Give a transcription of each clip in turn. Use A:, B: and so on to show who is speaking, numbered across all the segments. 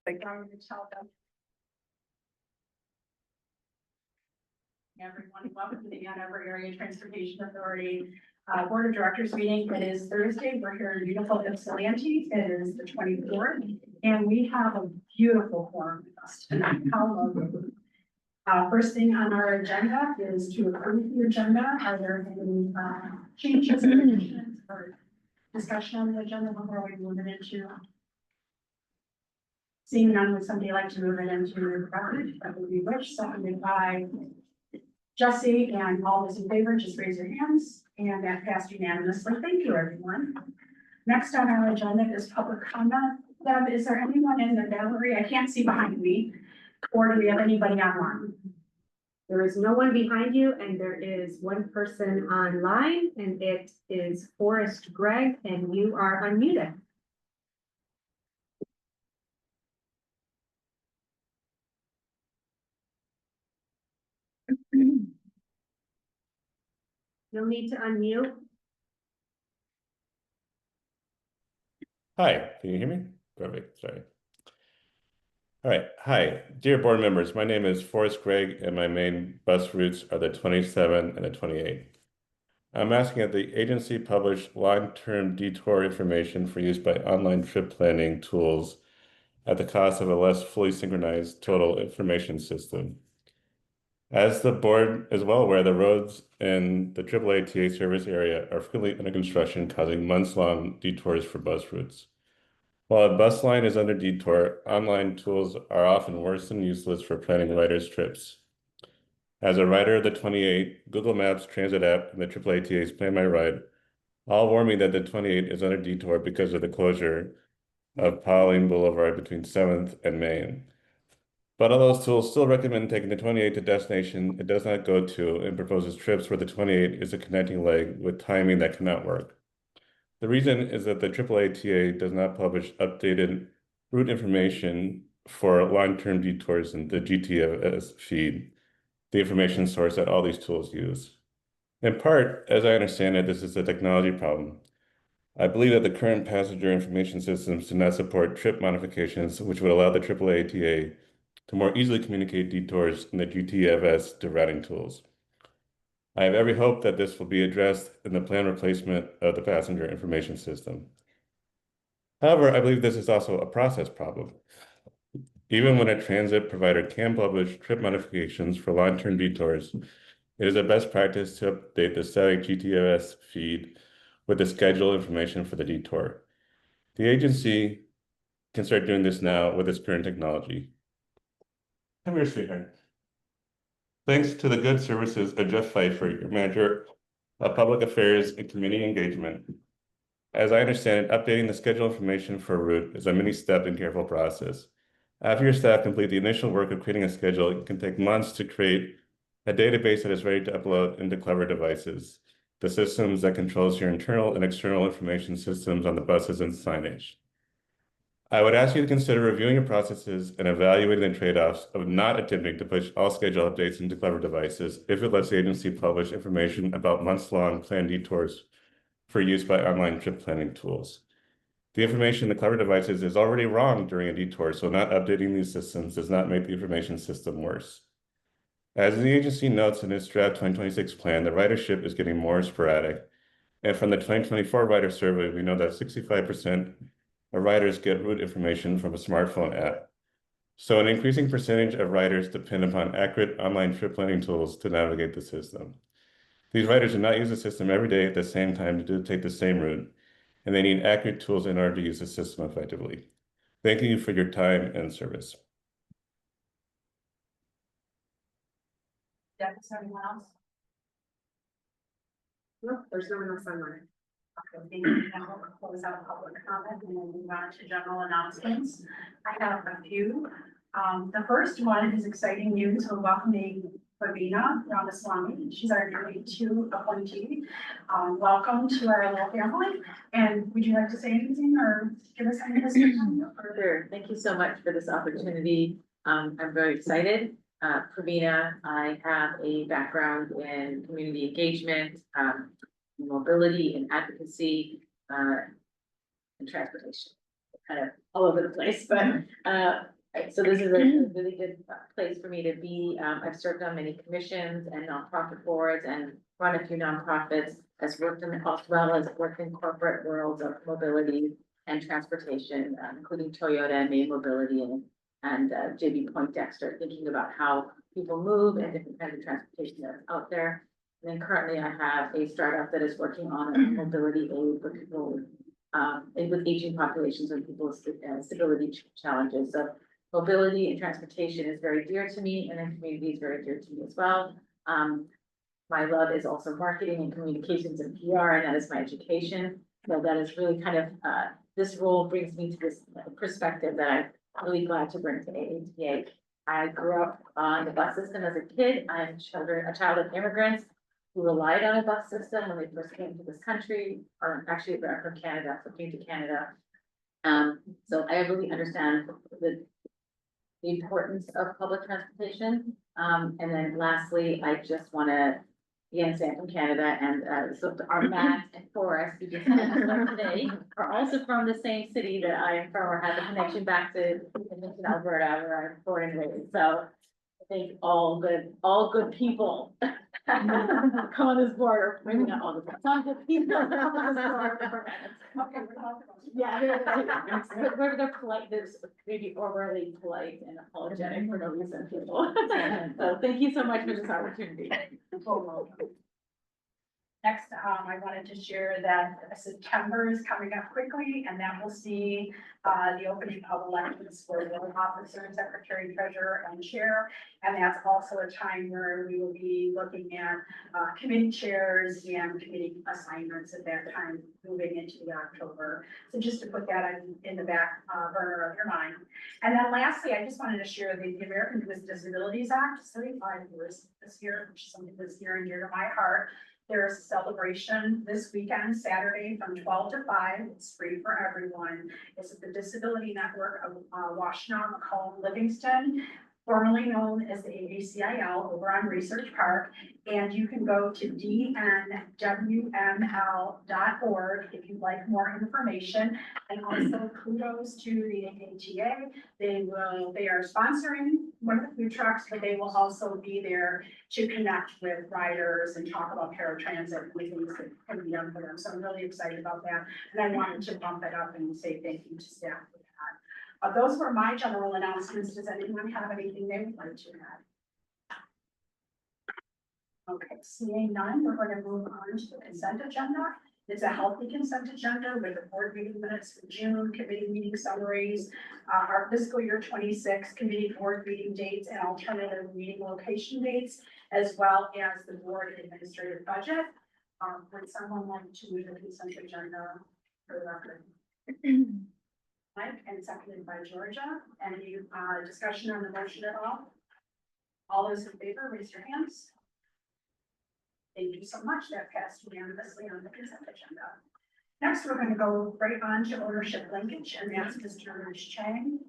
A: Like, I'm going to tell them. Everyone, welcome to the Ann Arbor Area Transportation Authority Board of Directors meeting. It is Thursday. We're here in beautiful Ypsilanti. It is the 24th, and we have a beautiful forum with us tonight. How lovely. First thing on our agenda is to approve the agenda. Are there any changes or additions or discussion on the agenda before we move it into? Seeing none, would somebody like to move it into the record? That would be Rich, seconded by Jesse, and all those in favor, just raise your hands, and that passed unanimously. Thank you, everyone. Next on our agenda is public comment. Deb, is there anyone in the gallery? I can't see behind me. Or do we have anybody online?
B: There is no one behind you, and there is one person online, and it is Forrest Gregg, and you are unmuted. You'll need to unmute.
C: Hi, can you hear me? Perfect, sorry. All right, hi, dear board members, my name is Forrest Gregg, and my main bus routes are the 27 and the 28. I'm asking that the agency publish long-term detour information for use by online trip planning tools at the cost of a less fully synchronized total information system. As the board is well aware, the roads in the AAA TA service area are frequently under construction, causing months-long detours for bus routes. While a bus line is under detour, online tools are often worse than useless for planning riders' trips. As a rider of the 28, Google Maps, Transit app, and the AAA TA's Plan My Ride all warn me that the 28 is under detour because of the closure of Pauline Boulevard between 7th and Main. But all those tools still recommend taking the 28 to destination it does not go to, and proposes trips where the 28 is a connecting leg with timing that cannot work. The reason is that the AAA TA does not publish updated route information for long-term detours in the GTFS feed, the information source that all these tools use. In part, as I understand it, this is a technology problem. I believe that the current passenger information systems do not support trip modifications, which would allow the AAA TA to more easily communicate detours in the GTFS to routing tools. I have every hope that this will be addressed in the planned replacement of the passenger information system. However, I believe this is also a process problem. Even when a transit provider can publish trip modifications for long-term detours, it is a best practice to update the static GTFS feed with the schedule information for the detour. The agency can start doing this now with its current technology. Come here, sweetheart. Thanks to the good services of Jeff Pfeiffer, your manager of public affairs and community engagement. As I understand it, updating the schedule information for a route is a many-step and careful process. After your staff complete the initial work of creating a schedule, it can take months to create a database that is ready to upload into clever devices, the systems that controls your internal and external information systems on the buses and signage. I would ask you to consider reviewing your processes and evaluating the trade-offs of not attempting to push all schedule updates into clever devices if it lets the agency publish information about months-long planned detours for use by online trip planning tools. The information in the clever devices is already wrong during a detour, so not updating these systems does not make the information system worse. As the agency notes in its draft 2026 plan, the ridership is getting more sporadic. And from the 2024 rider survey, we know that 65% of riders get route information from a smartphone app. So an increasing percentage of riders depend upon accurate online trip planning tools to navigate the system. These riders do not use the system every day at the same time to take the same route, and they need accurate tools in order to use the system effectively. Thank you for your time and service.
A: Deb, is there anyone else?
B: No, there's no one else online.
A: Okay, thank you. Now we'll close out public comment and then move on to general announcements. I have a few. The first one is exciting news. We're welcoming Pravina Ramaswamy. She's our grade 2 appointee. Welcome to our little family. And would you like to say anything or give us any history?
D: Sure. Thank you so much for this opportunity. I'm very excited. Pravina, I have a background in community engagement, mobility and advocacy, and transportation. kind of all over the place, but, so this is a really good place for me to be. I've served on many commissions and nonprofit boards and run a few nonprofits, as worked in, as well as worked in corporate worlds of mobility and transportation, including Toyota and May Mobility and JB Poindexter, thinking about how people move and different kinds of transportation that's out there. And then currently I have a startup that is working on a mobility aid for people with aging populations and people's stability challenges. So mobility and transportation is very dear to me, and then community is very dear to me as well. My love is also marketing and communications and PR, and that is my education. So that is really kind of, this role brings me to this perspective that I'm really glad to bring to AATA. I grew up on the bus system as a kid. I'm a child of immigrants who relied on a bus system when they first came to this country, or actually they're from Canada, so came to Canada. So I really understand the importance of public transportation. And then lastly, I just want to, again, say I'm from Canada, and so our Matt and Forrest, who just met today, are also from the same city that I am from, or have a connection back to Edmonton, Alberta, where I'm born and raised. So I think all good people come on this board, or maybe not all the time, some good people come on this board for minutes.
A: Okay, we're talking about.
D: Yeah, they're polite, they're maybe overly polite and apologetic for no reason, people. So thank you so much for this opportunity.
A: Next, I wanted to share that September is coming up quickly, and that will see the opening of elections for the officers, secretary, treasurer, and chair. And that's also a time where we will be looking at committee chairs and committee assignments at that time, moving into the October. So just to put that in the back burner of your mind. And then lastly, I just wanted to share the American with Disabilities Act, 35 years this year, which is something that's near and dear to my heart. There's a celebration this weekend, Saturday from 12 to 5. It's free for everyone. It's at the Disability Network of Washtenaw, Macomb, Livingston, formerly known as the AACIL, over on Research Park. And you can go to dnwml.org if you'd like more information. And also kudos to the AATA. They are sponsoring one of the food trucks, but they will also be there to connect with riders and talk about paratransit and things that can be done for them. So I'm really excited about that. And I wanted to bump it up and say thank you to staff for that. Those were my general announcements. Does anyone have anything they would like to add? Okay, seeing none, we're going to move on to the consent agenda. It's a healthy consent agenda with the board meeting minutes for June, committee meeting summaries, our fiscal year 26 committee board meeting dates and alternative meeting location dates, as well as the board administrative budget. Would someone like to move the consent agenda for the record? Mike, and seconded by Georgia. Any discussion on the motion at all? All those in favor, raise your hands. Thank you so much. That passed unanimously on the consent agenda. Next, we're going to go right on to ownership linkage, and that's Mr. Rich Chang.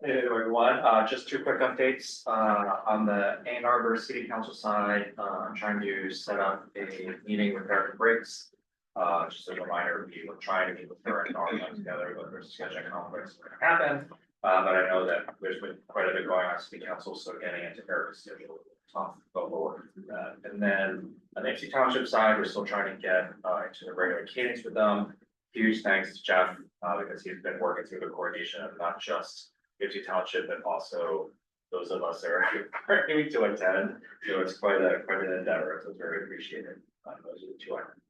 E: Hey everyone, just two quick updates, on the Ann Arbor City Council side, I'm trying to set up a meeting with Eric Briggs. Just a reminder, we were trying to meet with her and our time together, but there's a scheduling conflicts that happen. But I know that there's been quite a bit going on City Council, so getting into Eric's schedule, go forward through that. And then on the MC Township side, we're still trying to get into the regular cadence with them. Huge thanks to Jeff, because he's been working through the coordination of not just MC Township, but also those of us that are aiming to attend. So it's quite an endeavor, so it's very appreciated. Those are the two items.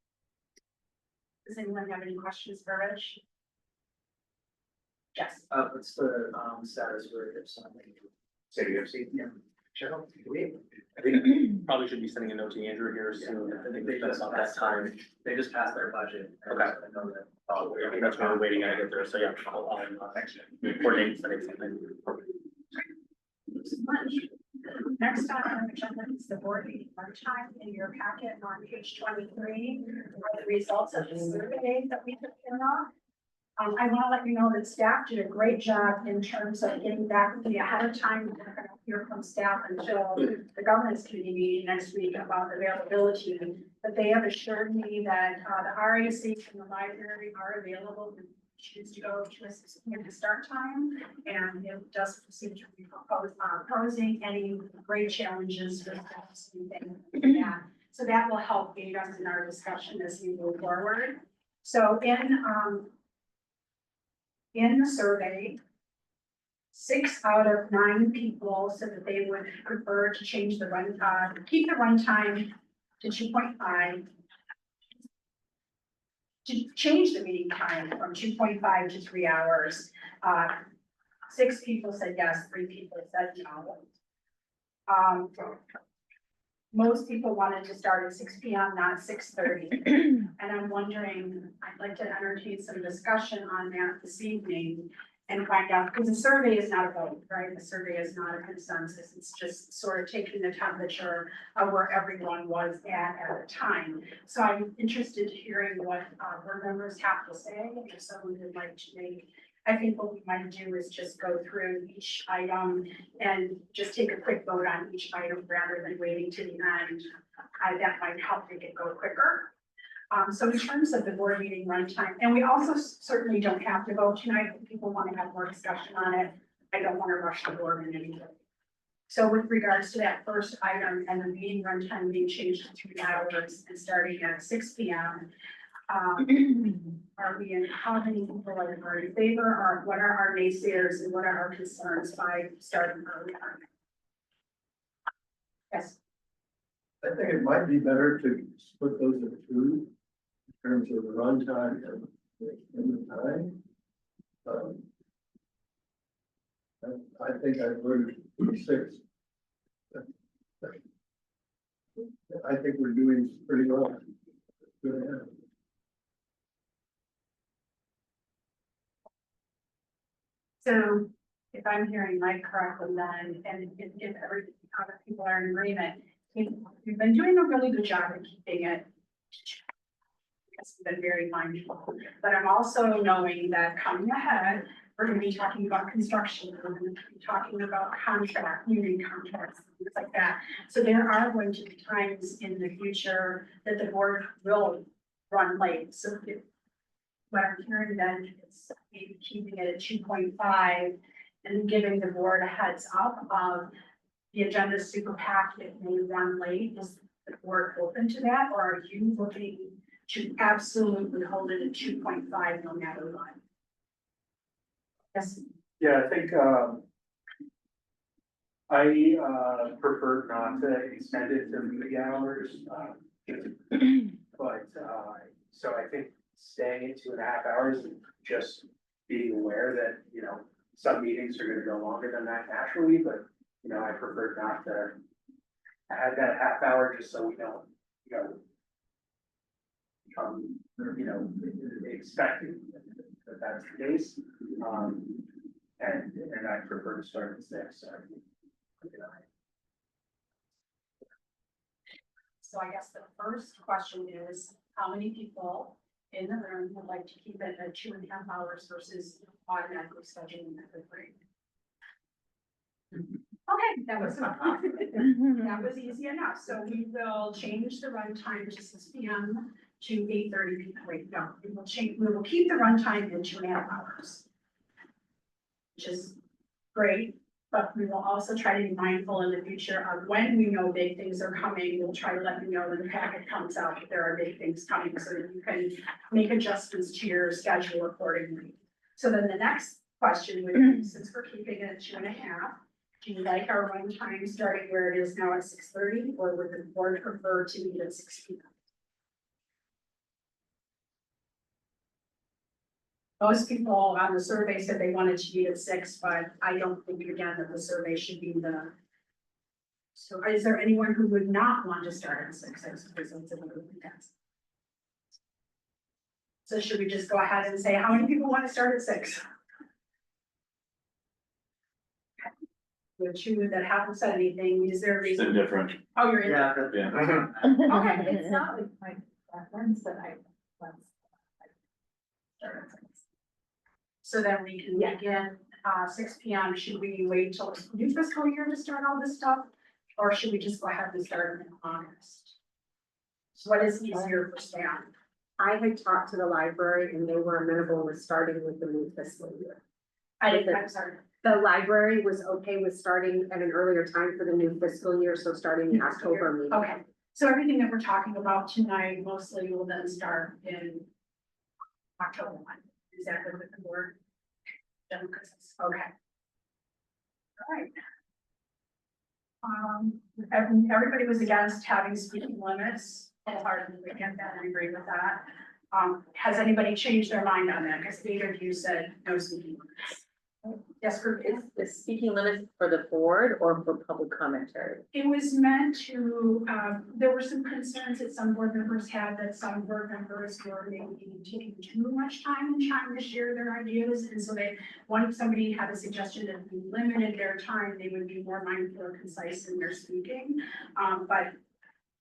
A: Does anyone have any questions for Rich? Yes.
F: What's the status for if something?
E: Say UFC?
F: Yeah.
E: Cheryl?
F: I think probably should be sending a note to Andrew here soon. I think they just about that time. They just passed their budget.
E: Okay.
F: I know that. I think that's why we're waiting to get there. So yeah, I'll coordinate sending something.
A: Thanks so much. Next on our agenda is the board meeting lunchtime. In your packet on page 23 are the results of the survey that we took care of. I want to let you know that staff did a great job in terms of getting back with me ahead of time. We're going to hear from staff until the governance committee meeting next week about availability. But they have assured me that, the RACs from the library are available if you choose to go to a 6 p.m. start time. And it doesn't seem to be posing any great challenges for staff and things like that. So that will help aid us in our discussion as we move forward. So in the survey, 6 out of 9 people said that they would prefer to change the keep the runtime to 2.5. To change the meeting time from 2.5 to 3 hours. 6 people said yes, 3 people said no. Most people wanted to start at 6 p.m., not 6:30. And I'm wondering, I'd like to entertain some discussion on that this evening and find out, because the survey is not a vote, right? The survey is not a consensus. It's just sort of taking the temperature of where everyone was at the time. So I'm interested in hearing what board members have to say. If someone would like to make, I think what we might do is just go through each item and just take a quick vote on each item rather than waiting to the end. That might help make it go quicker. So in terms of the board meeting runtime, and we also certainly don't have to vote tonight, if people want to have more discussion on it. I don't want to rush the board in any way. So with regards to that first item and the meeting runtime being changed to 3 hours and starting at 6 p.m. Are we in, how many people are in favor, or what are our naysayers and what are our concerns by starting earlier? Yes.
G: I think it might be better to split those in two in terms of the runtime and the time. I think I voted for 6. I think we're doing pretty well. Good ahead.
A: So if I'm hearing Mike correctly, then, and if other people are in agreement, we've been doing a really good job of keeping it. It's been very mindful, but I'm also knowing that coming ahead, we're gonna be talking about construction, we're gonna be talking about union contracts, things like that. So there are going to be times in the future that the board will run late, so what I'm hearing then is maybe keeping it at 2.5 and giving the board a heads up of the agenda is super packed, it may run late. Is the board open to that, or are you looking to absolutely hold it at 2.5 no matter what? Yes.
F: Yeah, I think, I prefer not to extend it to 3 hours. But, so I think staying at 2.5 hours and just being aware that, you know, some meetings are gonna go longer than that naturally, but, you know, I prefer not to add that half hour just so we don't, you know, expecting that that's the case. And I prefer to start at 6, so. You know.
A: So I guess the first question is, how many people in the room would like to keep it at 2.5 hours versus automatically scheduling at the 3? Okay, that was that was easy enough. So we will change the runtime to 6 p.m. to 8:30 p.m. Wait, no, we will change. We will keep the runtime in 2.5 hours, which is great. But we will also try to be mindful in the future of when we know big things are coming. We'll try to let you know when the packet comes out that there are big things coming, so that you can make adjustments to your schedule accordingly. So then the next question would be, since we're keeping it at 2.5. Do you like our run time starting where it is now at 6:30, or would the board prefer to meet at 6 p.m.? Most people on the survey said they wanted to meet at 6, but I don't think again that the survey should be the. So is there anyone who would not want to start at 6? So should we just go ahead and say, how many people want to start at 6? The two that haven't said anything, is there a reason?
H: Indifferent.
A: Oh, you're in.
H: Yeah.
A: Okay.
B: It's not like my preference, but
A: So then we can begin, 6 p.m. Should we wait till the new fiscal year to start all this stuff? Or should we just go ahead and start in August? So what is easier for staff?
B: I had talked to the library and they were amenable with starting with the new fiscal year.
A: I'm sorry.
B: The library was okay with starting at an earlier time for the new fiscal year, so starting the October meeting.
A: Okay, so everything that we're talking about tonight mostly will then start in October 1. Is that good with the board? General consensus. Okay. All right. Everybody was against having speaking limits, wholeheartedly get that and agree with that. Has anybody changed their mind on that? Because neither of you said no speaking limits. Yes, group
D: Is the speaking limit for the board or for public commentary?
A: It was meant to, there were some concerns that some board members had, that some board members were maybe taking too much time in trying to share their ideas. And so if somebody had a suggestion that we limited their time, they would be more mindful or concise in their speaking. But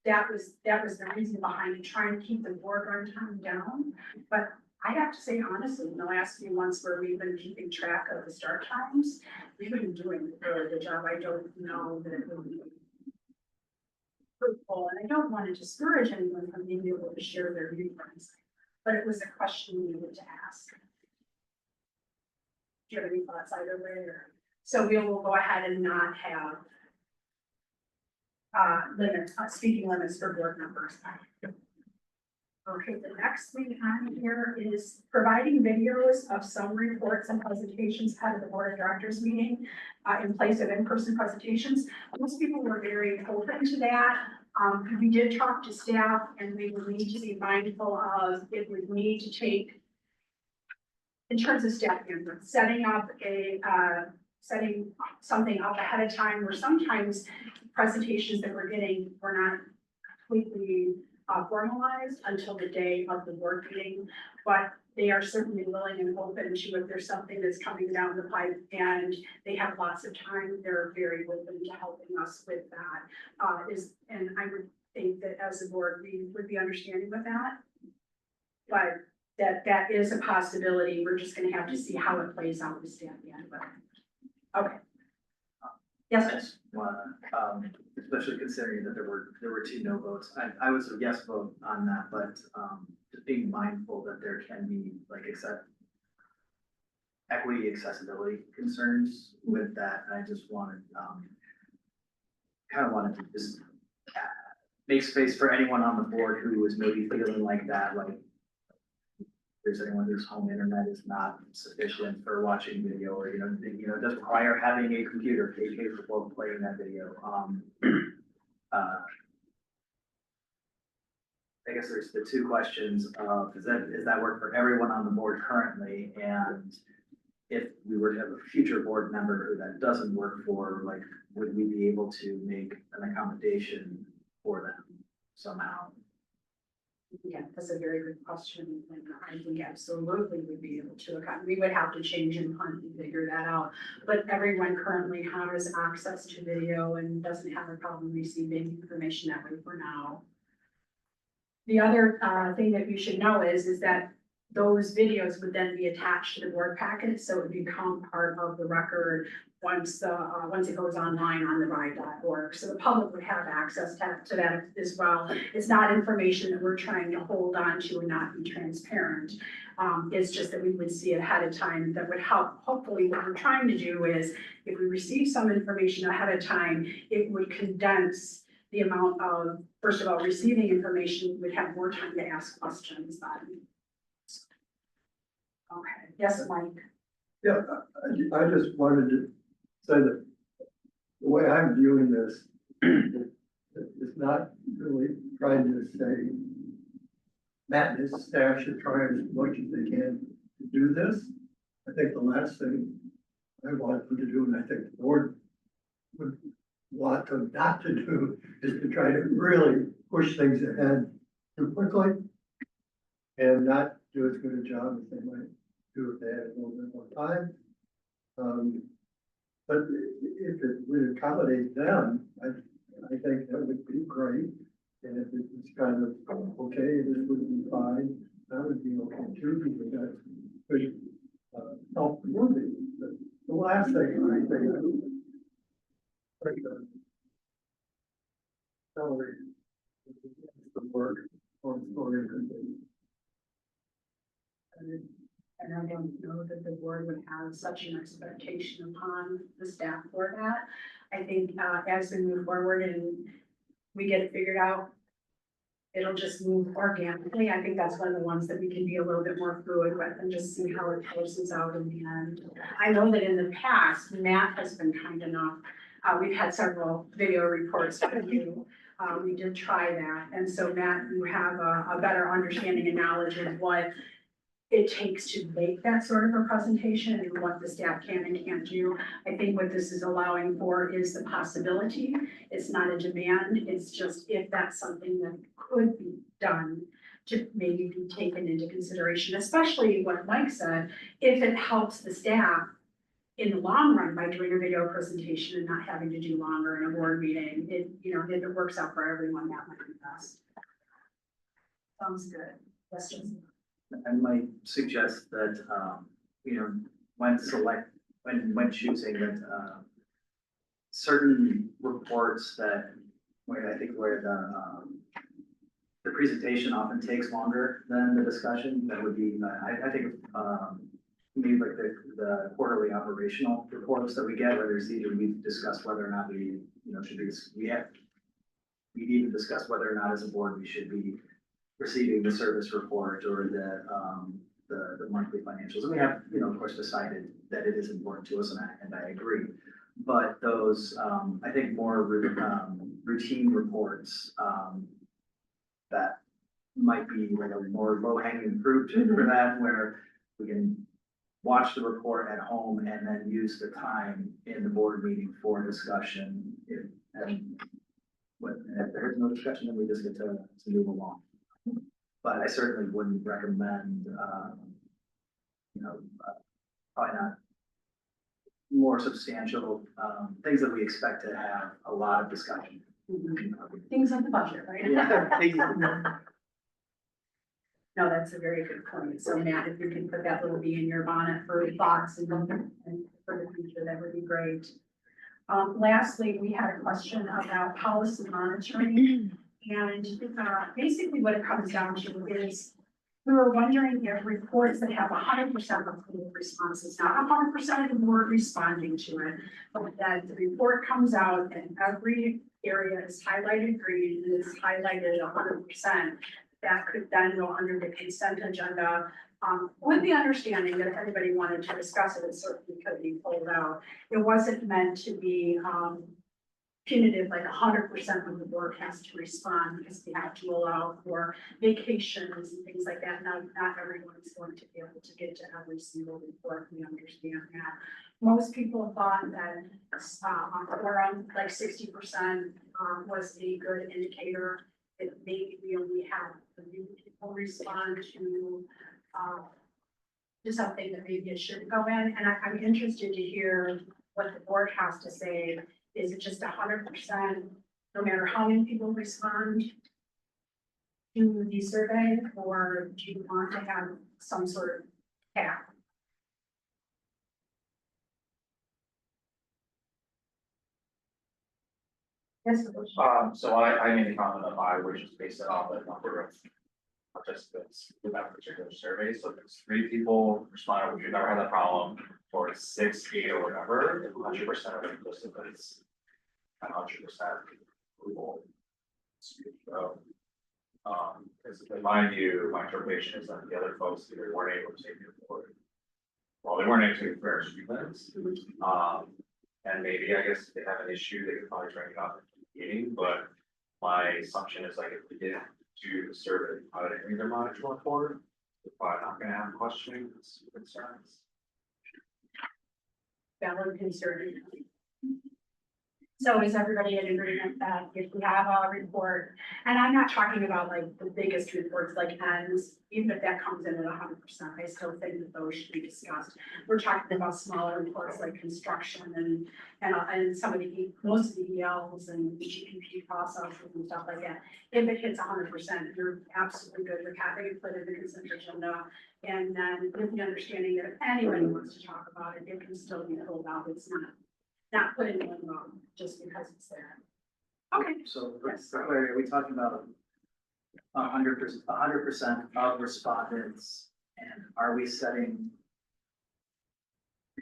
A: that was the reason behind it, trying to keep the board run time down. But I have to say honestly, in the last few months where we've been keeping track of the start times, we've been doing a really good job. I don't know that it would be fruitful, and I don't want to discourage anyone from being able to share their viewpoints, but it was a question we needed to ask. Do you have any thoughts either way? So we will go ahead and not have speaking limits for board members. Okay, the next thing on here is providing videos of some reports and presentations ahead of the board of directors meeting in place of in-person presentations. Most people were very open to that. We did talk to staff and we would need to be mindful of it would need to take, in terms of staff bandwidth, setting something up ahead of time, where sometimes presentations that we're getting were not completely formalized until the day of the board meeting, but they are certainly willing and open to, if there's something that's coming down the pipe and they have lots of time, they're very open to helping us with that. And I would think that as a board, we would be understanding with that. But that is a possibility. We're just gonna have to see how it plays out with staff bandwidth. Okay. Yes, sir.
H: Just wanna, especially considering that there were 2 no votes, I was a yes vote on that, but, just being mindful that there can be like equity accessibility concerns with that, and I just wanted, kind of wanted to just make space for anyone on the board who is maybe feeling like that, like if there's anyone whose home internet is not sufficient for watching video, or, it does require having a computer capable of playing that video. I guess there's the 2 questions of, does that work for everyone on the board currently? And if we were to have a future board member who that doesn't work for, like, would we be able to make an accommodation for them somehow?
A: Yeah, that's a very good question, and I think absolutely we'd be able to, we would have to change and hunt and figure that out. But everyone currently has access to video and doesn't have a problem receiving information that way for now. The other thing that you should know is that those videos would then be attached to the board packet, so it would become part of the record once it goes online on TheRide.org. So the public would have access to that as well. It's not information that we're trying to hold on to and not be transparent. It's just that we would see it ahead of time. That would help. Hopefully what we're trying to do is, if we receive some information ahead of time, it would condense the amount of, first of all, receiving information, would have more time to ask questions then. Okay, yes, Mike.
G: Yeah, I just wanted to say that the way I'm viewing this is not really trying to say Matt and his staff should try as much as they can to do this. I think the last thing I want them to do, and I think the board would want them not to do, is to try to really push things ahead too quickly and not do as good a job as they might do if they had a little bit more time. But if it would accommodate them, I think that would be great. And if it was kind of, okay, this would be fine, that would be okay too, because that's pretty help the movie. But the last thing I think salary, the work oriented.
A: And I don't know that the board would have such an expectation upon the staff for that. I think, as we move forward and we get it figured out, it'll just move organically. I think that's one of the ones that we can be a little bit more fluid with and just see how it closes out in the end. I know that in the past, Matt has been kind enough. We've had several video reports with you. We did try that. And so Matt, you have a better understanding and knowledge of what it takes to make that sort of a presentation and what the staff can and can't do. I think what this is allowing for is the possibility. It's not a demand. It's just if that's something that could be done to maybe be taken into consideration, especially what Mike said, if it helps the staff in the long run by doing a video presentation and not having to do longer in a board meeting, if it works out for everyone, that might be best. Sounds good. That's just.
H: I might suggest that, when choosing that, certain reports where the presentation often takes longer than the discussion, that would be, I think, maybe like the quarterly operational reports that we get, where there's either we discuss whether or not we even discuss whether or not as a board we should be receiving the service report or the monthly financials. And we have, of course, decided that it is important to us, and I agree. But those, I think more routine reports, that might be like a more low-hanging fruit for that, where we can watch the report at home and then use the time in the board meeting for discussion. If there's no discussion, then we just get to move along. But I certainly wouldn't recommend, probably not more substantial, things that we expect to have a lot of discussion.
A: Things like the budget, right?
H: Yeah.
A: No, that's a very good point. So Matt, if you can put that little bee in your bonnet for thoughts and for the future, that would be great. Lastly, we had a question about policy monitoring. And basically what it comes down to is we were wondering if reports that have 100% of the responses, not 100% of the board responding to it, but that the report comes out and every area is highlighted green and is highlighted 100%, that could then go under the consent agenda. With the understanding that if anybody wanted to discuss it, it certainly could be pulled out. It wasn't meant to be punitive, like 100% of the board has to respond because we have to allow for vacations and things like that. Not everyone is going to be able to get to every single report. We understand that. Most people thought that around like 60% was a good indicator. That maybe we only have a few people respond to something that maybe it shouldn't go in. And I'm interested to hear what the board has to say. Is it just 100%, no matter how many people respond to the survey, or do you want to have some sort of cap? Yes.
E: So I made a comment of I, which is based on the number of participants in that particular survey. So if there's 3 people responded, we've never had that problem, or 6, 8, or whatever, 100% of the participants, 100% approval. So, because in my view, my interpretation is that the other folks either weren't able to take the report. Well, they weren't able to take various reasons. And maybe, I guess, if they have an issue, they could probably bring it up in the meeting, but my assumption is like, if we didn't do the survey, probably didn't read their monitor report, we're probably not gonna have questions, concerns.
A: Valid concern. So is everybody in agreement that if we have a report, and I'm not talking about like the biggest reports like ends, even if that comes in at 100%, I still think that those should be discussed. We're talking about smaller reports like construction and some of most of the ELs and GPP processes and stuff like that. If it hits 100%, you're absolutely good with having it put in the consent agenda. And then with the understanding that if anybody wants to talk about it, it can still be pulled out. It's not put in one wrong just because it's there. Okay.
H: So, are we talking about 100% of respondents, and are we setting?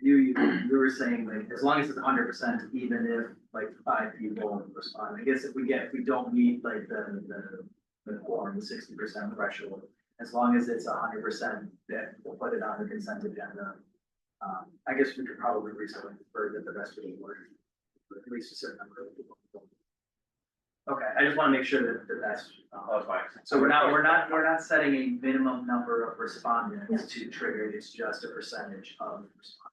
H: You were saying like, as long as it's 100%, even if like 5 people respond, I guess if we don't meet like the quorum, the 60% threshold, as long as it's 100%, that we'll put it on the consent agenda. I guess we could probably reasonably defer that the rest of the board, at least a certain number of people. Okay, I just want to make sure that that's.
E: That's fine.
H: So we're not setting a minimum number of respondents to trigger, it's just a percentage of respondents.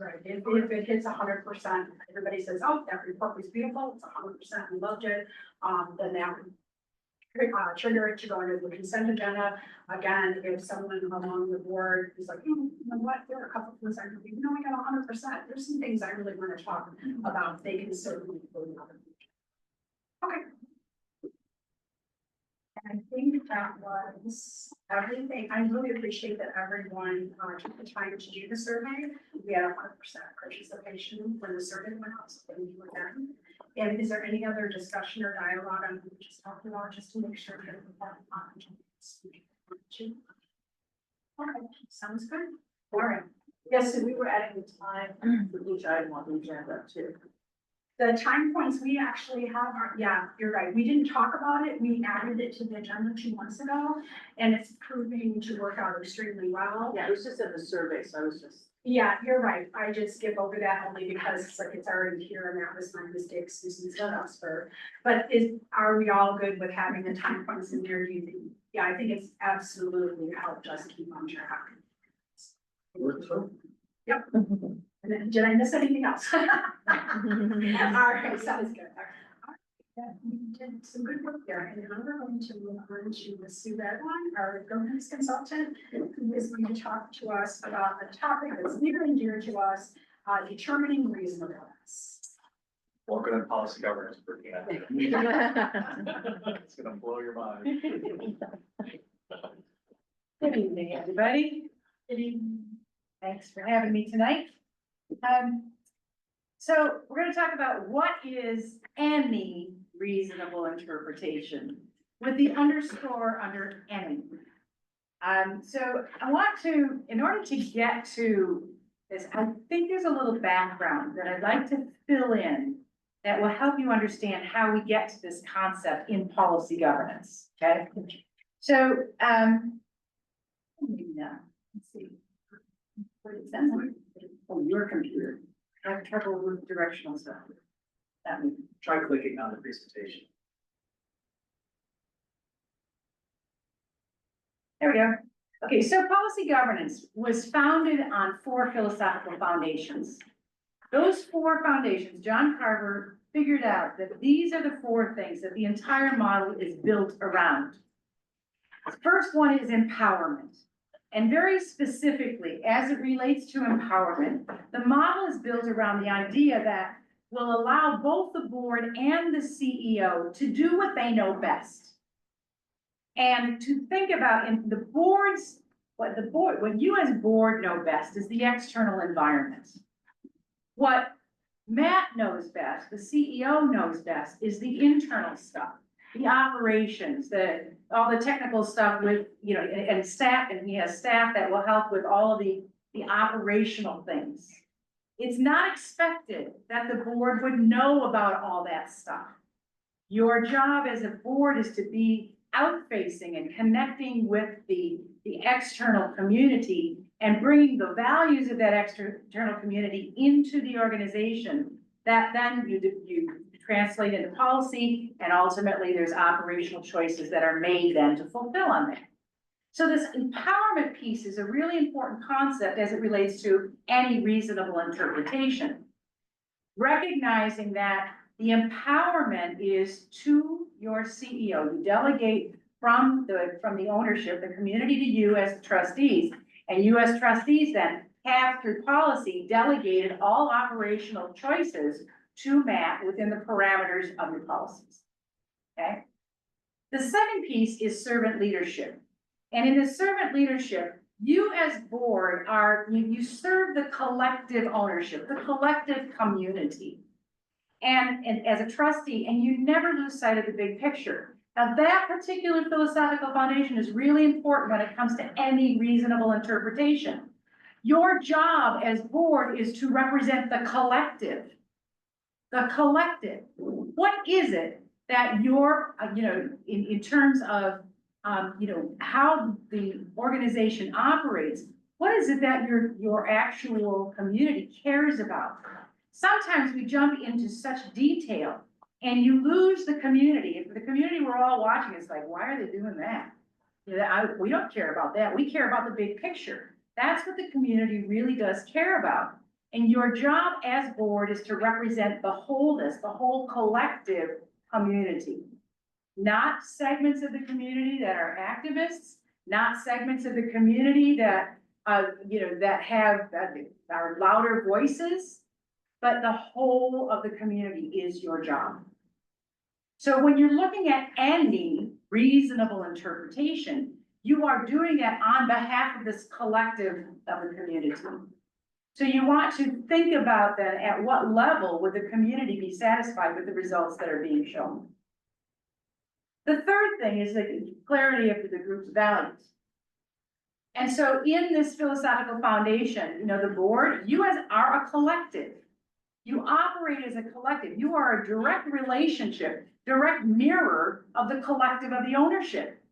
A: Right, if it hits 100%, everybody says, oh, that report was beautiful, it's 100%, we loved it, then that would trigger it to go into the consent agenda. Again, if someone along the board is like, you know what, there are a couple of things I really, I got 100%, there's some things I really want to talk about, they can certainly go another. Okay. And I think that was everything. I really appreciate that everyone took the time to do the survey. We had 100% participation when the survey went out, so thank you again. And is there any other discussion or dialogue on what we just talked about, just to make sure that we have okay, sounds good. All right.
I: Yes, and we were adding the time for each item on the agenda too.
A: The time points, we actually have our, yeah, you're right. We didn't talk about it. We added it to the agenda 2 months ago, and it's proving to work out extremely well.
I: Yeah, it was just in the survey, so I was just.
A: Yeah, you're right. I just skip over that only because it's like it's already here and that was my mistake, Susan set us for. But are we all good with having the time points in there? Do you think? Yeah, I think it's absolutely helped us keep on track. Yep. And then, did I miss anything else? All right, sounds good. All right. Yeah, we did some good work there, and now we're going to move on to the Sue Red one, our governance consultant, who is going to talk to us about a topic that's near and dear to us, determining reasonableness.
E: Welcome to policy governance, Virginia. It's gonna blow your mind.
J: Good evening, everybody.
A: Good evening.
J: Thanks for having me tonight. So we're going to talk about what is any reasonable interpretation with the underscore under any. So I want to, in order to get to this, I think there's a little background that I'd like to fill in that will help you understand how we get to this concept in policy governance, okay? So, let's see. What is that? Oh, your computer. I have trouble with directional stuff.
H: Try clicking on the presentation.
J: There we go. Okay, so policy governance was founded on 4 philosophical foundations. Those 4 foundations, John Carver figured out that these are the 4 things that the entire model is built around. The first one is empowerment. And very specifically, as it relates to empowerment, the model is built around the idea that will allow both the board and the CEO to do what they know best. And to think about in the boards, what you as board know best is the external environment. What Matt knows best, the CEO knows best, is the internal stuff, the operations, all the technical stuff with, and staff, and he has staff that will help with all of the operational things. It's not expected that the board would know about all that stuff. Your job as a board is to be outfacing and connecting with the external community and bringing the values of that external community into the organization that then you translate into policy, and ultimately there's operational choices that are made then to fulfill on that. So this empowerment piece is a really important concept as it relates to any reasonable interpretation. Recognizing that the empowerment is to your CEO. You delegate from the ownership, the community to you as the trustees, and you as trustees then have through policy delegated all operational choices to Matt within the parameters of your policies, okay? The second piece is servant leadership. And in the servant leadership, you as board you serve the collective ownership, the collective community. And as a trustee, and you never lose sight of the big picture. Now, that particular philosophical foundation is really important when it comes to any reasonable interpretation. Your job as board is to represent the collective. The collective. What is it that you're, in terms of, how the organization operates, what is it that your actual community cares about? Sometimes we jump into such detail and you lose the community. If the community we're all watching, it's like, why are they doing that? We don't care about that. We care about the big picture. That's what the community really does care about. And your job as board is to represent the wholeness, the whole collective community. Not segments of the community that are activists, not segments of the community that, that have, are louder voices, but the whole of the community is your job. So when you're looking at any reasonable interpretation, you are doing that on behalf of this collective of the community. So you want to think about that, at what level would the community be satisfied with the results that are being shown? The third thing is the clarity of the group's values. And so in this philosophical foundation, the board, you are a collective. You operate as a collective. You are a direct relationship, direct mirror of the collective of the ownership.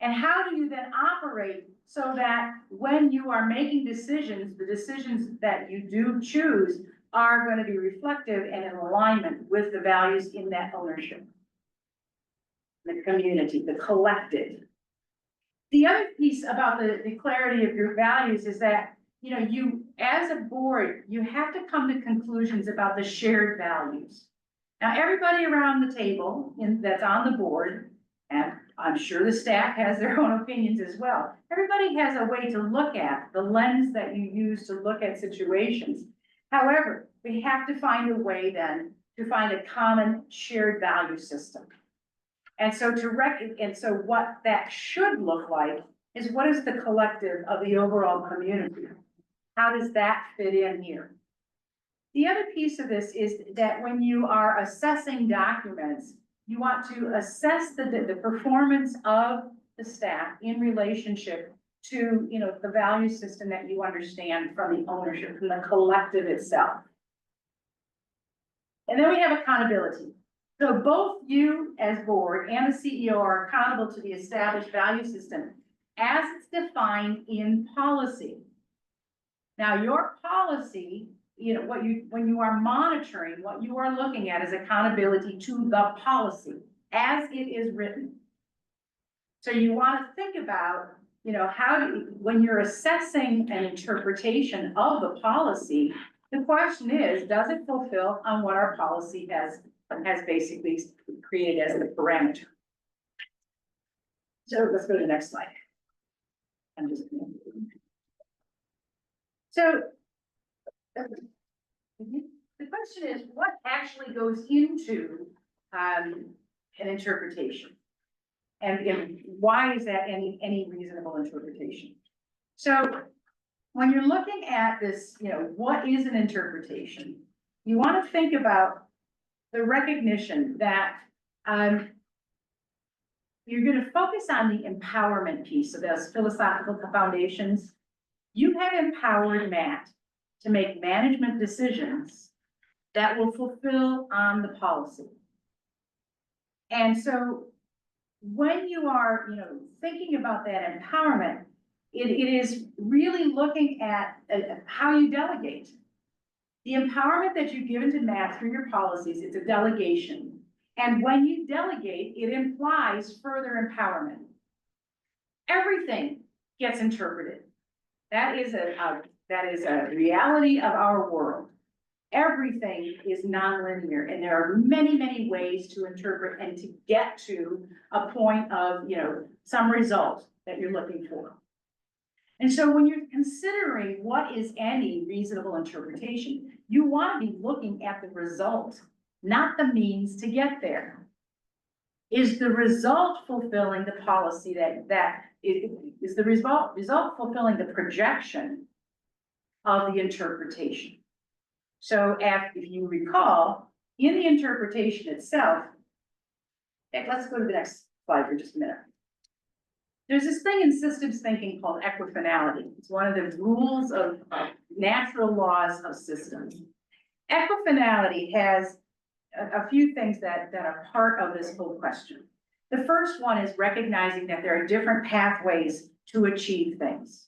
J: And how do you then operate so that when you are making decisions, the decisions that you do choose are going to be reflective and in alignment with the values in that ownership? The community, the collective. The other piece about the clarity of your values is that, you, as a board, you have to come to conclusions about the shared values. Now, everybody around the table that's on the board, and I'm sure the staff has their own opinions as well. Everybody has a way to look at the lens that you use to look at situations. However, we have to find a way then to find a common shared value system. And so so what that should look like is, what is the collective of the overall community? How does that fit in here? The other piece of this is that when you are assessing documents, you want to assess the performance of the staff in relationship to, the value system that you understand from the ownership, from the collective itself. And then we have accountability. So both you as board and the CEO are accountable to the established value system as it's defined in policy. Now, your policy, when you are monitoring, what you are looking at is accountability to the policy as it is written. So you want to think about, when you're assessing an interpretation of the policy, the question is, does it fulfill on what our policy has basically created as a parameter? So let's go to the next slide. So the question is, what actually goes into an interpretation? And why is that any reasonable interpretation? So when you're looking at this, what is an interpretation? You want to think about the recognition that you're going to focus on the empowerment piece of those philosophical foundations. You have empowered Matt to make management decisions that will fulfill on the policy. And so when you are, thinking about that empowerment, it is really looking at how you delegate. The empowerment that you've given to Matt through your policies, it's a delegation. And when you delegate, it implies further empowerment. Everything gets interpreted. That is a reality of our world. Everything is nonlinear, and there are many, many ways to interpret and to get to a point of, some result that you're looking for. And so when you're considering what is any reasonable interpretation, you want to be looking at the result, not the means to get there. Is the result fulfilling the policy is the result fulfilling the projection of the interpretation? So if you recall, in the interpretation itself, Okay, let's go to the next slide for just a minute. There's this thing in systems thinking called equifinality. It's one of the rules of natural laws of systems. Equifinality has a few things that are part of this whole question. The first one is recognizing that there are different pathways to achieve things.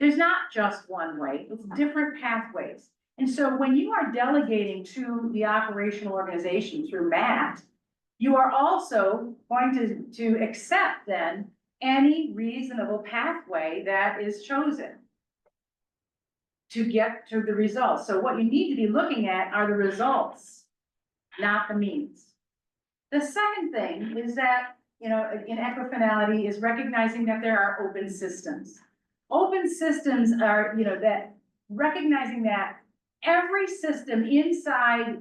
J: There's not just one way, it's different pathways. And so when you are delegating to the operational organization through MAT, you are also going to accept then any reasonable pathway that is chosen to get to the results. So what you need to be looking at are the results, not the means. The second thing is that, in equifinality is recognizing that there are open systems. Open systems are, that recognizing that every system inside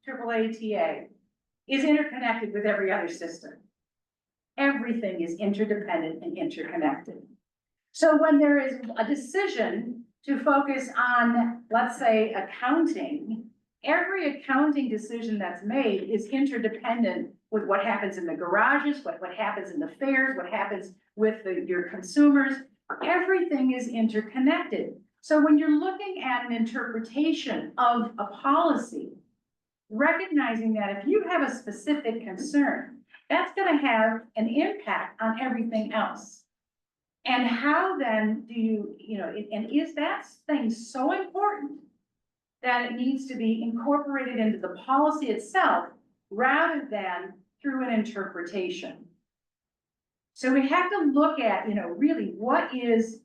J: AAATA is interconnected with every other system. Everything is interdependent and interconnected. So when there is a decision to focus on, let's say, accounting, every accounting decision that's made is interdependent with what happens in the garages, what happens in the fairs, what happens with your consumers. Everything is interconnected. So when you're looking at an interpretation of a policy, recognizing that if you have a specific concern, that's going to have an impact on everything else. And how then do you, and is that thing so important that it needs to be incorporated into the policy itself rather than through an interpretation? So we have to look at, really what is,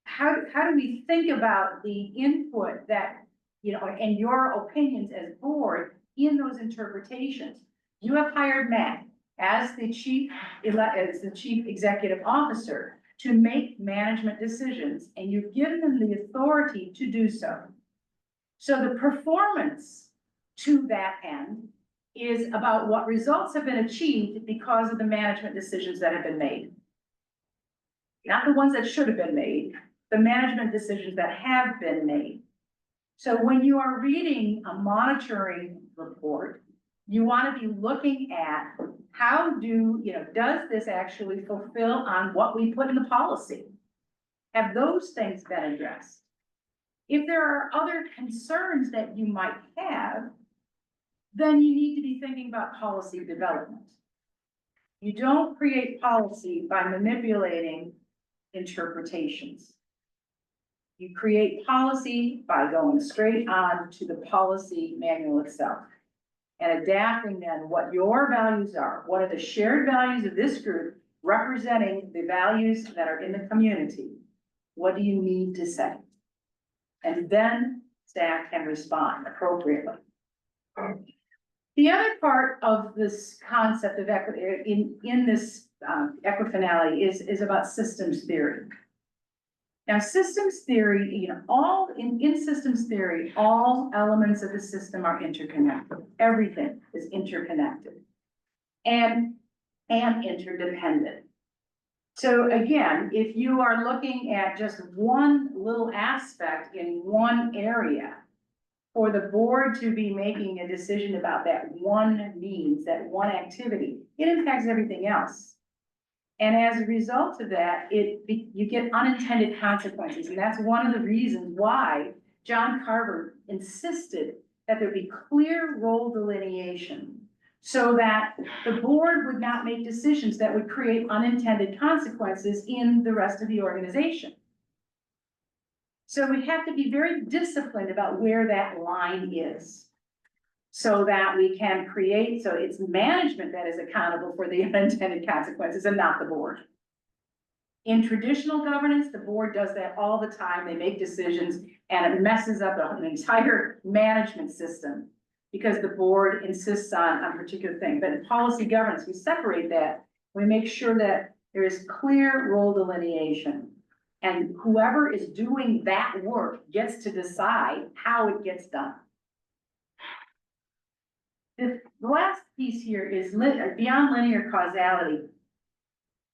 J: how do we think about the input that, and your opinions as board in those interpretations? You have hired Matt as the chief executive officer to make management decisions, and you've given them the authority to do so. So the performance to that end is about what results have been achieved because of the management decisions that have been made. Not the ones that should have been made, the management decisions that have been made. So when you are reading a monitoring report, you want to be looking at how does this actually fulfill on what we put in the policy? Have those things been addressed? If there are other concerns that you might have, then you need to be thinking about policy development. You don't create policy by manipulating interpretations. You create policy by going straight on to the policy manual itself and adapting then what your values are. What are the shared values of this group representing the values that are in the community? What do you need to say? And then staff can respond appropriately. The other part of this concept of equity in this equifinality is about systems theory. Now, systems theory, in systems theory, all elements of the system are interconnected. Everything is interconnected and interdependent. So again, if you are looking at just one little aspect in one area, for the board to be making a decision about that one means, that one activity, it impacts everything else. And as a result of that, you get unintended consequences. And that's one of the reasons why John Carver insisted that there be clear role delineation so that the board would not make decisions that would create unintended consequences in the rest of the organization. So we have to be very disciplined about where that line is so that we can create, so it's management that is accountable for the unintended consequences and not the board. In traditional governance, the board does that all the time. They make decisions and it messes up an entire management system because the board insists on a particular thing. But in policy governance, we separate that. We make sure that there is clear role delineation. And whoever is doing that work gets to decide how it gets done. The last piece here is beyond linear causality.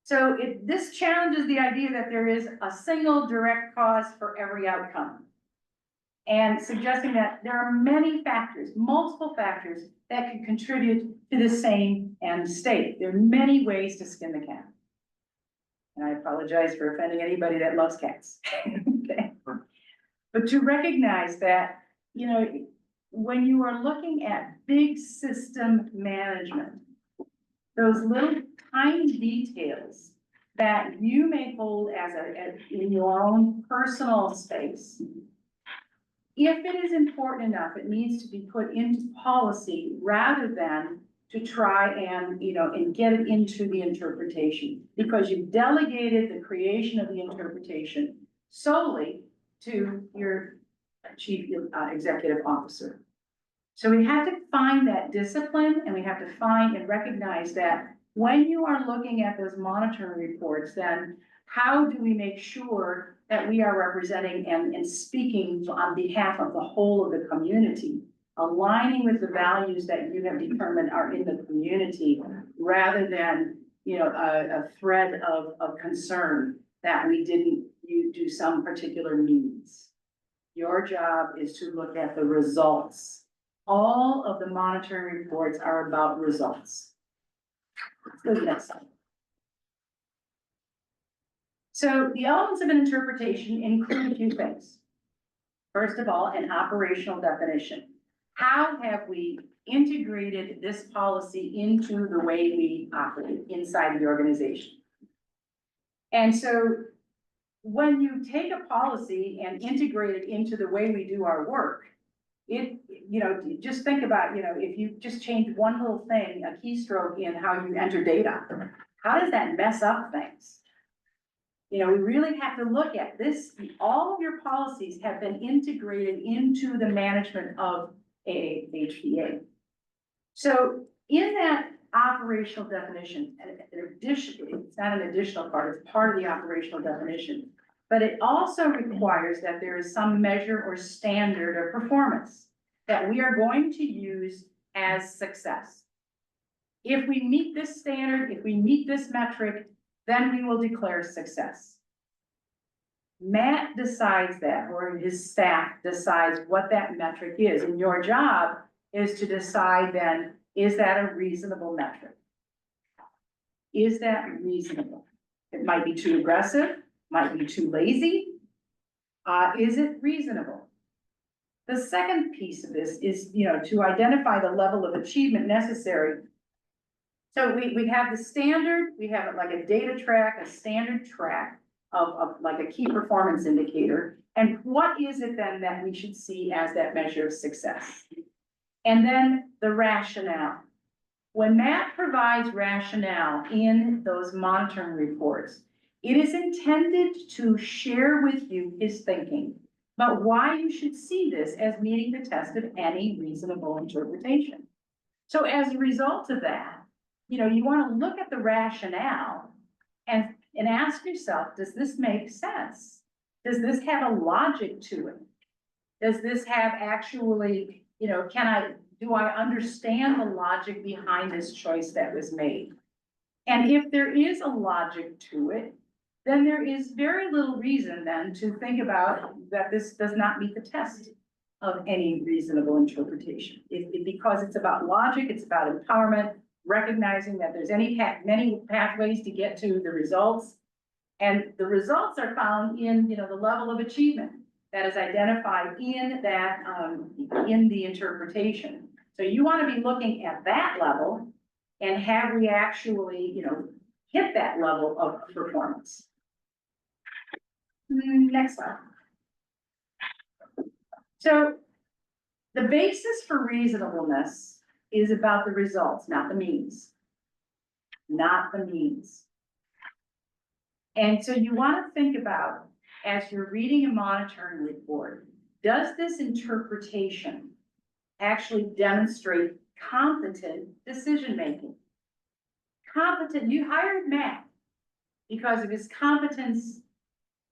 J: So this challenges the idea that there is a single direct cause for every outcome. and suggesting that there are many factors, multiple factors that could contribute to the same end state. There are many ways to skin the cat. And I apologize for offending anybody that loves cats. Okay. But to recognize that, you know, when you are looking at big system management, those little tiny details that you may hold as in your own personal space, if it is important enough, it needs to be put into policy rather than to try and, you know, and get it into the interpretation. Because you've delegated the creation of the interpretation solely to your chief executive officer. So we have to find that discipline, and we have to find and recognize that when you are looking at those monitoring reports, then how do we make sure that we are representing and speaking on behalf of the whole of the community, aligning with the values that you have determined are in the community, rather than, you know, a thread of concern that we didn't do some particular means. Your job is to look at the results. All of the monitoring reports are about results. Let's go to the next slide. So the elements of an interpretation include a few things. First of all, an operational definition. How have we integrated this policy into the way we operate inside the organization? And so when you take a policy and integrate it into the way we do our work, it, you know, just think about, you know, if you just change one little thing, a keystroke in how you enter data, how does that mess up things? You know, we really have to look at this. All of your policies have been integrated into the management of a HPA. So in that operational definition, it's not an additional part, it's part of the operational definition, but it also requires that there is some measure or standard of performance that we are going to use as success. If we meet this standard, if we meet this metric, then we will declare success. Matt decides that, or his staff decides what that metric is, and your job is to decide then, is that a reasonable metric? Is that reasonable? It might be too aggressive, might be too lazy. Is it reasonable? The second piece of this is, you know, to identify the level of achievement necessary. So we have the standard, we have it like a data track, a standard track of like a key performance indicator. And what is it then that we should see as that measure of success? And then the rationale. When Matt provides rationale in those monitoring reports, it is intended to share with you his thinking about why you should see this as meeting the test of any reasonable interpretation. So as a result of that, you know, you want to look at the rationale and ask yourself, does this make sense? Does this have a logic to it? Does this have actually, you know, do I understand the logic behind this choice that was made? And if there is a logic to it, then there is very little reason then to think about that this does not meet the test of any reasonable interpretation. Because it's about logic, it's about empowerment, recognizing that there's many pathways to get to the results. And the results are found in, you know, the level of achievement that is identified in that, in the interpretation. So you want to be looking at that level, and have we actually, you know, hit that level of performance? Next slide. So the basis for reasonableness is about the results, not the means. Not the means. And so you want to think about, as you're reading a monitoring report, does this interpretation actually demonstrate competent decision-making? Competent, you hired Matt because of his competence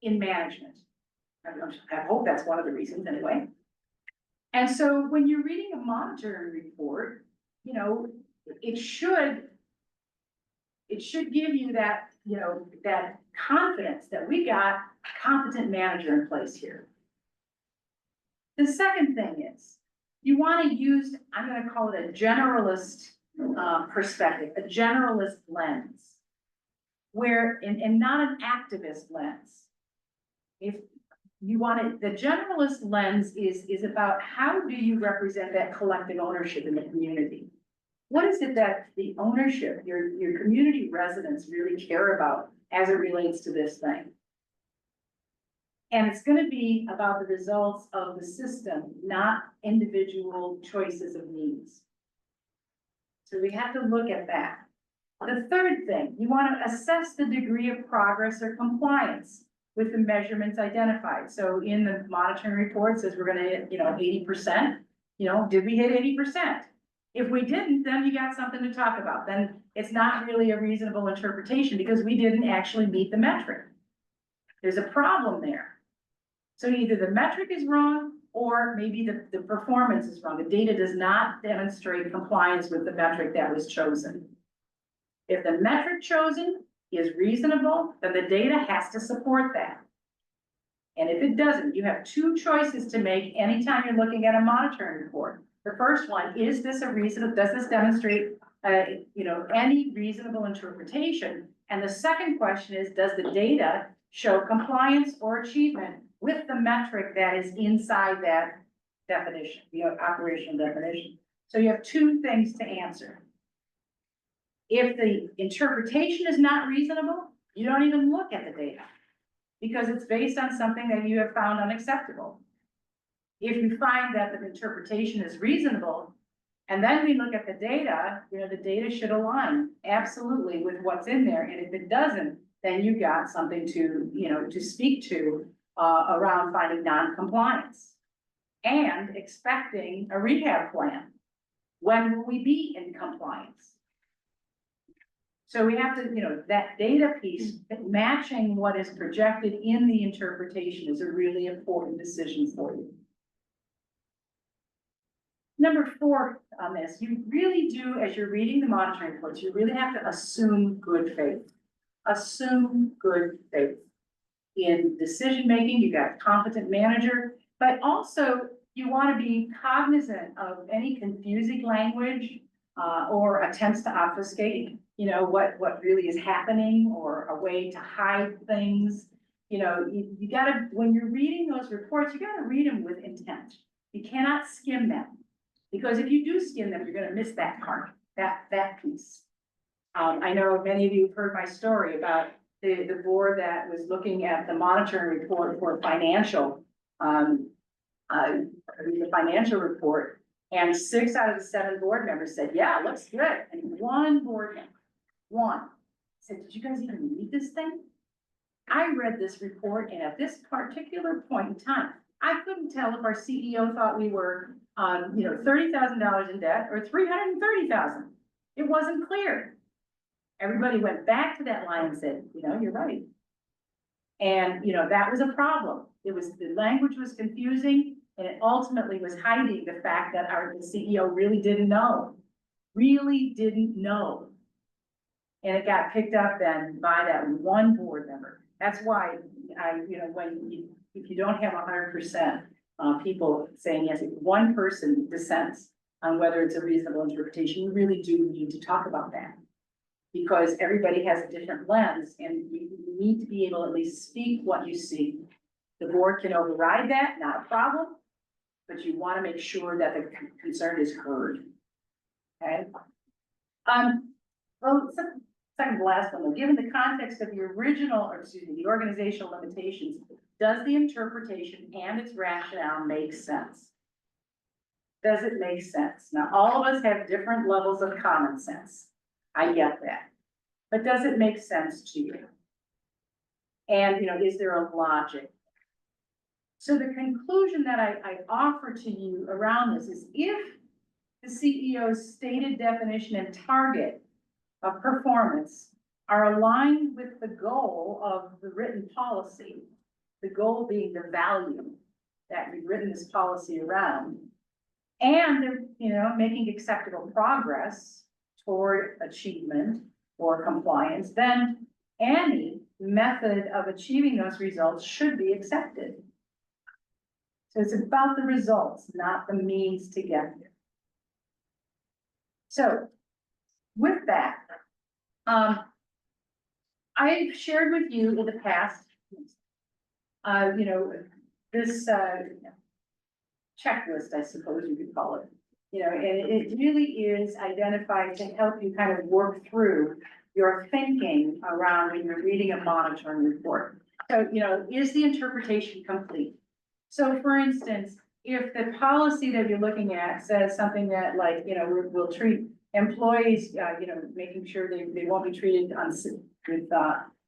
J: in management. I hope that's one of the reasons anyway. And so when you're reading a monitoring report, you know, it should give you that, you know, that confidence that we got a competent manager in place here. The second thing is, you want to use, I'm gonna call it a generalist perspective, a generalist lens. Where, and not an activist lens. If you want it, the generalist lens is about how do you represent that collective ownership in the community? What is it that the ownership, your community residents really care about as it relates to this thing? And it's gonna be about the results of the system, not individual choices of needs. So we have to look at that. The third thing, you want to assess the degree of progress or compliance with the measurements identified. So in the monitoring report says we're gonna hit, 80%, did we hit 80%? If we didn't, then you got something to talk about. Then it's not really a reasonable interpretation because we didn't actually meet the metric. There's a problem there. So either the metric is wrong or maybe the performance is wrong. The data does not demonstrate compliance with the metric that was chosen. If the metric chosen is reasonable, then the data has to support that. And if it doesn't, you have two choices to make anytime you're looking at a monitoring report. The first one, is this a reasonable, does this demonstrate, any reasonable interpretation? And the second question is, does the data show compliance or achievement with the metric that is inside that definition, operational definition? So you have two things to answer. If the interpretation is not reasonable, you don't even look at the data because it's based on something that you have found unacceptable. If you find that the interpretation is reasonable, and then we look at the data, the data should align absolutely with what's in there. And if it doesn't, then you got something to speak to around finding non-compliance and expecting a rehab plan. When will we be in compliance? So we have to, that data piece, matching what is projected in the interpretation is a really important decision for you. Number 4 on this, you really do, as you're reading the monitoring reports, you really have to assume good faith. Assume good faith. In decision-making, you got a competent manager, but also you want to be cognizant of any confusing language or attempts to obfuscate, what really is happening or a way to hide things. You gotta, when you're reading those reports, you gotta read them with intent. You cannot skim them. Because if you do skim them, you're gonna miss that part, that piece. I know many of you have heard my story about the board that was looking at the monitoring report for financial, the financial report. And 6 out of the 7 board members said, yeah, it looks good. And one board member, said, did you guys even read this thing? I read this report, and at this particular point in time, I couldn't tell if our CEO thought we were, $30,000 in debt or $330,000. It wasn't clear. Everybody went back to that line and said, you're right. And, that was a problem. The language was confusing, and it ultimately was hiding the fact that the CEO really didn't know. And it got picked up then by that one board member. That's why if you don't have 100% people saying yes, if one person dissents on whether it's a reasonable interpretation, you really do need to talk about that. Because everybody has a different lens, and you need to be able to at least speak what you see. The board can override that, not a problem, but you want to make sure that the concern is heard. Okay. Well, second to last one, given the context of the the organizational limitations, does the interpretation and its rationale make sense? Does it make sense? Now, all of us have different levels of common sense. I get that. But does it make sense to you? And, is there a logic? So the conclusion that I offer to you around this is, if the CEO's stated definition and target of performance are aligned with the goal of the written policy, the goal being the value that we've written this policy around, and they're, making acceptable progress toward achievement or compliance, then any method of achieving those results should be accepted. So it's about the results, not the means to get there. So with that, I've shared with you in the past, you know, this, checklist, I suppose you could call it. You know, and it really is identified to help you kind of work through your thinking around when you're reading a monitoring report. So, you know, is the interpretation complete? So for instance, if the policy that you're looking at says something that like, you know, we'll treat employees, you know, making sure they won't be treated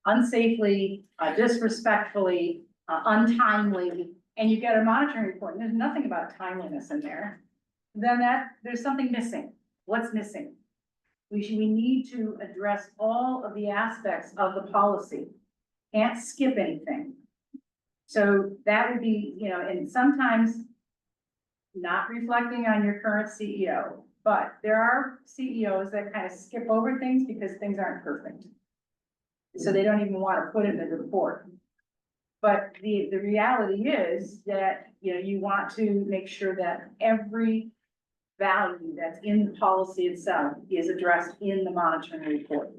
J: unsafely, disrespectfully, untimely, and you get a monitoring report, and there's nothing about timeliness in there, then there's something missing. What's missing? We need to address all of the aspects of the policy. Can't skip anything. So that would be, you know, and sometimes not reflecting on your current CEO, but there are CEOs that kind of skip over things because things aren't perfect. So they don't even want to put it in the report. But the reality is that, you know, you want to make sure that every value that's in the policy itself is addressed in the monitoring report.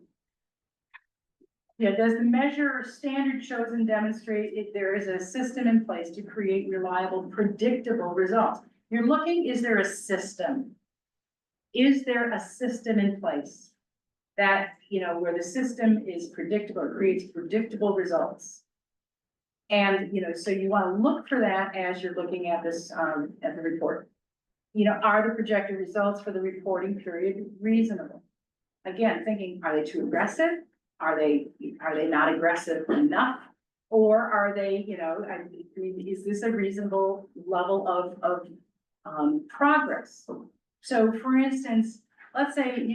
J: You know, does the measure or standard chosen demonstrate if there is a system in place to create reliable, predictable results? You're looking, is there a system? Is there a system in place that, you know, where the system is predictable, creates predictable results? And, you know, so you want to look for that as you're looking at this, at the report. You know, are the projected results for the reporting period reasonable? Again, thinking, are they too aggressive? Are they not aggressive enough? Or are they, you know, is this a reasonable level of progress? So for instance, let's say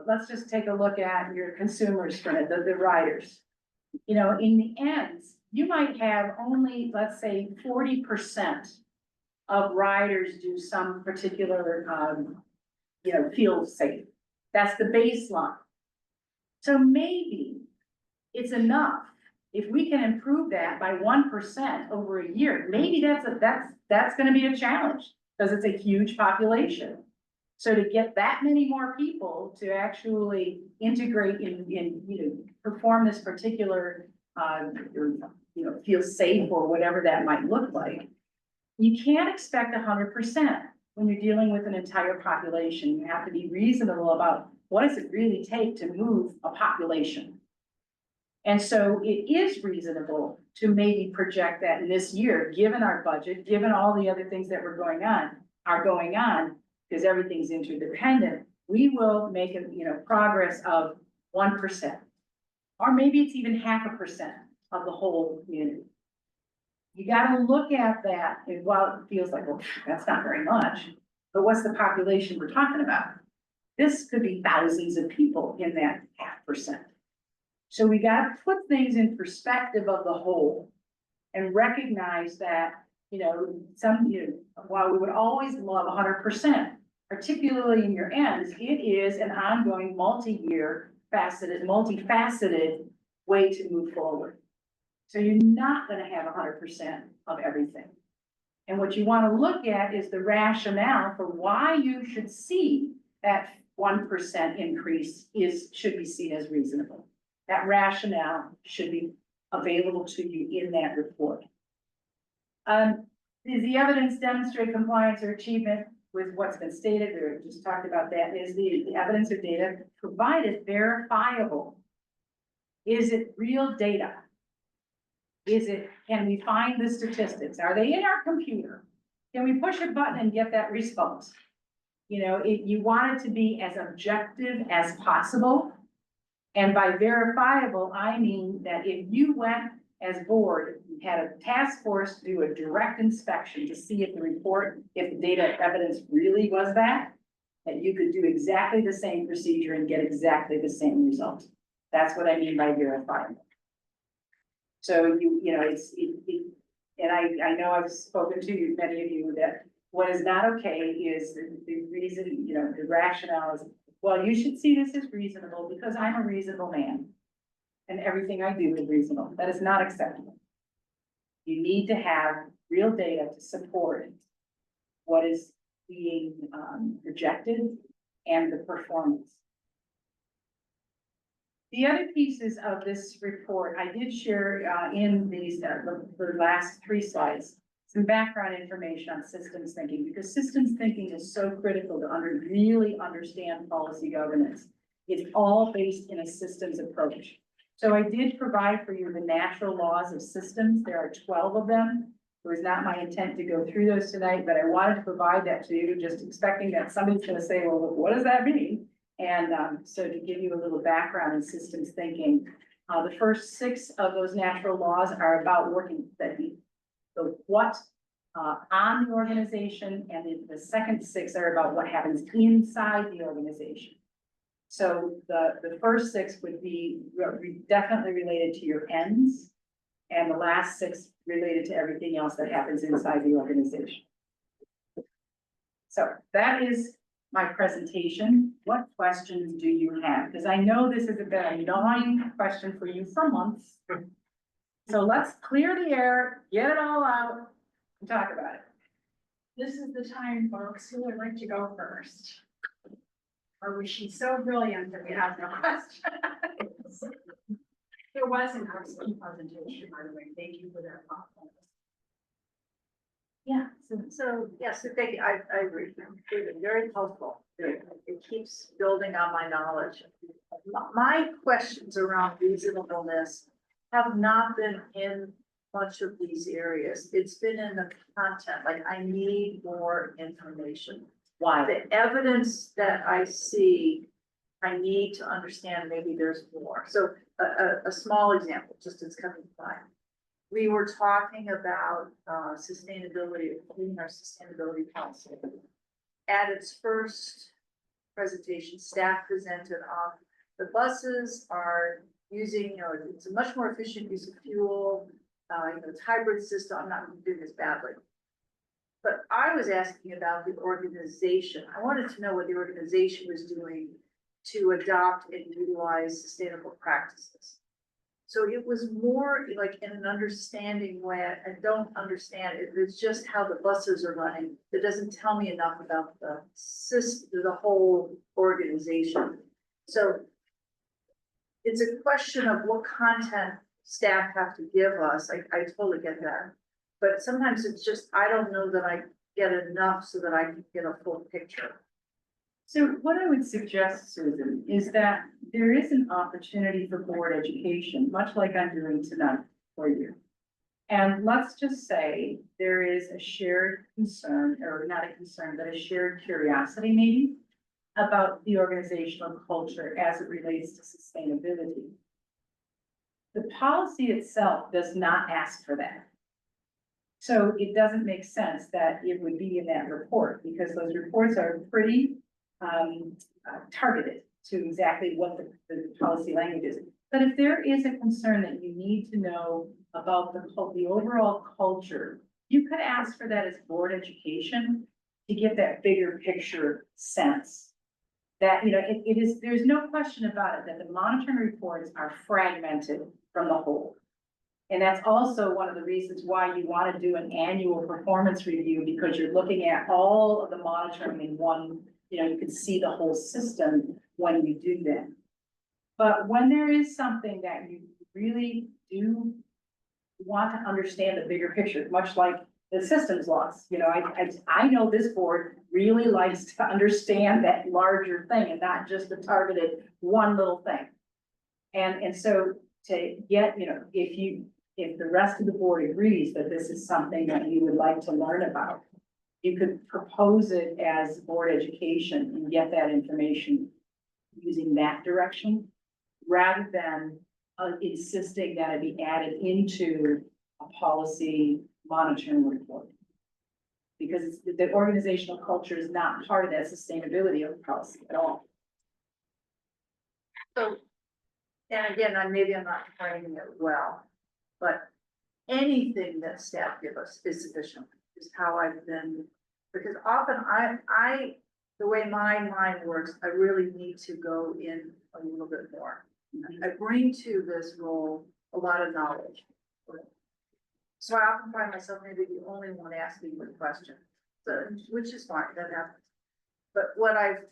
J: let's just take a look at your consumers for it, the riders. You know, in the end, you might have only, let's say, 40% of riders do some particular, you know, feel safe. That's the baseline. So maybe it's enough. If we can improve that by 1% over a year, maybe that's gonna be a challenge because it's a huge population. So to get that many more people to actually integrate in, you know, perform this particular, you know, feel safe or whatever that might look like, you can't expect 100% when you're dealing with an entire population. You have to be reasonable about what does it really take to move a population. And so it is reasonable to maybe project that in this year, given our budget, given all the other things that are going on, because everything's interdependent, we will make a, you know, progress of 1%. Or maybe it's even 0.5% of the whole community. You gotta look at that, and while it feels like, well, that's not very much, but what's the population we're talking about? This could be thousands of people in that 0.5%. So we gotta put things in perspective of the whole and recognize that, you know, while we would always love 100%, particularly in your ends, it is an ongoing multifaceted way to move forward. So you're not gonna have 100% of everything. And what you wanna look at is the rationale for why you should see that 1% increase should be seen as reasonable. That rationale should be available to you in that report. Does the evidence demonstrate compliance or achievement with what's been stated? We just talked about that. Is the evidence or data provided verifiable? Is it real data? Can we find the statistics? Are they in our computer? Can we push a button and get that response? You know, you want it to be as objective as possible. And by verifiable, I mean that if you went as board, had a task force do a direct inspection to see if the data evidence really was that you could do exactly the same procedure and get exactly the same result. That's what I mean by verifiable. So you know, and I know I've spoken to many of you that what is not okay is the reason, you know, the rationale is, well, you should see this as reasonable because I'm a reasonable man and everything I do is reasonable. That is not acceptable. You need to have real data to support what is being projected and the performance. The other pieces of this report, I did share in these, the last 3 slides, some background information on systems thinking, because systems thinking is so critical to really understand policy governance. It's all based in a systems approach. So I did provide for you the natural laws of systems. There are 12 of them. It was not my intent to go through those tonight, but I wanted to provide that to you, just expecting that somebody's gonna say, well, what does that mean? And so to give you a little background in systems thinking, the first 6 of those natural laws are about working, the what on the organization, and the second 6 are about what happens inside the organization. So the first 6 would be definitely related to your ends, and the last 6 related to everything else that happens inside the organization. So that is my presentation. What questions do you have? Because I know this has been a gnawing question for you for months. So let's clear the air, get it all out, and talk about it.
A: This is the time, folks, who would like to go first? Or was she so brilliant that we have no questions? It was an excellent presentation, by the way. Thank you for that thoughtfulness.
J: Yeah.
I: So, yes, thank you. I agree. It's very helpful. It keeps building on my knowledge. My questions around reasonableness have not been in much of these areas. It's been in the content, like I need more information.
J: Why?
I: The evidence that I see, I need to understand maybe there's more. So a small example, just as coming to mind. We were talking about sustainability, including our sustainability policy. At its first presentation, staff presented on the buses are using, it's a much more efficient use of fuel. It's hybrid system. I'm not doing this badly. But I was asking about the organization. I wanted to know what the organization was doing to adopt and utilize sustainable practices. So it was more like in an understanding way. I don't understand it. It's just how the buses are running. It doesn't tell me enough about the system, the whole organization. So it's a question of what content staff have to give us. I totally get that. But sometimes it's just, I don't know that I get enough so that I can get a full picture.
J: So what I would suggest, Susan, is that there is an opportunity for board education, much like I'm doing tonight for you. And let's just say there is a shared concern, or not a concern, but a shared curiosity maybe about the organizational culture as it relates to sustainability. The policy itself does not ask for that. So it doesn't make sense that it would be in that report, because those reports are pretty targeted to exactly what the policy language is. But if there is a concern that you need to know about the overall culture, you could ask for that as board education to get that bigger picture sense. That, it is, there's no question about it, that the monitoring reports are fragmented from the whole. And that's also one of the reasons why you want to do an annual performance review, because you're looking at all of the monitoring in one, you can see the whole system when you do that. But when there is something that you really do want to understand the bigger picture, much like the systems laws, I know this board really likes to understand that larger thing and not just the targeted one little thing. And so to get, if the rest of the board agrees that this is something that you would like to learn about, you could propose it as board education and get that information using that direction, rather than insisting that it be added into a policy monitoring report. Because the organizational culture is not part of that sustainability of the policy at all.
I: So, and again, maybe I'm not framing it well, but anything that staff give us is sufficient, is how I've been, because often the way my mind works, I really need to go in a little bit more. I bring to this role a lot of knowledge. So I often find myself maybe the only one asking the question, which is fine, that happens. But what I've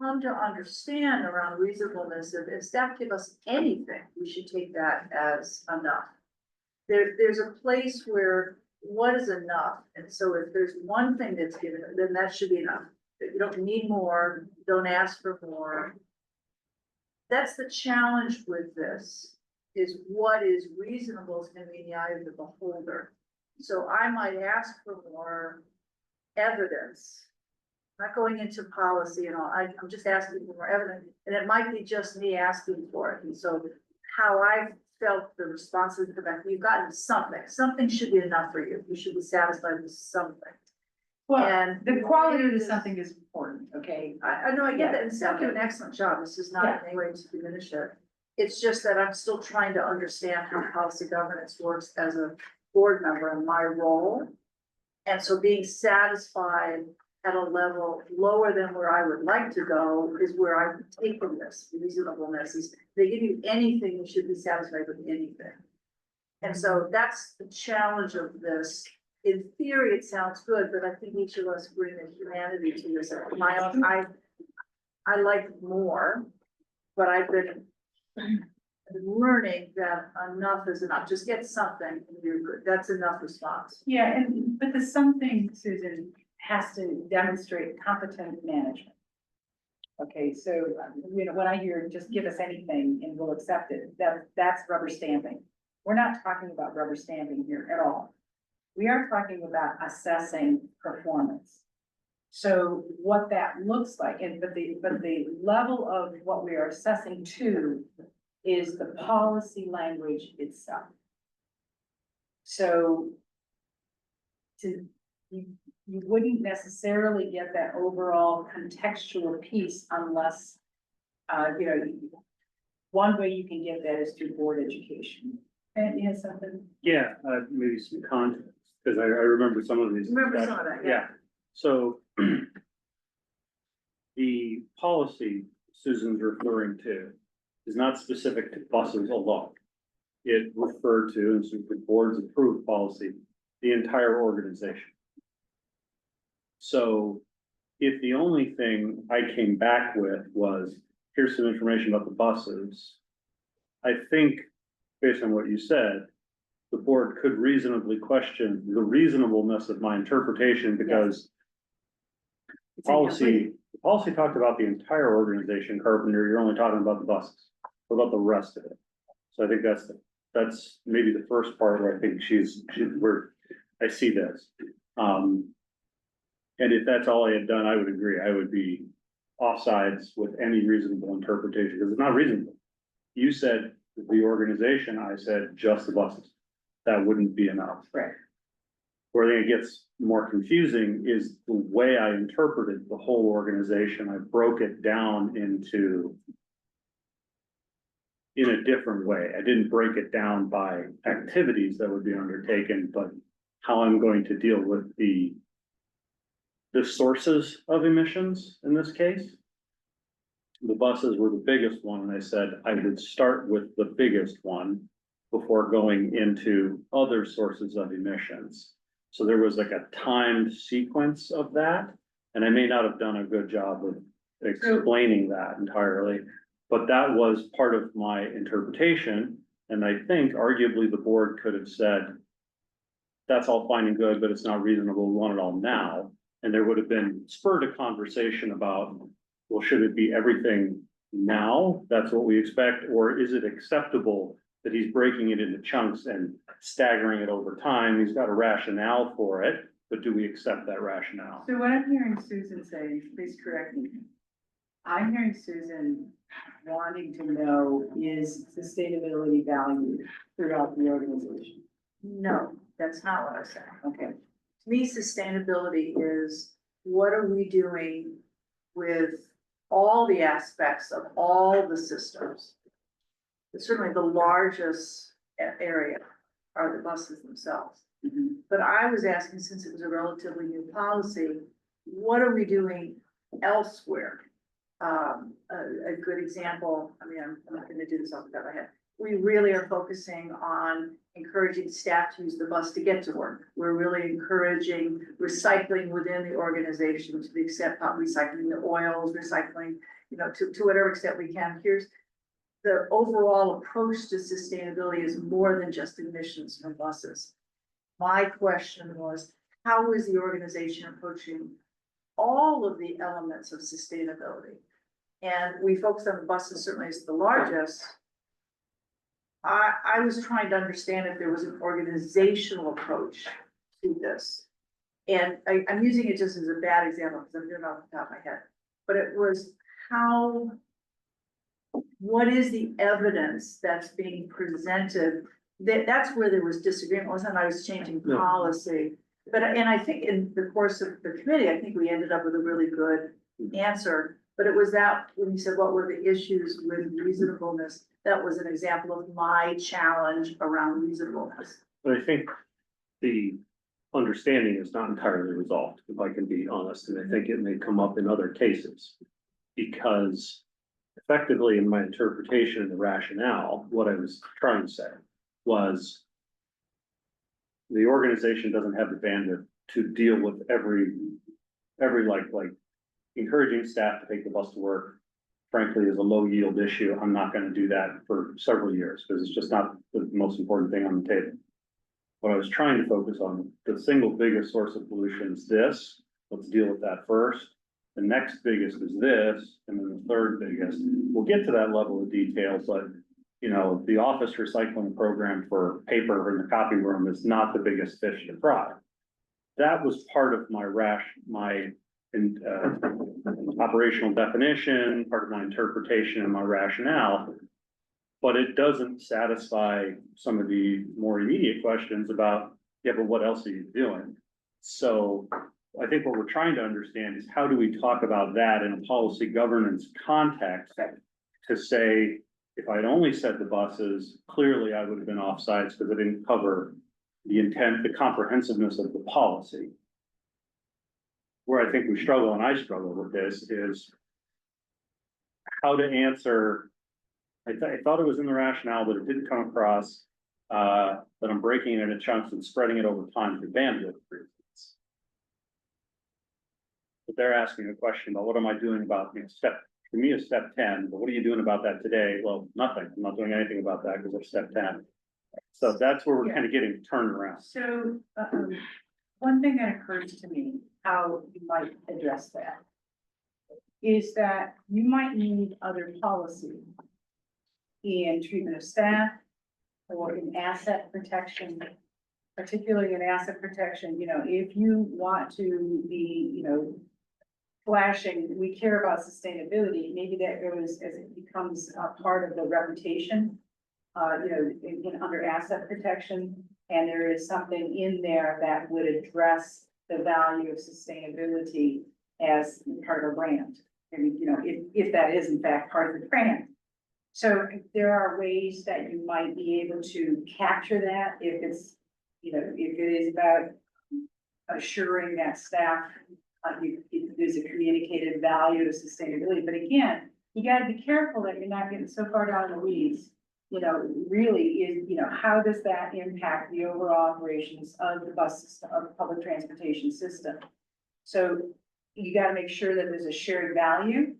I: come to understand around reasonableness, if staff give us anything, we should take that as enough. There's a place where what is enough, and so if there's one thing that's given, then that should be enough. You don't need more, don't ask for more. That's the challenge with this, is what is reasonable is gonna be in the eye of the beholder. So I might ask for more evidence, not going into policy and all, I'm just asking for more evidence, and it might be just me asking for it, and so how I've felt the responses to back, you've gotten something should be enough for you, you should be satisfied with something.
J: Well,
I: And
J: the quality of the something is important, okay?
I: I know, I get that, and staff do
J: okay.
I: an excellent job, this is not in any way to diminish it. It's just that I'm still trying to understand how policy governance works as a board member and my role. And so being satisfied at a level lower than where I would like to go is where I've taken this reasonableness, is they give you anything, you should be satisfied with anything. And so that's the challenge of this. In theory, it sounds good, but I think each of us bring a humanity to this. My own, I like more, but I've been learning that enough is enough. Just get something and you're good. That's enough response.
J: Yeah, but the something, Susan, has to demonstrate competent management. Okay, so, when I hear just give us anything and we'll accept it, that's rubber stamping. We're not talking about rubber stamping here at all. We are talking about assessing performance. So what that looks like, but the level of what we are assessing to is the policy language itself. So you wouldn't necessarily get that overall contextual piece unless, one way you can get that is through board education. And you have something?
K: Yeah, maybe some context, because I remember some of these.
I: Remember some of that, yeah.
K: So the policy Susan's referring to is not specific to buses alone. It referred to, and so the board's approved policy, the entire organization. So if the only thing I came back with was, here's some information about the buses, I think, based on what you said, the board could reasonably question the reasonableness of my interpretation, because the policy talked about the entire organization, Carpenter, you're only talking about the buses. What about the rest of it? So I think that's maybe the first part where I think where I see this. And if that's all I had done, I would agree, I would be offsides with any reasonable interpretation, because it's not reasonable. You said the organization, I said just the buses. That wouldn't be enough.
J: Right.
K: Where I think it gets more confusing is the way I interpreted the whole organization. I broke it down in a different way. I didn't break it down by activities that would be undertaken, but how I'm going to deal with the sources of emissions in this case. The buses were the biggest one, and I said I would start with the biggest one before going into other sources of emissions. So there was like a timed sequence of that, and I may not have done a good job of explaining that entirely, but that was part of my interpretation. And I think arguably the board could have said, that's all fine and good, but it's not reasonable, we want it all now. And there would have been spurred a conversation about, well, should it be everything now? That's what we expect, or is it acceptable that he's breaking it into chunks and staggering it over time? He's got a rationale for it, but do we accept that rationale?
J: So what I'm hearing Susan say, please correct me. I'm hearing Susan wanting to know, is sustainability valued throughout the organization?
I: No, that's not what I said.
J: Okay.
I: To me, sustainability is, what are we doing with all the aspects of all the systems? Certainly the largest area are the buses themselves.
J: Mhm.
I: But I was asking, since it was a relatively new policy, what are we doing elsewhere? A good example, I mean, I'm not gonna do this off the top of my head. We really are focusing on encouraging staff to use the bus to get to work. We're really encouraging recycling within the organization to the extent of recycling the oils, recycling, you know, to whatever extent we can. Here's the overall approach to sustainability is more than just emissions from buses. My question was, how is the organization approaching all of the elements of sustainability? And we focused on the buses certainly as the largest. I was trying to understand if there was an organizational approach to this. And I'm using it just as a bad example because I'm doing it off the top of my head. But it was what is the evidence that's being presented? That's where there was disagreement, wasn't I was changing
K: No.
I: policy. But, and I think in the course of the committee, I think we ended up with a really good answer. But it was that, when you said, what were the issues with reasonableness? That was an example of my challenge around reasonableness.
K: But I think the understanding is not entirely resolved, if I can be honest, and I think it may come up in other cases. Because effectively, in my interpretation and the rationale, what I was trying to say was the organization doesn't have the bandwidth to deal with every like encouraging staff to take the bus to work, frankly, is a low yield issue. I'm not gonna do that for several years, because it's just not the most important thing on the table. What I was trying to focus on, the single biggest source of pollution is this, let's deal with that first. The next biggest is this, and then the third biggest, we'll get to that level of detail, but you know, the office recycling program for paper in the copy room is not the biggest fish to fry. That was part of my operational definition, part of my interpretation and my rationale. But it doesn't satisfy some of the more immediate questions about, yeah, but what else are you doing? So I think what we're trying to understand is how do we talk about that in a policy governance context to say, if I'd only said the buses, clearly I would have been offsides because I didn't cover the intent, the comprehensiveness of the policy. Where I think we struggle, and I struggle with this, is how to answer. I thought it was in the rationale, but it didn't come across that I'm breaking it into chunks and spreading it over time for bandwidth reasons. But they're asking a question about what am I doing about, you know, for me is step 10, but what are you doing about that today? Well, nothing. I'm not doing anything about that because of step 10. So that's where we're kind of getting turned around.
J: So, one thing that occurs to me, how you might address that, is that you might need other policy in treatment of staff or in asset protection, particularly in asset protection. You know, if you want to be, you know, flashing, we care about sustainability, maybe that goes as it becomes a part of the reputation, you know, under asset protection. And there is something in there that would address the value of sustainability as part of a brand. And, you know, if that is in fact part of the brand. So there are ways that you might be able to capture that if it's, you know, if it is about assuring that staff, there's a communicated value to sustainability. But again, you gotta be careful that you're not getting so far down the weeds. You know, really is, you know, how does that impact the overall operations of the bus system, of the public transportation system? So you gotta make sure that there's a shared value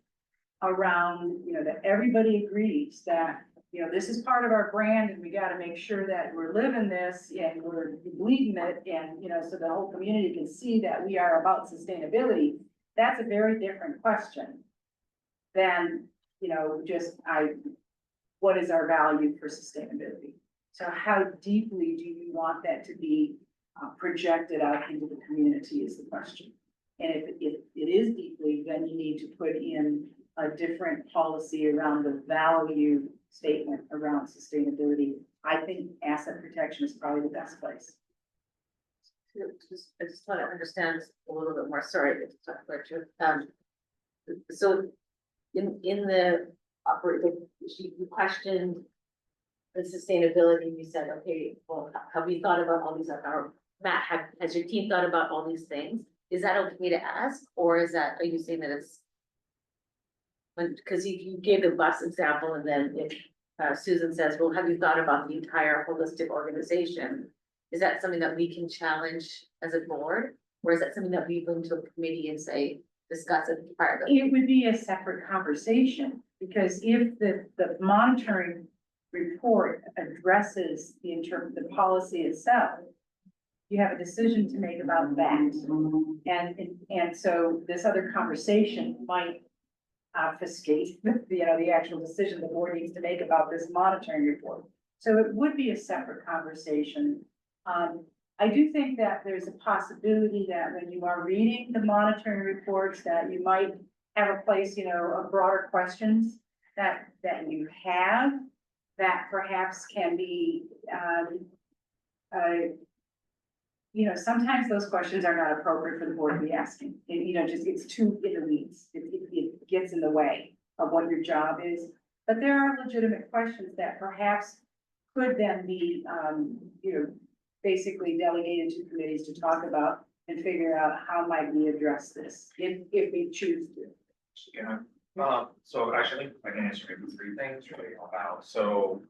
J: around, you know, that everybody agrees that, you know, this is part of our brand and we gotta make sure that we're living this and we're believing it and, you know, so the whole community can see that we are about sustainability. That's a very different question than, you know, just what is our value for sustainability? So how deeply do you want that to be projected out into the community is the question. And if it is deeply, then you need to put in a different policy around the value statement around sustainability. I think asset protection is probably the best place.
D: I just want to understand a little bit more, sorry, to talk about you. So in the you questioned the sustainability, you said, okay, well, have we thought about all these, or Matt, has your team thought about all these things? Is that okay to ask, or is that, are you saying that it's because you gave the bus example and then it Susan says, well, have you thought about the entire holistic organization? Is that something that we can challenge as a board? Or is that something that we bring to the committee and say, discuss it privately?
J: It would be a separate conversation, because if the monitoring report addresses the policy itself, you have a decision to make about that. And so this other conversation might obfuscate, the actual decision the board needs to make about this monitoring report. So it would be a separate conversation. I do think that there's a possibility that when you are reading the monitoring reports, that you might have a place, of broader questions that you have, that perhaps can be, sometimes those questions are not appropriate for the board to be asking. It's too in the weeds. It gets in the way of what your job is. But there are legitimate questions that perhaps could then be, basically delegated to committees to talk about and figure out how might we address this, if we choose to.
E: Yeah, so actually, I can answer maybe three things really about, so,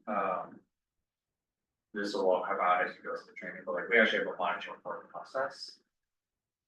E: this will all come out as you go through the training, but like, we actually have a monitoring report process.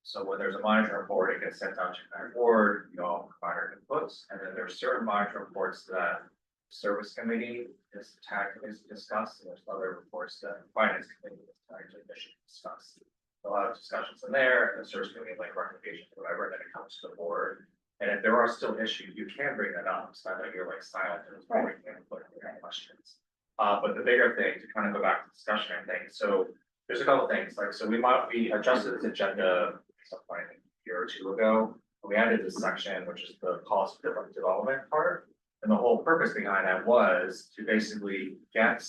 E: So when there's a monitoring report, it gets sent out to our board, you all provide our inputs, and then there's certain monitoring reports that service committee is tagged to discuss, and there's other reports that finance committee is tagged to discuss. A lot of discussions in there, and the service committee like recommendations, whatever, and then it comes to the board. And if there are still issues, you can bring that up, it's not that you're like silent and ignoring input or any questions. But the bigger thing, to kind of go back to the discussion, I think, so there's a couple things, like, so we adjusted this agenda at some point a year or two ago. We added this section, which is the policy development part. And the whole purpose behind that was to basically get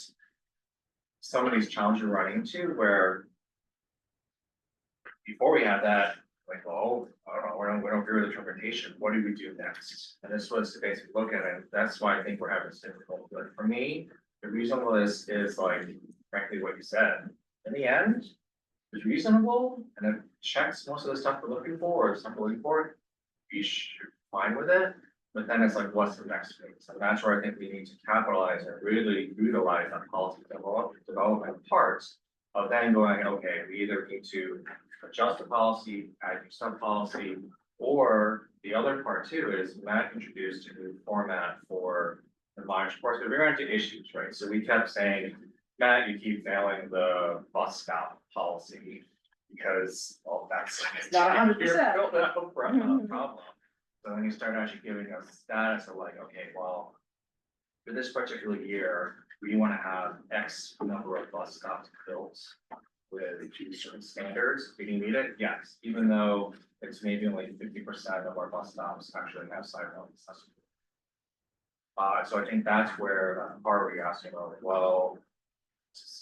E: some of these challenges we're running into where before we had that, like, oh, I don't know, we don't agree with interpretation, what do we do next? And this was to basically look at it, that's why I think we're having this difficulty. But for me, the reasonableness is like, frankly, what you said. In the end, it's reasonable and it checks most of the stuff we're looking for or stuff we're looking for. We should be fine with it. But then it's like, what's the next phase? And that's where I think we need to capitalize and really utilize that policy development parts of then going, okay, we either need to adjust the policy, add new sub policy, or the other part too is Matt introduced a new format for the monitoring reports, but we ran into issues, right? So we kept saying, Matt, you keep failing the bus stop policy because, well, that's
J: Not 100%.
E: problem. So then you start actually giving us status of like, okay, well, for this particular year, we want to have X number of bus stops built with certain standards. Do you need it? Yes, even though it's maybe only 50% of our bus stops actually have sidewalk accessibility. So I think that's where that part where you're asking about, well,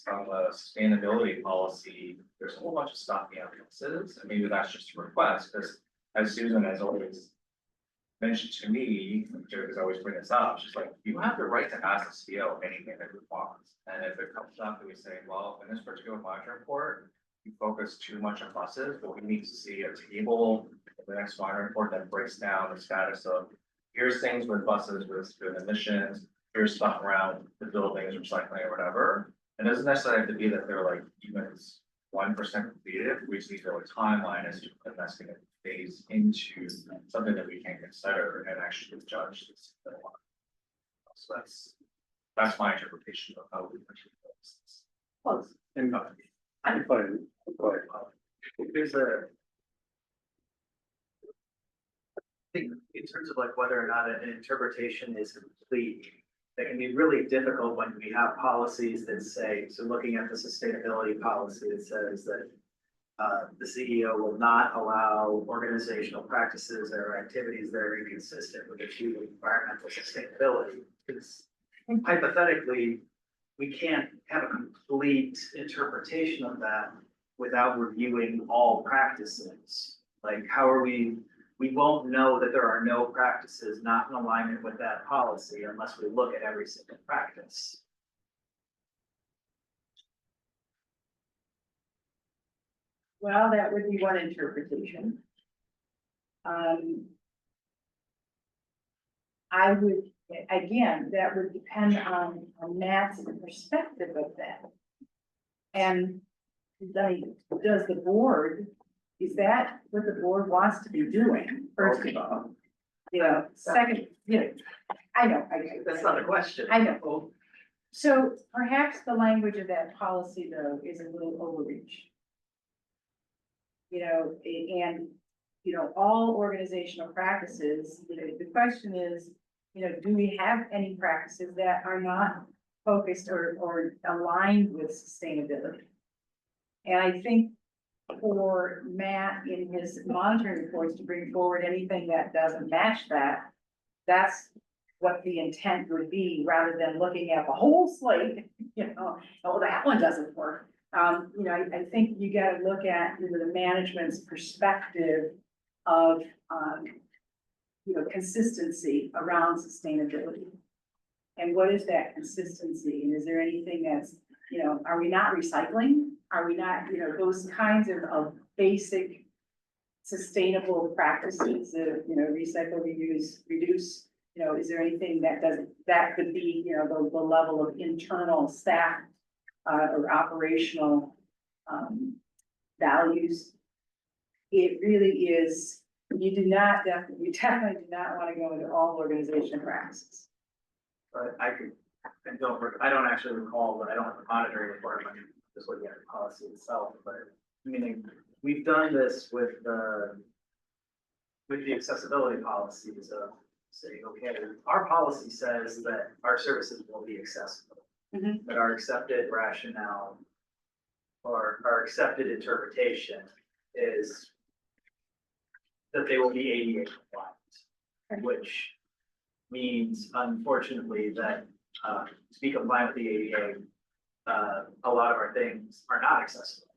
E: from a sustainability policy, there's a whole bunch of stuff the emphasis, and maybe that's just a request, because as Susan has always mentioned to me, Joe has always bring this up, she's like, you have the right to ask the CL anything that it wants. And if it comes up and we say, well, in this particular monitoring report, you focus too much on buses, but we need to see a table of the next monitoring report that breaks down the status of here's things with buses with emissions, here's stuff around the buildings, recycling or whatever. It doesn't necessarily have to be that they're like even 1% completed, we just need to know a timeline as to investing a phase into something that we can consider and actually judge this. So that's my interpretation of how we actually do this.
K: And if I, go ahead.
H: There's a. I think in terms of like whether or not an interpretation is complete, that can be really difficult when we have policies that say, so looking at the sustainability policy, it says that the CEO will not allow organizational practices or activities that are inconsistent with achieving environmental sustainability. Because hypothetically, we can't have a complete interpretation of that without reviewing all practices. Like, how are we won't know that there are no practices not in alignment with that policy unless we look at every single practice.
J: Well, that would be one interpretation. I would again, that would depend on Matt's perspective of that. And like, does the board, is that what the board wants to be doing, first of all? You know, second, you know, I know.
H: That's not a question.
J: I know. So perhaps the language of that policy, though, is a little overreach. You know, and, you know, all organizational practices, you know, the question is, you know, do we have any practices that are not focused or aligned with sustainability? And I think for Matt in his monitoring reports to bring forward anything that doesn't match that, that's what the intent would be, rather than looking at the whole slate, you know, oh, that one doesn't work. You know, I think you gotta look at, you know, the management's perspective of, you know, consistency around sustainability. And what is that consistency? And is there anything that's, you know, are we not recycling? Are we not, you know, those kinds of basic sustainable practices that, you know, recycle, reuse, reduce, you know, is there anything that doesn't, that could be, you know, the level of internal staff or operational values? It really is, you definitely do not want to go into all organization practices.
H: But I don't actually recall, but I don't have the monitoring report, I'm just looking at the policy itself, but meaning, we've done this with the accessibility policies of saying, okay, our policy says that our services will be accessible.
J: Mhm.
H: But our accepted rationale or our accepted interpretation is that they will be ADA compliant, which means unfortunately that to be compliant with the ADA, a lot of our things are not accessible.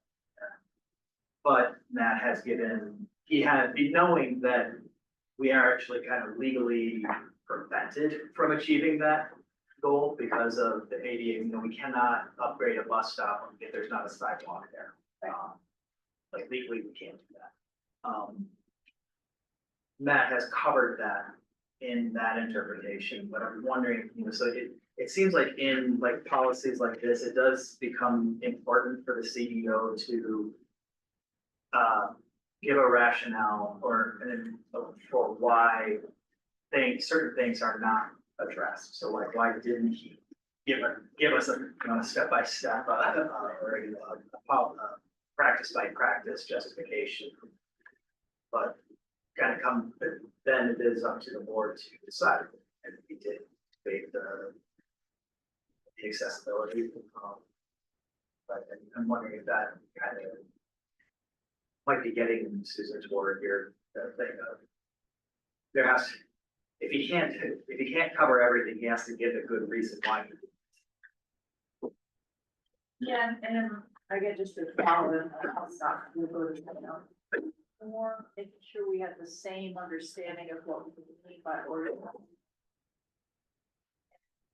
H: But Matt has knowing that we are actually kind of legally prevented from achieving that goal because of the ADA, you know, we cannot upgrade a bus stop if there's not a sidewalk there. Like legally, we can't do that. Matt has covered that in that interpretation, but I'm wondering, you know, so it seems like in like policies like this, it does become important for the CEO to give a rationale for why certain things are not addressed. So like, why didn't he give us a step-by-step or a practice by practice justification? But then it is up to the board to decide if we did make the accessibility. But I'm wondering if that kind of might be getting Susan's word here, that thing of there has to, if he can't cover everything, he has to give a good reason why.
I: Yeah, and I get just to follow it, I'll stop. More making sure we have the same understanding of what we mean by order.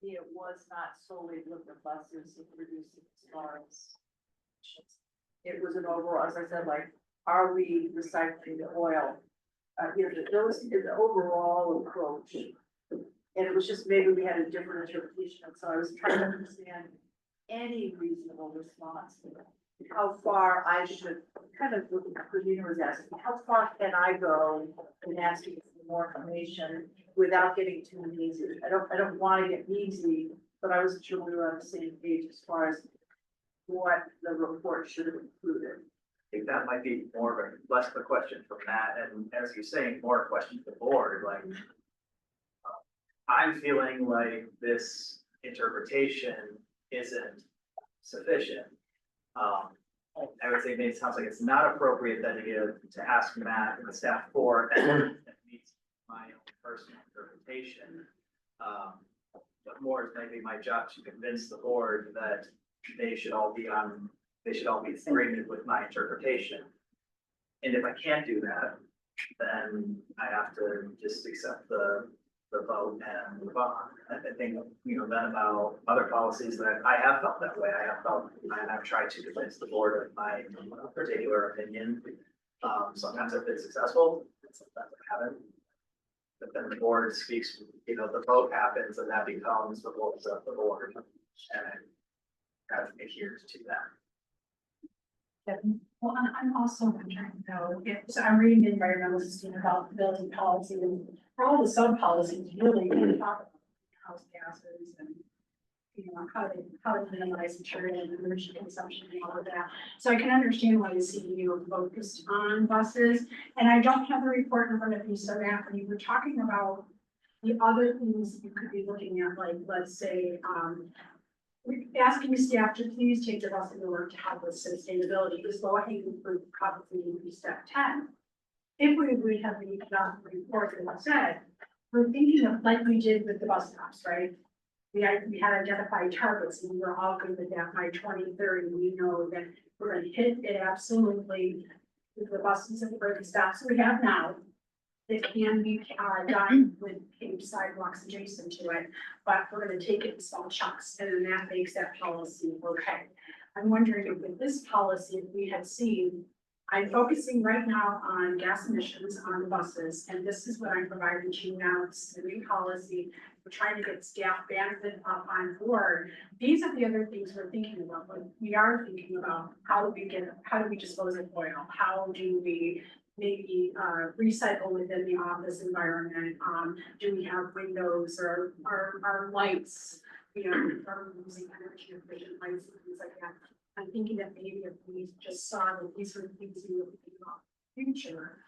I: It was not solely with the buses and reducing cars. It was an overall, as I said, like, are we recycling the oil? You know, those is the overall approach. And it was just maybe we had a different interpretation, and so I was trying to understand any reasonable response to that. How far I should, kind of what Virginia was asking, how far can I go in asking for more information without getting too easy? I don't want to get easy, but I wasn't sure we were on the same page as far as what the report should have included.
H: I think that might be more of less of a question for Matt, and as you're saying, more a question to the board, like, I'm feeling like this interpretation isn't sufficient. I would say maybe it sounds like it's not appropriate then to ask Matt and the staff for that meets my own personal interpretation. But more is maybe my job to convince the board that they should all be in agreement with my interpretation. And if I can't do that, then I have to just accept the vote and move on. I think, you know, then about other policies that I have felt that way. I have felt, and I've tried to convince the board of my particular opinion. Sometimes I've been successful, sometimes I haven't. but then the board speaks, you know, the vote happens and that becomes the voice of the board. And I adheres to that.
A: Well, I'm also wondering though, so I'm reading the environmental sustainability policy and all the sub policies really talk about house gases and you know, how to minimize material and energy consumption and all of that. So I can understand why the CEO focused on buses. And I don't have the report in front of me, so that when you were talking about the other things you could be looking at, like, let's say, asking staff to please take the bus into work to help with sustainability is low hanging fruit, probably would be step 10. If we would have the report that said, we're thinking of like we did with the bus stops, right? We had identified targets and we were all good with that by 2030. We know that we're gonna hit it absolutely with the buses and the stops we have now. It can be done with paved sidewalks adjacent to it, but we're gonna take it in small chunks and then that makes that policy okay. I'm wondering if with this policy, if we had seen, I'm focusing right now on gas emissions on buses, and this is what I'm providing to you now, it's the new policy. We're trying to get staff bandwidth up on board. These are the other things we're thinking about, but we are thinking about how do we dispose of oil? How do we maybe recycle within the office environment? Do we have windows or our lights? You know, are we using energy efficient lights and things like that? I'm thinking that maybe if we just saw that these are the things we were thinking about in the future,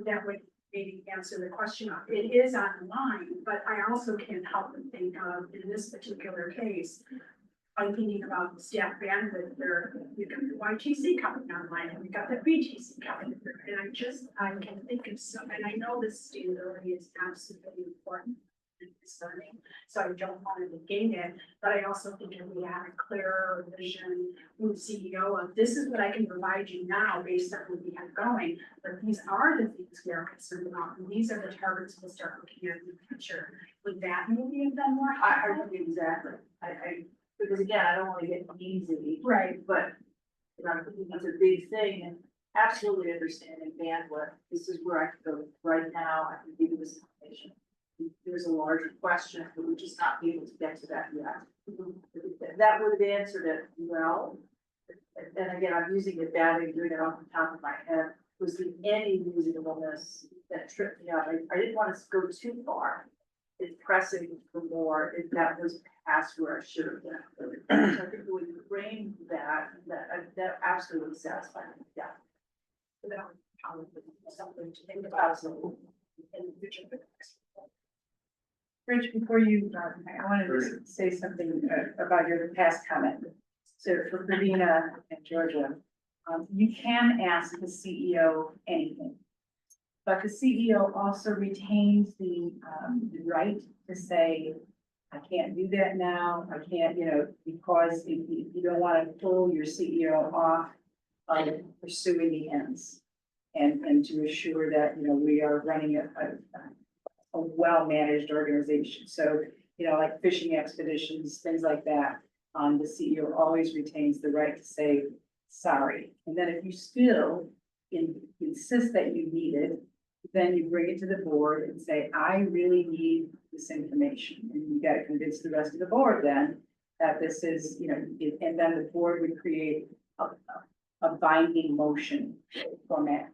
A: that would maybe answer the question of, it is online, but I also can't help but think of, in this particular case, I'm thinking about the staff bandwidth where we've got the YTC coming online and we've got the BTC coming through. And I can think of some, and I know this sustainability is absolutely important and concerning, so I don't want to negate it, but I also think if we had a clearer vision with CEO of this is what I can provide you now based on what we have going, but these are the things we are concerned about, and these are the targets we'll start looking at in the future. Would that maybe have been more?
I: I agree exactly. Because again, I don't want to get easy,
A: Right.
I: but you know, I think it's a big thing and absolutely understanding bandwidth. This is where I could go right now. I can give you this information. There's a larger question, but we're just not able to get to that yet. That would have answered it well. And again, I'm using it badly, doing it off the top of my head. Was the any reasonableness that tripped me up? I didn't want to go too far. It's pressing for more, if that was past where I should have been. So I think the way you framed that absolutely satisfied me, yeah.
A: So that would probably be something to think about in the future.
J: Rich, before you, I wanted to say something about your past comment. So for Pravina and Georgia, you can ask the CEO anything. But the CEO also retains the right to say, I can't do that now, I can't, you know, because you don't want to pull your CEO off of pursuing the ends. And to assure that, you know, we are running a well-managed organization. So, you know, like fishing expeditions, things like that, the CEO always retains the right to say, sorry. And then if you still insist that you need it, then you bring it to the board and say, I really need this information. And you got to convince the rest of the board then that this is, you know, and then the board would create a binding motion format.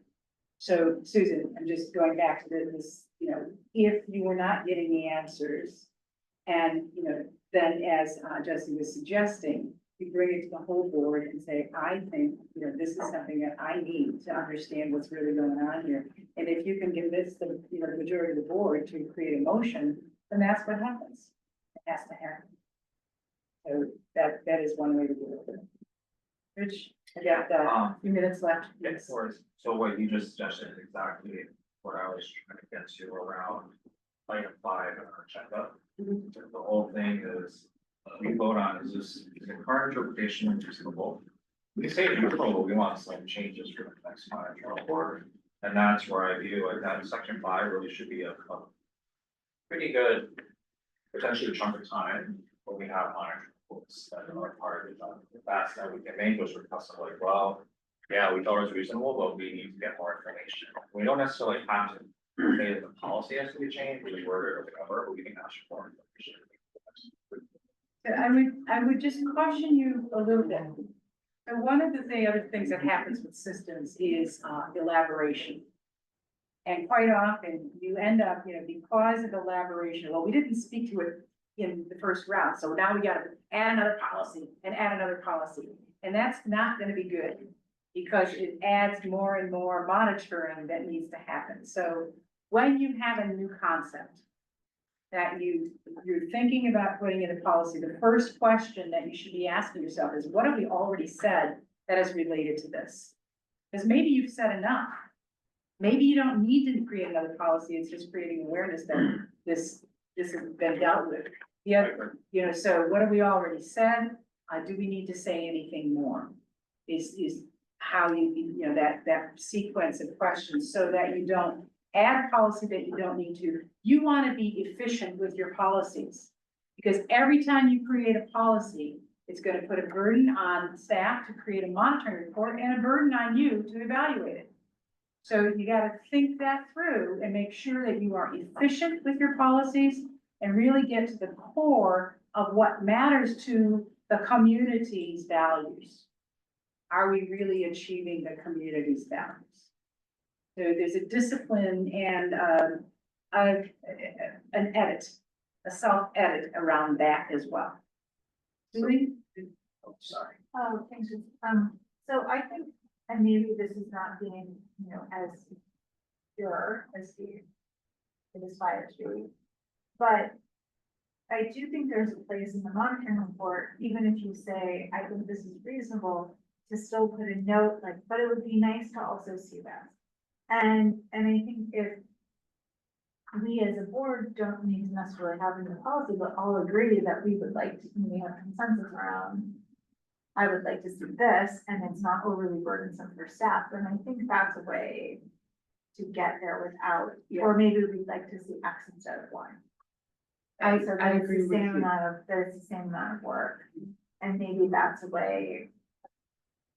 J: So Susan, I'm just going back to this, you know, if you were not getting the answers and, you know, then as Jesse was suggesting, you bring it to the whole board and say, I think, you know, this is something that I need to understand what's really going on here. And if you can convince the, you know, the majority of the board to create a motion, then that's what happens. It has to happen. So that is one way to do it. Rich, I got a few minutes left.
E: Of course. So what you just suggested is exactly what I was trying to get to around item 5 in our agenda. The whole thing is, we vote on, is the current interpretation reasonable? We say neutral, we want some changes for the next financial report. And that's where I view like that section 5 really should be a pretty good, potentially chunk of time when we have financial reports that are part of it. If that's that we can make those requests like, well, yeah, we thought it was reasonable, but we need to get more information. We don't necessarily have to say that the policy has to be changed, we just word it or whatever, but we can ask for it.
J: I would just caution you a little bit. So one of the other things that happens with systems is elaboration. And quite often you end up, because of elaboration, well, we didn't speak to it in the first round, so now we gotta add another policy and add another policy. And that's not gonna be good, because it adds more and more monitoring that needs to happen. So when you have a new concept that you're thinking about putting in a policy, the first question that you should be asking yourself is, what have we already said that is related to this? Because maybe you've said enough. Maybe you don't need to create another policy, it's just creating awareness that this has been dealt with. Yeah, so what have we already said? Do we need to say anything more? Is how that sequence of questions, so that you don't add policy that you don't need to. You want to be efficient with your policies, because every time you create a policy, it's going to put a burden on staff to create a monitoring report and a burden on you to evaluate it. So you got to think that through and make sure that you are efficient with your policies and really get to the core of what matters to the community's values. Are we really achieving the community's values? So there's a discipline and an edit, a self-edit around that as well. Julie? Oh, sorry.
L: Oh, thanks. So I think, and maybe this is not being, as pure as it aspires to be, but I do think there's a place in the monitoring report, even if you say, I think this is reasonable, to still put a note like, but it would be nice to also see that. And I think if we as a board don't need to necessarily have in the policy, but all agree that we would like to, we have consensus around, I would like to see this, and it's not overly burdensome for staff, then I think that's a way to get there without, or maybe we'd like to see X instead of Y.
J: I
L: There's
J: agree with
L: the same
J: you.
L: amount of work, and maybe that's a way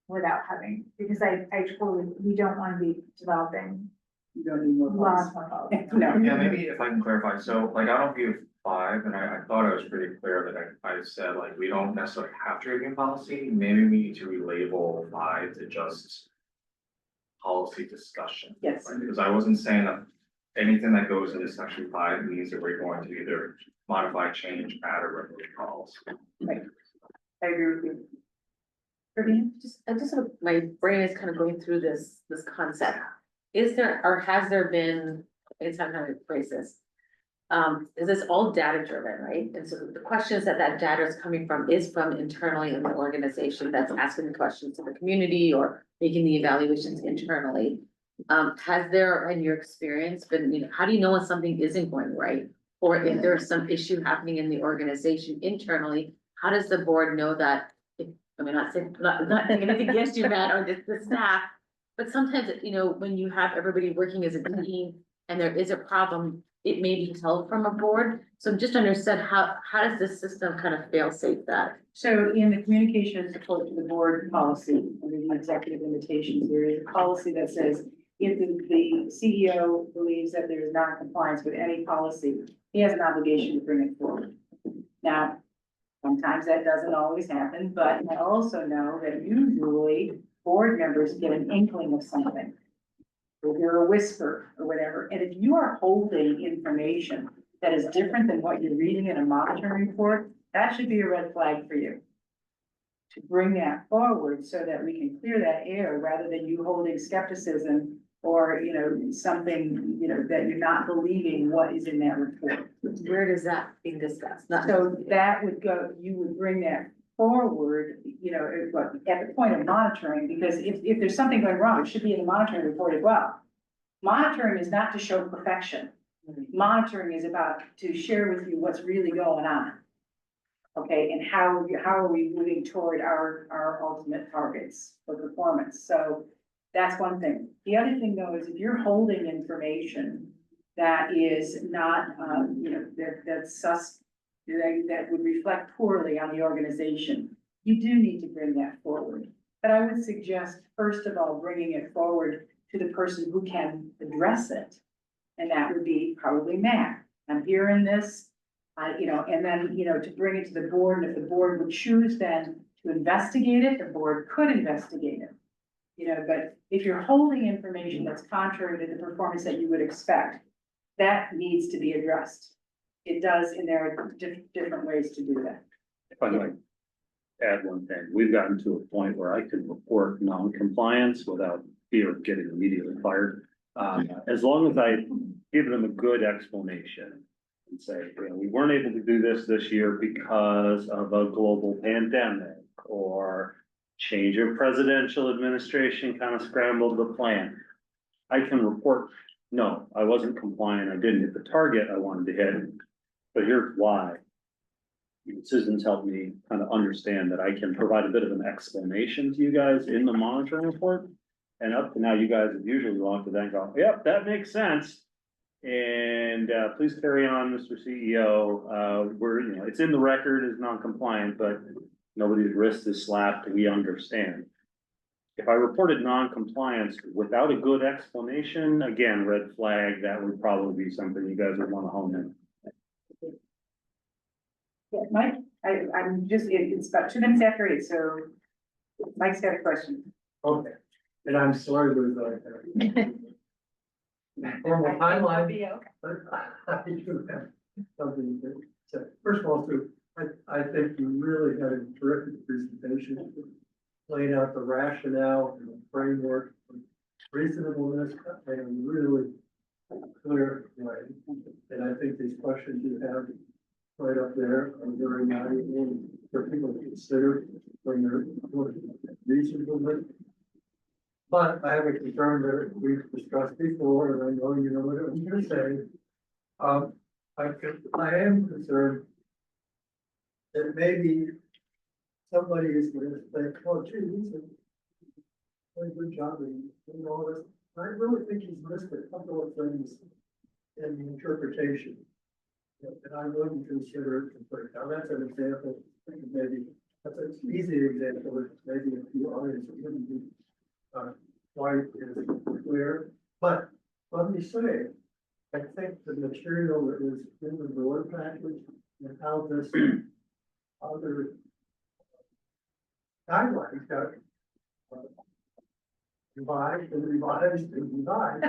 L: without having, because I totally, we don't want to be developing
J: You don't need more
L: lots
J: policy.
L: more policy.
J: No.
E: Yeah, maybe if I can clarify, so like I don't view 5, and I thought I was pretty clear that I said like, we don't necessarily have to review policy, maybe we need to relabel 5 to just policy discussion.
J: Yes.
E: Right? Because I wasn't saying that anything that goes into section 5 means that we're going to either modify, change, add, or remove policy.
J: Right. I agree with you. Vivian?
D: I just, my brain is kind of going through this concept. Is there, or has there been, it's not how to phrase this. Is this all data driven, right? And so the questions that data is coming from is from internally in the organization that's asking the questions to the community or making the evaluations internally. Has there, in your experience, been, how do you know when something isn't going right? Or if there's some issue happening in the organization internally, how does the board know that? Not saying anything against you, Matt, or the staff, but sometimes, when you have everybody working as a team and there is a problem, it may be held from a board. So I'm just understood, how does this system kind of fail safe that?
J: So in the communication and support to the board policy, under the executive limitations, there is a policy that says, if the CEO believes that there is non-compliance with any policy, he has an obligation to bring it forward. Now, sometimes that doesn't always happen, but I also know that usually board members get an inkling of something. Or hear a whisper or whatever, and if you are holding information that is different than what you're reading in a monitoring report, that should be a red flag for you. To bring that forward so that we can clear that air, rather than you holding skepticism or, something, that you're not believing what is in that report.
D: Where does that being discussed?
J: So that would go, you would bring that forward, at the point of monitoring, because if there's something going wrong, it should be in the monitoring report as well. Monitoring is not to show perfection. Monitoring is about to share with you what's really going on. Okay, and how are we moving toward our ultimate targets for performance? So that's one thing. The other thing though is if you're holding information that is not, that would reflect poorly on the organization, you do need to bring that forward. But I would suggest, first of all, bringing it forward to the person who can address it and that would be probably Matt. I'm hearing this, and then, to bring it to the board, and if the board would choose then to investigate it, the board could investigate it. But if you're holding information that's contrary to the performance that you would expect, that needs to be addressed. It does, and there are different ways to do that.
K: If I might add one thing, we've gotten to a point where I can report non-compliance without fear of getting immediately fired. As long as I give them a good explanation and say, we weren't able to do this year because of a global pandemic or change of presidential administration kind of scrambled the plan. I can report, no, I wasn't compliant, I didn't hit the target I wanted to hit, but here's why. Susan's helped me kind of understand that I can provide a bit of an explanation to you guys in the monitoring report. And up to now, you guys have usually gone to that and go, yep, that makes sense. And please carry on, Mr. CEO. It's in the record as non-compliant, but nobody's wrist is slapped, we understand. If I reported non-compliance without a good explanation, again, red flag, that would probably be something you guys would want to hone in.
J: Yeah, Mike, it's about 2 minutes after 8, so Mike's got a question.
G: Okay, and I'm sorry to like that. Formal timeline, but I do have something to say. First of all, too, I think you really had a terrific presentation, laying out the rationale and the framework, reasonableness, and really clear way. And I think these questions you have right up there are very valuable for people to consider when they're reasonableness. But I have a concern that we've discussed before, and I know you know what I'm going to say. I am concerned that maybe somebody is going to think, oh, gee, he's a good job and all this. I really think he's missed a couple of things in the interpretation. And I wouldn't consider it complete. Now, that's an example, maybe, that's an easy example, that maybe a few others wouldn't be quite as clear. But let me say, I think the material that was in the board package and how this other guidelines got revised and revised and revised.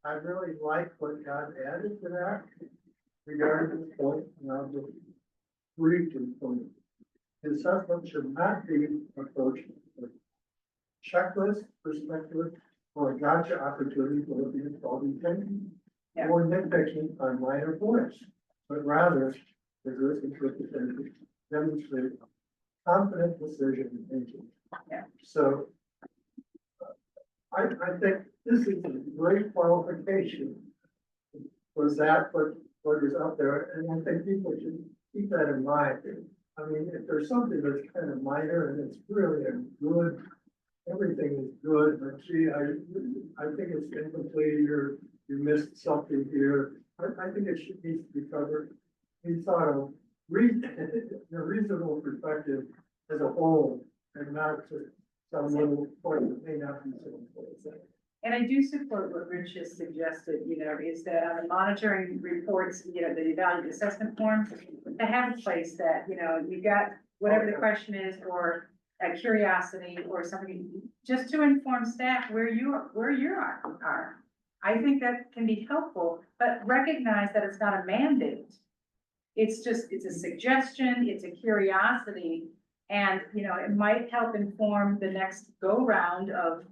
G: I really like what got added to that regarding this point, and I'll just briefly point. The assessment should not be approached with checklist perspective or a gotcha opportunity for looking at solving thinking or nitpicking on minor points, but rather rigorous interpretation demonstrate confident decision making.
J: Yeah.
G: So I think this is a great qualification for that, what is out there, and I think people should keep that in mind. I mean, if there's something that's kind of minor and it's really a good, everything is good, but gee, I think it's incomplete, you missed something here. I think it should need to be covered. We thought of the reasonable perspective as a whole, and not just some little point that may not be so important.
J: And I do support what Rich has suggested, is that on the monitoring reports, the evaluative assessment forms, to have a place that, you've got whatever the question is, or a curiosity or something, just to inform staff where you are. I think that can be helpful, but recognize that it's not a mandate. It's a suggestion, it's a curiosity. And, it might help inform the next go round of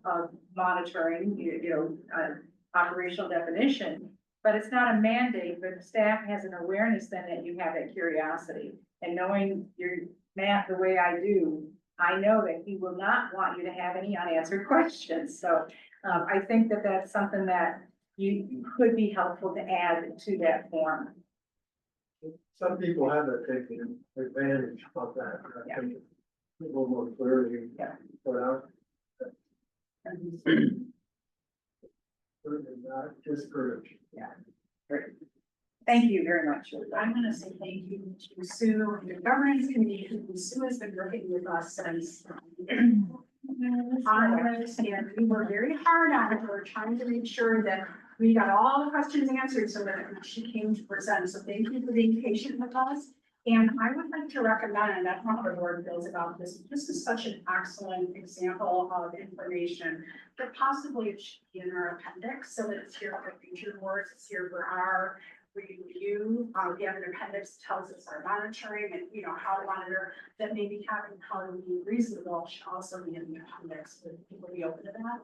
J: monitoring, operational definition. But it's not a mandate, but staff has an awareness then that you have that curiosity. And knowing your Matt the way I do, I know that he will not want you to have any unanswered questions. So I think that that's something that you could be helpful to add to that form.
G: Some people have that taken advantage of that. I think a little more clearly put out. Certainly not discouraged.
J: Yeah, great. Thank you very much. I'm going to say thank you to Sue and the governance committee. Sue has been working with us since
A: on this, and we were very hard on it. We were trying to make sure that we got all the questions answered so that she came to present. So thank you for being patient with us. And I would like to recommend, and that's how the board feels about this, this is such an excellent example of information that possibly it should be in our appendix, so that it's here for future boards, it's here for our review. We have an appendix that tells us our monitoring and, you know, how to monitor, that maybe having how to be reasonable should also be in the appendix, so people be open to that.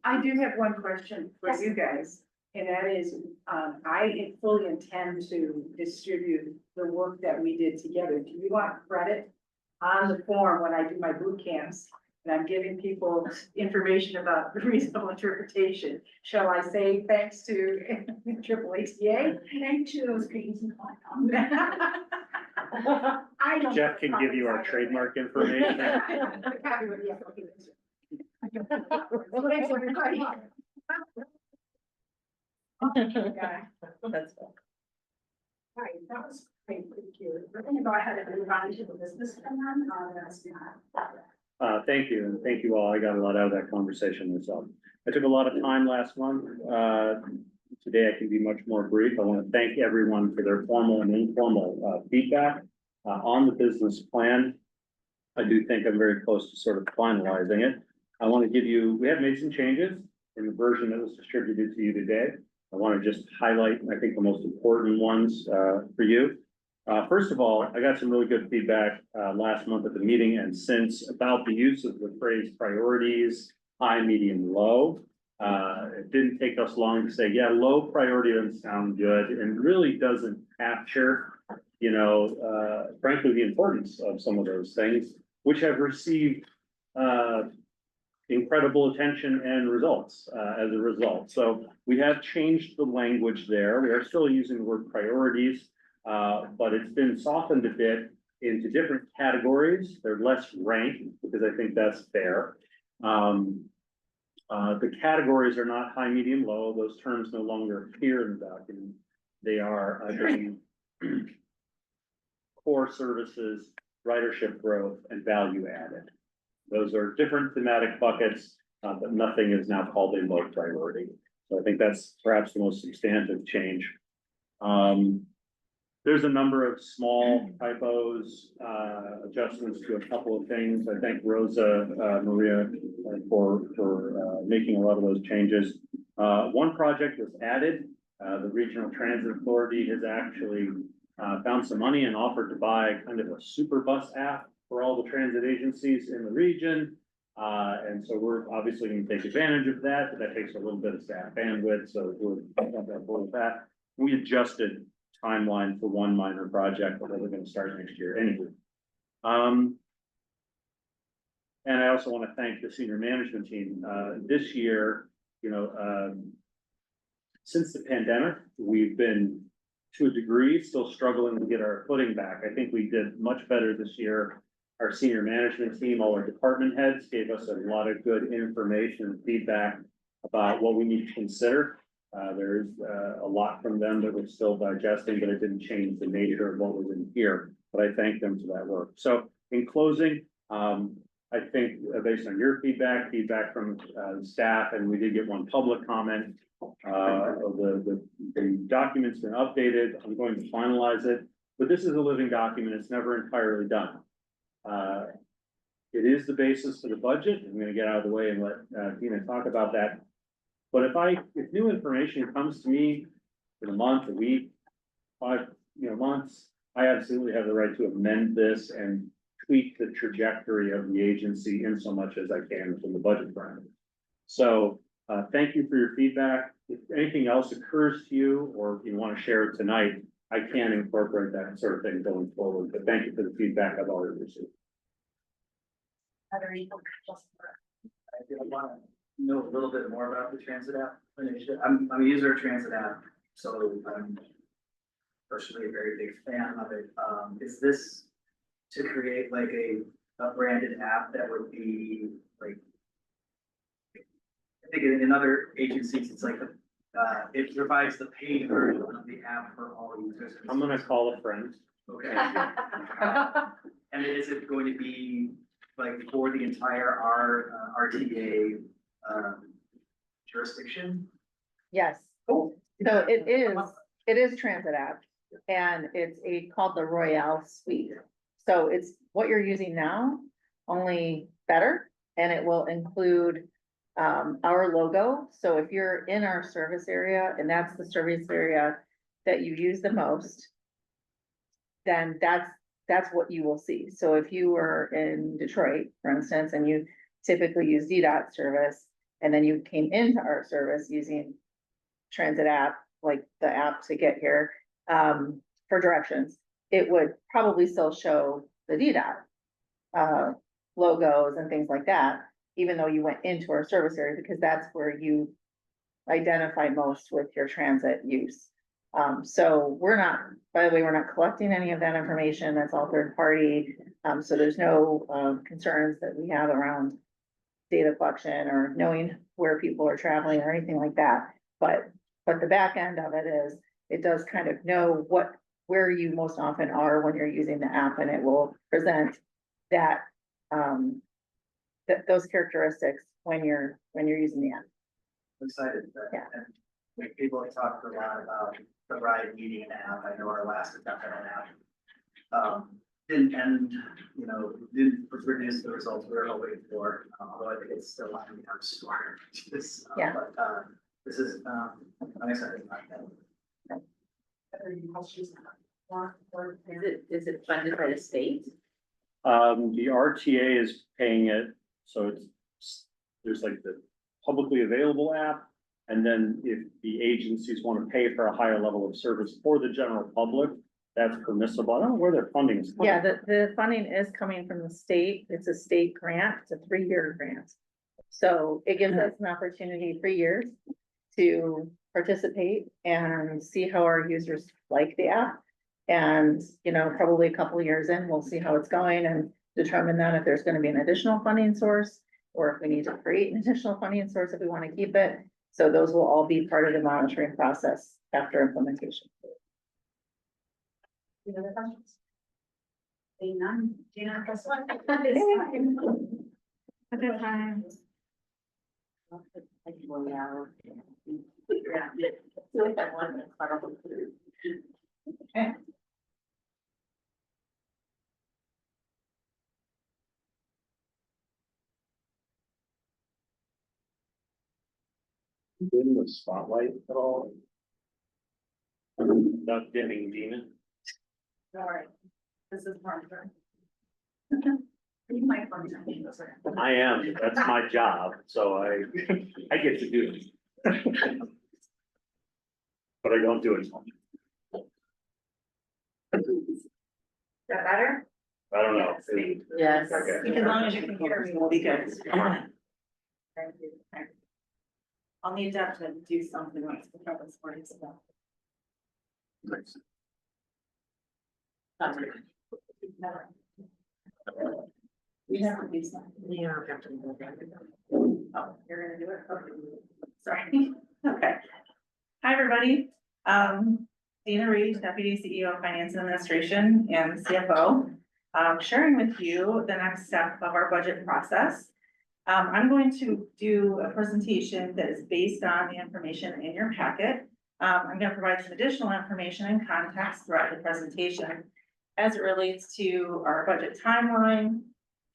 J: I do have one question for
A: Yes.
J: you guys, and that is, I fully intend to distribute the work that we did together. Do you want credit on the form when I do my boot camps? And I'm giving people information about the reasonable interpretation. Shall I say thanks to triple ATA?
A: Thank you, those pages and I don't.
K: Jeff can give you our trademark information.
A: Thanks, everybody. Okay.
D: That's cool.
A: Right, that was great, thank you. We're gonna go ahead and move on to the business plan, that's
K: Thank you, and thank you all. I got a lot out of that conversation myself. I took a lot of time last month. Today I can be much more brief. I want to thank everyone for their formal and informal feedback on the business plan. I do think I'm very close to sort of finalizing it. I want to give you, we have made some changes in the version that was distributed to you today. I want to just highlight, I think, the most important ones for you. First of all, I got some really good feedback last month at the meeting and since about the use of the phrase priorities, high, medium, low. It didn't take us long to say, yeah, low priority doesn't sound good and really doesn't capture, you know, frankly, the importance of some of those things, which have received incredible attention and results as a result. So we have changed the language there. We are still using the word priorities. But it's been softened a bit into different categories. They're less ranked because I think that's fair. The categories are not high, medium, low. Those terms no longer appear in the document. They are, I believe, core services, ridership growth, and value added. Those are different thematic buckets, but nothing is now called a low priority. So I think that's perhaps the most substantive change. There's a number of small typos, adjustments to a couple of things. I thank Rosa, Maria for making a lot of those changes. One project was added. The Regional Transit Authority has actually found some money and offered to buy kind of a super bus app for all the transit agencies in the region. And so we're obviously going to take advantage of that, but that takes a little bit of staff bandwidth. So we're on board with that. We adjusted timeline for one minor project, but we're going to start next year anyway. And I also want to thank the senior management team. This year, you know, since the pandemic, we've been, to a degree, still struggling to get our footing back. I think we did much better this year. Our senior management team, all our department heads gave us a lot of good information and feedback about what we need to consider. There is a lot from them that we're still digesting, but it didn't change the nature of what was in here. But I thank them for that work. So in closing, I think based on your feedback from staff, and we did get one public comment, the document's been updated. I'm going to finalize it, but this is a living document. It's never entirely done. It is the basis for the budget. I'm going to get out of the way and let Tina talk about that. But if new information comes to me in a month, a week, 5 months, I absolutely have the right to amend this and tweak the trajectory of the agency in so much as I can from the budget parameters. So thank you for your feedback. If anything else occurs to you or you want to share it tonight, I can incorporate that sort of thing going forward. But thank you for the feedback I've already received.
H: I want to know a little bit more about the transit app initiative. I'm a user of transit app, so I'm personally a very big fan of it. Is this to create like a branded app that would be like, I think in other agencies, it's like, it provides the paid version of the app for all users.
K: I'm going to call a friend.
H: Okay. And is it going to be like for the entire RTA, jurisdiction?
D: Yes.
H: Cool.
D: So it is transit app and called the Royale Suite. So it's what you're using now, only better, and it will include our logo. So if you're in our service area and that's the service area that you use the most, then that's what you will see. So if you were in Detroit, for instance, and you typically use DDOT service, and then you came into our service using transit app, like the app to get here, for directions, it would probably still show the DDOT logos and things like that, even though you went into our service area, because that's where you identify most with your transit use. So we're not, by the way, we're not collecting any of that information. That's all third party. So there's no concerns that we have around data collection or knowing where people are traveling or anything like that. But the back end of it is, it does kind of know where you most often are when you're using the app, and it will present that, those characteristics when you're using the app.
H: I'm excited that,
D: Yeah.
H: and like people have talked a lot about the RIDE meeting app. I know our last attempt at an app. Didn't end, didn't produce the results we were hoping for, although I think it's still on the app store.
D: Yeah.
H: But, this is, I'm excited about that.
D: Is it funded by the state?
K: The RTA is paying it, so there's like the publicly available app. And then if the agencies want to pay for a higher level of service for the general public, that's permissible. I don't know where their funding is. coming
D: Yeah,
K: from.
D: the funding is coming from the state. It's a state grant. It's a 3-year grant. So it gives us an opportunity, 3 years, to participate and see how our users like the app. And, probably a couple of years in, we'll see how it's going and determine then if there's gonna be an additional funding source, or if we need to create an additional funding source if we want to keep it. So those will all be part of the monitoring process after implementation.
A: Any other questions? Seeing none, Gina, press one.
B: At that time.
A: Okay.
K: In the spotlight at all? Not getting Dina.
A: All right. This is part of it. You might want to.
K: I am, that's my job, so I get to do it. But I don't do it.
A: Is that better?
K: I don't know.
D: Yes.
K: Okay.
A: As long as you can hear me, we'll be good. Thank you. I'll need to do something once the this morning. We have to do something. Yeah. Oh, you're gonna do it? Okay. Sorry. Okay. Hi, everybody. Dina Reed, Deputy CEO of Finance and Administration and CFO. Sharing with you the next step of our budget process. I'm going to do a presentation that is based on the information in your packet. I'm going to provide some additional information and context throughout the presentation as it relates to our budget timeline,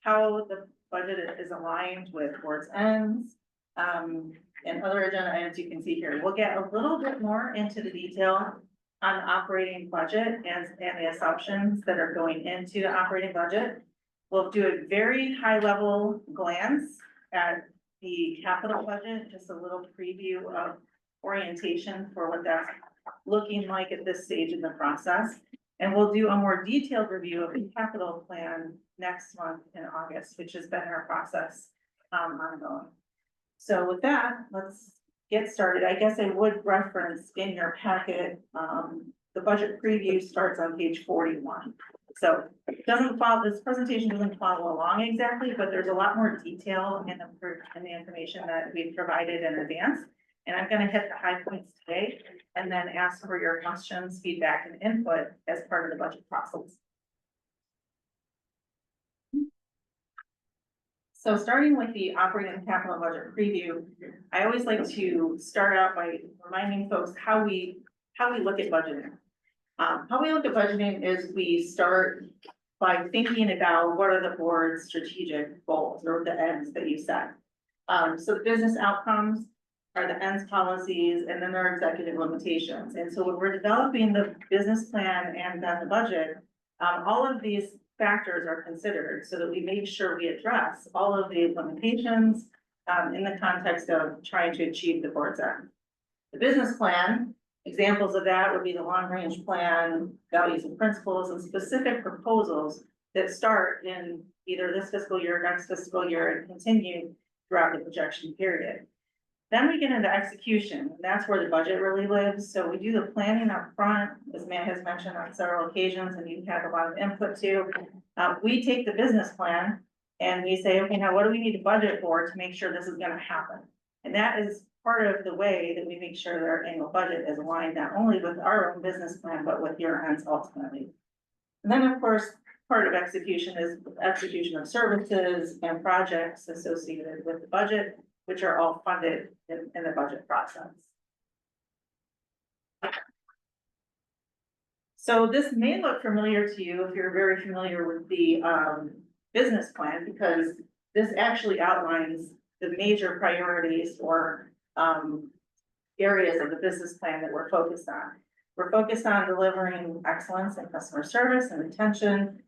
A: how the budget is aligned with board's ends, and other agenda items you can see here. We'll get a little bit more into the detail on the operating budget and the assumptions that are going into the operating budget. We'll do a very high level glance at the capital budget, just a little preview of orientation for what that's looking like at this stage in the process. And we'll do a more detailed review of the capital plan next month in August, which has been our process ongoing. So with that, let's get started. I guess I would reference in your packet, the budget preview starts on page 41. So it doesn't follow, this presentation doesn't follow along exactly, but there's a lot more detail in the information that we've provided in advance. And I'm gonna hit the high points today and then ask for your questions, feedback, and input as part of the budget process.
D: So starting with the operating and capital budget preview, I always like to start out by reminding folks how we look at budgeting. How we look at budgeting is we start by thinking about what are the board's strategic goals or the ends that you set. So the business outcomes are the ends policies, and then there are executive limitations. And so when we're developing the business plan and then the budget, all of these factors are considered so that we make sure we address all of the limitations in the context of trying to achieve the board's end. The business plan, examples of that would be the long-range plan, values and principles, and specific proposals that start in either this fiscal year, next fiscal year, and continue throughout the projection period. Then we get into execution, and that's where the budget really lives. So we do the planning up front, as Matt has mentioned on several occasions, and you've had a lot of input too. We take the business plan and we say, okay, now what do we need to budget for to make sure this is gonna happen? And that is part of the way that we make sure that our annual budget is aligned not only with our own business plan, but with your ends ultimately. And then, of course, part of execution is execution of services and projects associated with the budget, which are all funded in the budget process. So this may look familiar to you if you're very familiar with the business plan, because this actually outlines the major priorities or areas of the business plan that we're focused on. We're focused on delivering excellence in customer service and retention,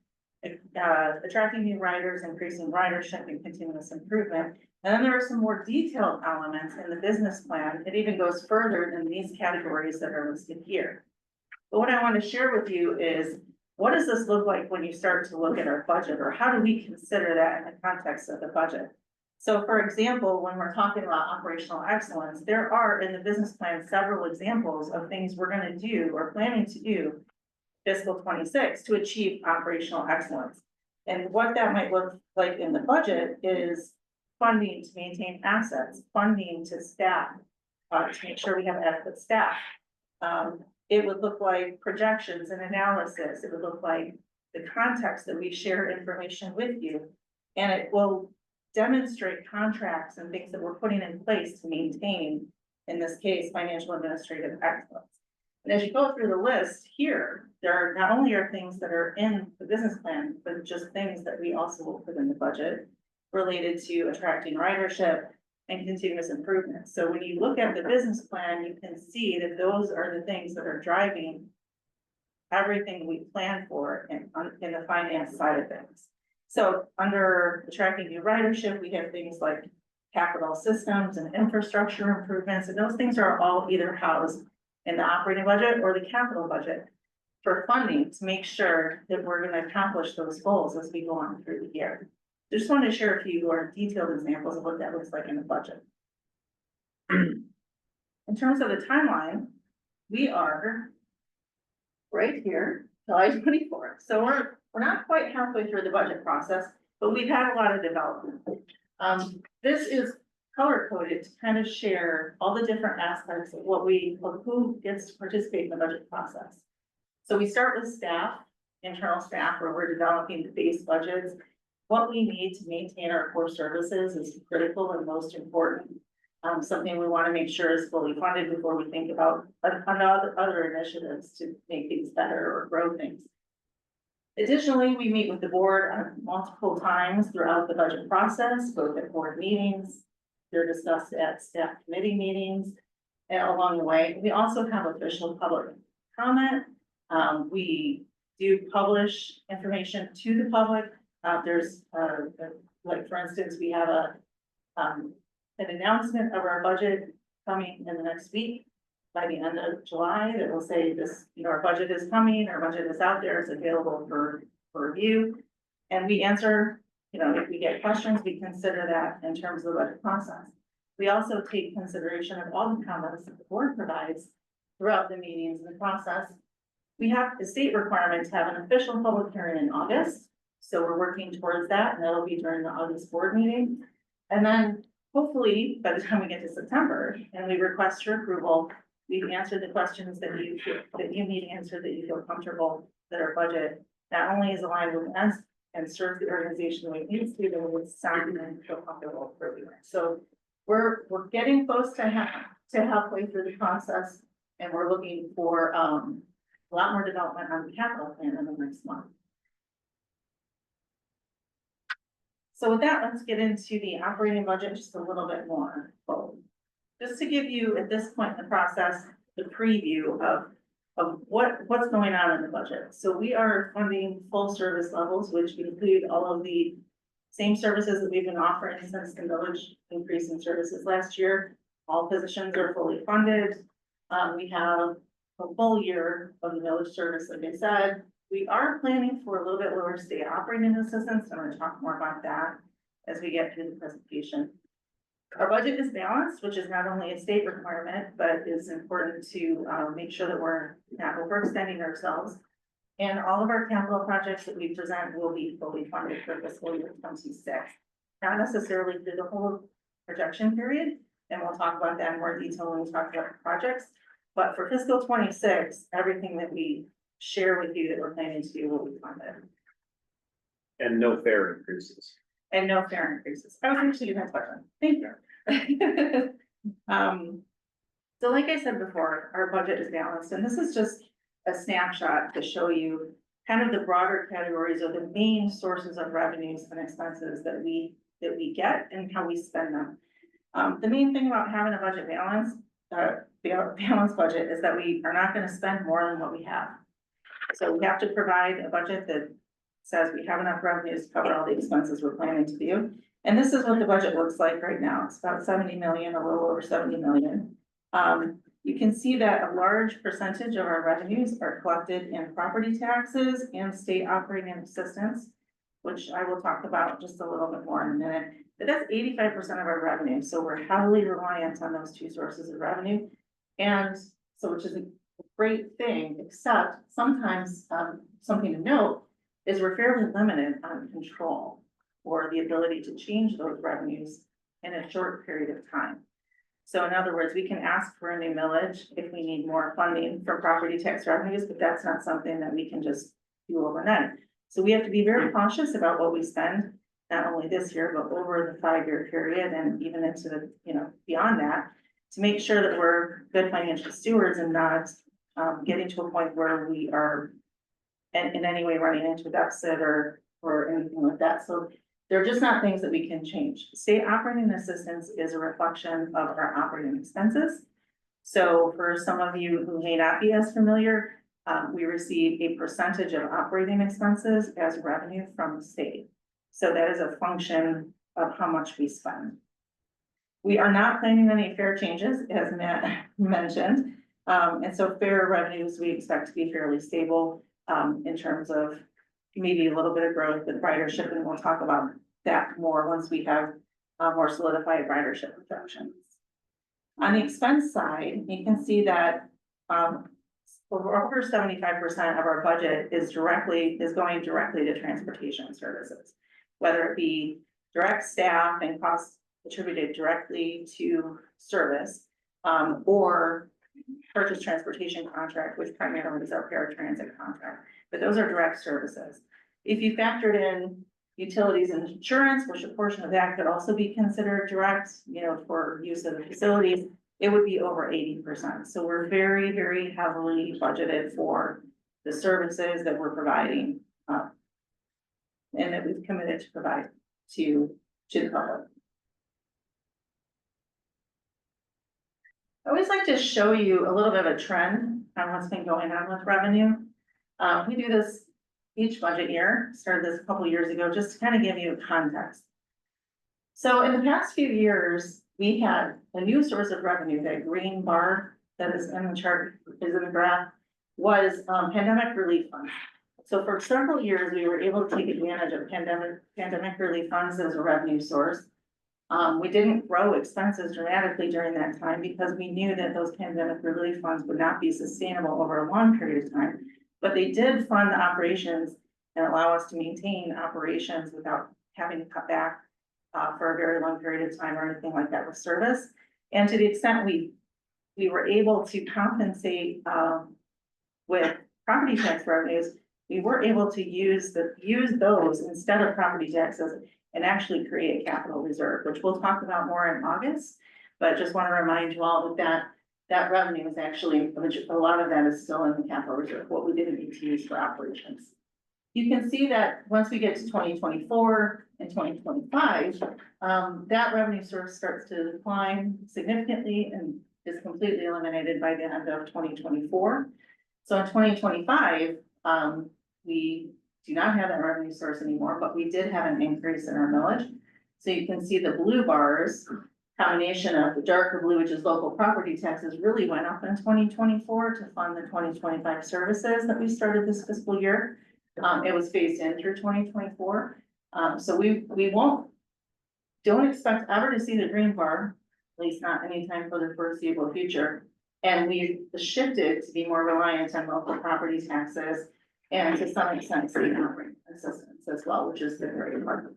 D: attracting new riders, increasing ridership, and continuous improvement. And then there are some more detailed elements in the business plan. It even goes further than these categories that are listed here. But what I want to share with you is, what does this look like when you start to look at our budget, or how do we consider that in the context of the budget? So for example, when we're talking about operational excellence, there are in the business plan several examples of things we're going to do or planning to do fiscal 26 to achieve operational excellence. And what that might look like in the budget is funding to maintain assets, funding to staff, to make sure we have adequate staff. It would look like projections and analysis. It would look like the context that we share information with you. And it will demonstrate contracts and things that we're putting in place to maintain, in this case, financial administrative excellence. And as you go through the list here, there are not only are things that are in the business plan, but just things that we also will put in the budget related to attracting ridership and continuous improvement. So when you look at the business plan, you can see that those are the things that are driving everything we plan for in the finance side of things. So under attracting new ridership, we have things like capital systems and infrastructure improvements, and those things are all either housed in the operating budget or the capital budget for funding to make sure that we're going to accomplish those goals as we go on through the year. Just want to share a few more detailed examples of what that looks like in the budget. In terms of the timeline, we are right here, July 24th. So we're not quite halfway through the budget process, but we've had a lot of development. This is color coded to kind of share all the different aspects of who gets to participate in the budget process. So we start with staff, internal staff, where we're developing the base budgets. What we need to maintain our core services is critical and most important. Something we want to make sure is fully funded before we think about other initiatives to make things better or grow things. Additionally, we meet with the board multiple times throughout the budget process, both at board meetings, they're discussed at staff committee meetings, and along the way. We also have official public comment. We do publish information to the public. There's like, for instance, we have an announcement of our budget coming in the next week by the end of July that will say this, our budget is coming, our budget is out there, it's available for review. And we answer, if we get questions, we consider that in terms of the budget process. We also take consideration of all the comments that the board provides throughout the meetings and the process. We have the state requirement to have an official public hearing in August. So we're working towards that, and that'll be during the August board meeting. And then hopefully by the time we get to September and we request your approval, we've answered the questions that you need answered, that you feel comfortable that our budget not only is aligned with
A: and serve the organization the way it needs to, then we would sign and feel comfortable approving it. So we're getting close to halfway through the process, and we're looking for, a lot more development on the capital plan in the next month. So with that, let's get into the operating budget just a little bit more. Just to give you, at this point in the process, the preview of what's going on in the budget. So we are funding full service levels, which include all of the same services that we've been offering since the village increase in services last year. All positions are fully funded. We have a full year of the village service, like I said. We are planning for a little bit lower state operating assistance. I'm gonna talk more about that as we get through the presentation. Our budget is balanced, which is not only a state requirement, but is important to make sure that we're not overextending ourselves. And all of our capital projects that we present will be fully funded for fiscal year 26. Not necessarily through the whole projection period, and we'll talk about that in more detail when we talk about the projects. But for fiscal 26, everything that we share with you that we're planning to do will be funded.
K: And no fare increases.
A: And no fare increases. I was actually gonna touch on, thank you. So like I said before, our budget is balanced, and this is just a snapshot to show you kind of the broader categories of the main sources of revenues and expenses that we get and how we spend them. The main thing about having a budget balance, balanced budget, is that we are not gonna spend more than what we have. So we have to provide a budget that says we have enough revenues to cover all the expenses we're planning to do. And this is what the budget looks like right now. It's about 70 million, a little over 70 million. You can see that a large percentage of our revenues are collected in property taxes and state operating assistance, which I will talk about just a little bit more in a minute. But that's 85% of our revenue. So we're heavily reliant on those two sources of revenue. And so, which is a great thing, except sometimes, something to note is we're fairly limited on control or the ability to change those revenues in a short period of time. So in other words, we can ask for a new millage if we need more funding for property tax revenues, but that's not something that we can just do overnight. So we have to be very cautious about what we spend, not only this year, but over the 5-year period and even into the, beyond that, to make sure that we're good financial stewards and not getting to a point where we are in any way running into a deficit or anything like that. So they're just not things that we can change. State operating assistance is a reflection of our operating expenses. So for some of you who may not be as familiar, we receive a percentage of operating expenses as revenue from the state. So that is a function of how much we spend. We are not planning any fare changes, as Matt mentioned. And so fare revenues, we expect to be fairly stable in terms of maybe a little bit of growth with ridership, and we'll talk about that more once we have more solidified ridership projections. On the expense side, you can see that over 75% of our budget is going directly to transportation services, whether it be direct staff and costs attributed directly to service, or purchase transportation contract, which primarily is our paratransit contract, but those are direct services. If you factored in utilities and insurance, which a portion of that could also be considered direct, for use of the facilities, it would be over 80%. So we're very, very heavily budgeted for the services that we're providing, and that we've committed to provide to the public. I always like to show you a little bit of a trend on what's been going on with revenue. We do this each budget year, started this a couple of years ago, just to kind of give you a context. So in the past few years, we had a new source of revenue. That green bar that is in the chart, is in the graph, was pandemic relief funds. So for several years, we were able to take advantage of pandemic relief funds as a revenue source. We didn't grow expenses dramatically during that time because we knew that those pandemic relief funds would not be sustainable over a long period of time. But they did fund operations and allow us to maintain operations without having to cut back for a very long period of time or anything like that with service. And to the extent we were able to compensate with property tax revenues,
M: we were able to use those instead of property taxes and actually create a capital reserve, which we'll talk about more in August. But just want to remind you all that revenue is actually, a lot of that is still in the capital reserve, what we didn't need to use for operations. You can see that once we get to 2024 and 2025, that revenue source starts to decline significantly and is completely eliminated by the end of 2024. So in 2025, we do not have that revenue source anymore, but we did have an increase in our millage. So you can see the blue bars, combination of the darker blue, which is local property taxes, really went up in 2024 to fund the 2025 services that we started this fiscal year. It was phased in through 2024. So we don't expect ever to see the green bar, at least not anytime for the foreseeable future. And we've shifted to be more reliant on local property taxes and to some extent state operating assistance as well, which is the very part.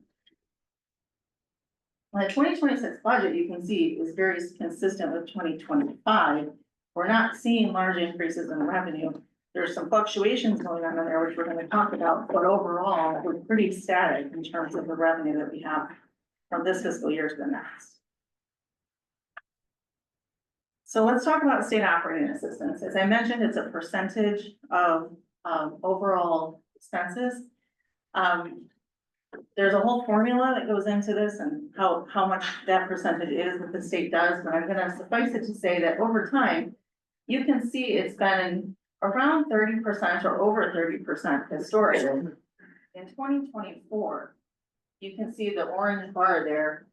M: The 2026 budget, you can see, is very consistent with 2025. We're not seeing large increases in revenue. There's some fluctuations going on in there, which we're going to talk about, but overall, we're pretty static in terms of the revenue that we have from this fiscal year to the next. So let's talk about state operating assistance. As I mentioned, it's a percentage of overall expenses. There's a whole formula that goes into this and how much that percentage is that the state does, but I'm gonna suffice it to say that over time, you can see it's been around 30% or over 30% historically. In 2024, you can see the orange bar there,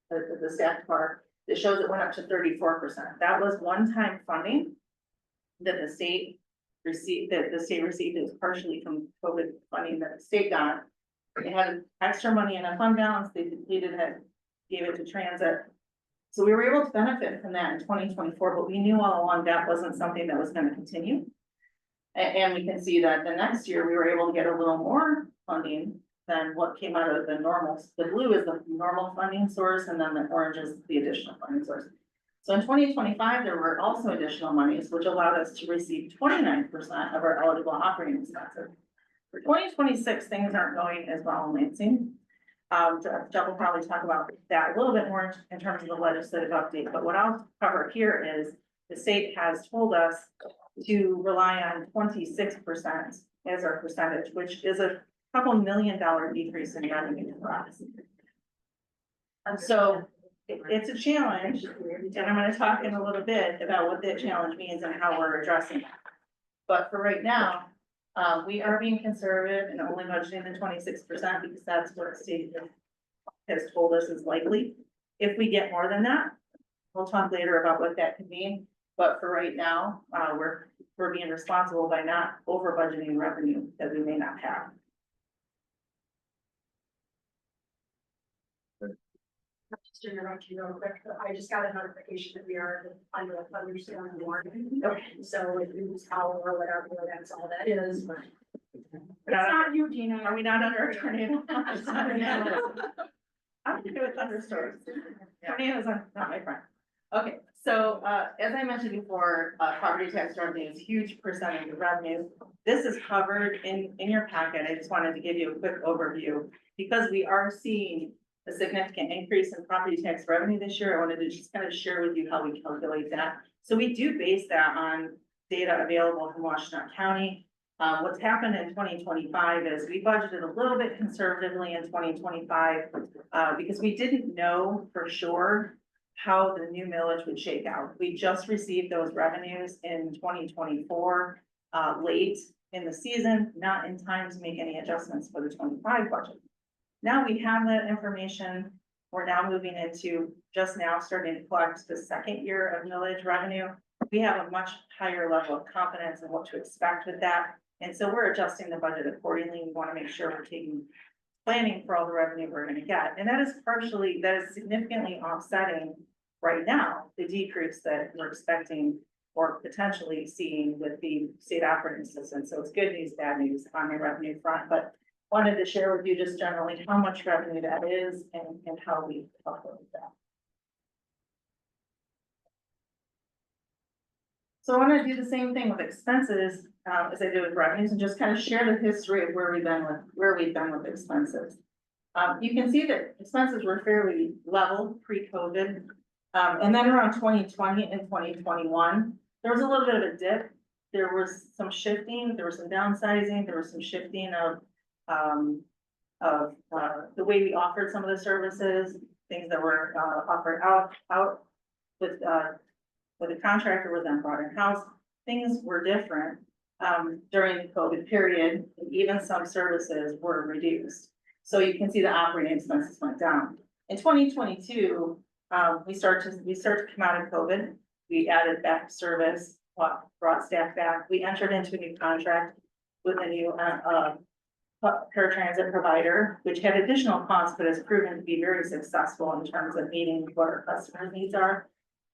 M: the stacked bar, that shows it went up to 34%. That was one-time funding that the state received, it was partially from COVID funding that the state got. They had extra money in a fund balance, they depleted it, gave it to transit. So we were able to benefit from that in 2024, but we knew all along that wasn't something that was gonna continue. And we can see that the next year, we were able to get a little more funding than what came out of the normal. The blue is the normal funding source, and then the orange is the additional funding source. So in 2025, there were also additional monies, which allowed us to receive 29% of our eligible operating expenses. For 2026, things aren't going as well in Lansing. Jeff will probably talk about that a little bit more in terms of the legislative update, but what I'll cover here is the state has told us to rely on 26% as our percentage, which is a couple $1 million decrease in revenue for us. So it's a challenge, and I'm going to talk in a little bit about what that challenge means and how we're addressing it. But for right now, we are being conservative and only budgeting the 26% because that's what the state has told us is likely. If we get more than that, we'll talk later about what that could mean. But for right now, we're being responsible by not over budgeting revenue that we may not have.
A: Just to interrupt you real quick, I just got a notification that we are under a thunderstorm warning. Okay. So if you lose power or whatever, that's all that is, but. It's not you, Gina.
M: Are we not under a tornado? I'm good with thunderstorms. Tornadoes are not my friend. Okay, so as I mentioned before, property tax revenue is a huge percentage of revenue. This is covered in your packet. I just wanted to give you a quick overview because we are seeing a significant increase in property tax revenue this year. I wanted to just kind of share with you how we calculate that. So we do base that on data available from Washington County. What's happened in 2025 is we budgeted a little bit conservatively in 2025 because we didn't know for sure how the new millage would shake out. We just received those revenues in 2024, late in the season, not in time to make any adjustments for the 25 budget. Now we have that information. We're now moving into just now starting to collect the second year of millage revenue. We have a much higher level of confidence in what to expect with that. And so we're adjusting the budget accordingly. We want to make sure we're planning for all the revenue we're going to get. And that is significantly offsetting right now the decrease that we're expecting or potentially seeing with the state operating assistance. So it's good news, bad news on the revenue front, but wanted to share with you just generally how much revenue that is and how we calculate that. So I want to do the same thing with expenses. as I did with revenues, and just kind of share the history of where we've been with expenses. You can see that expenses were fairly level pre-COVID. And then around 2020 and 2021, there was a little bit of a dip. There was some shifting, there was some downsizing, there was some shifting of the way we offered some of the services, things that were offered out with a contractor was then brought in-house. Things were different during the COVID period, and even some services were reduced. So you can see the operating expenses went down. In 2022, we start to come out of COVID. We added back service, brought staff back. We entered into a new contract with a new paratransit provider, which had additional costs, but has proven to be very successful in terms of meeting what our customers' needs are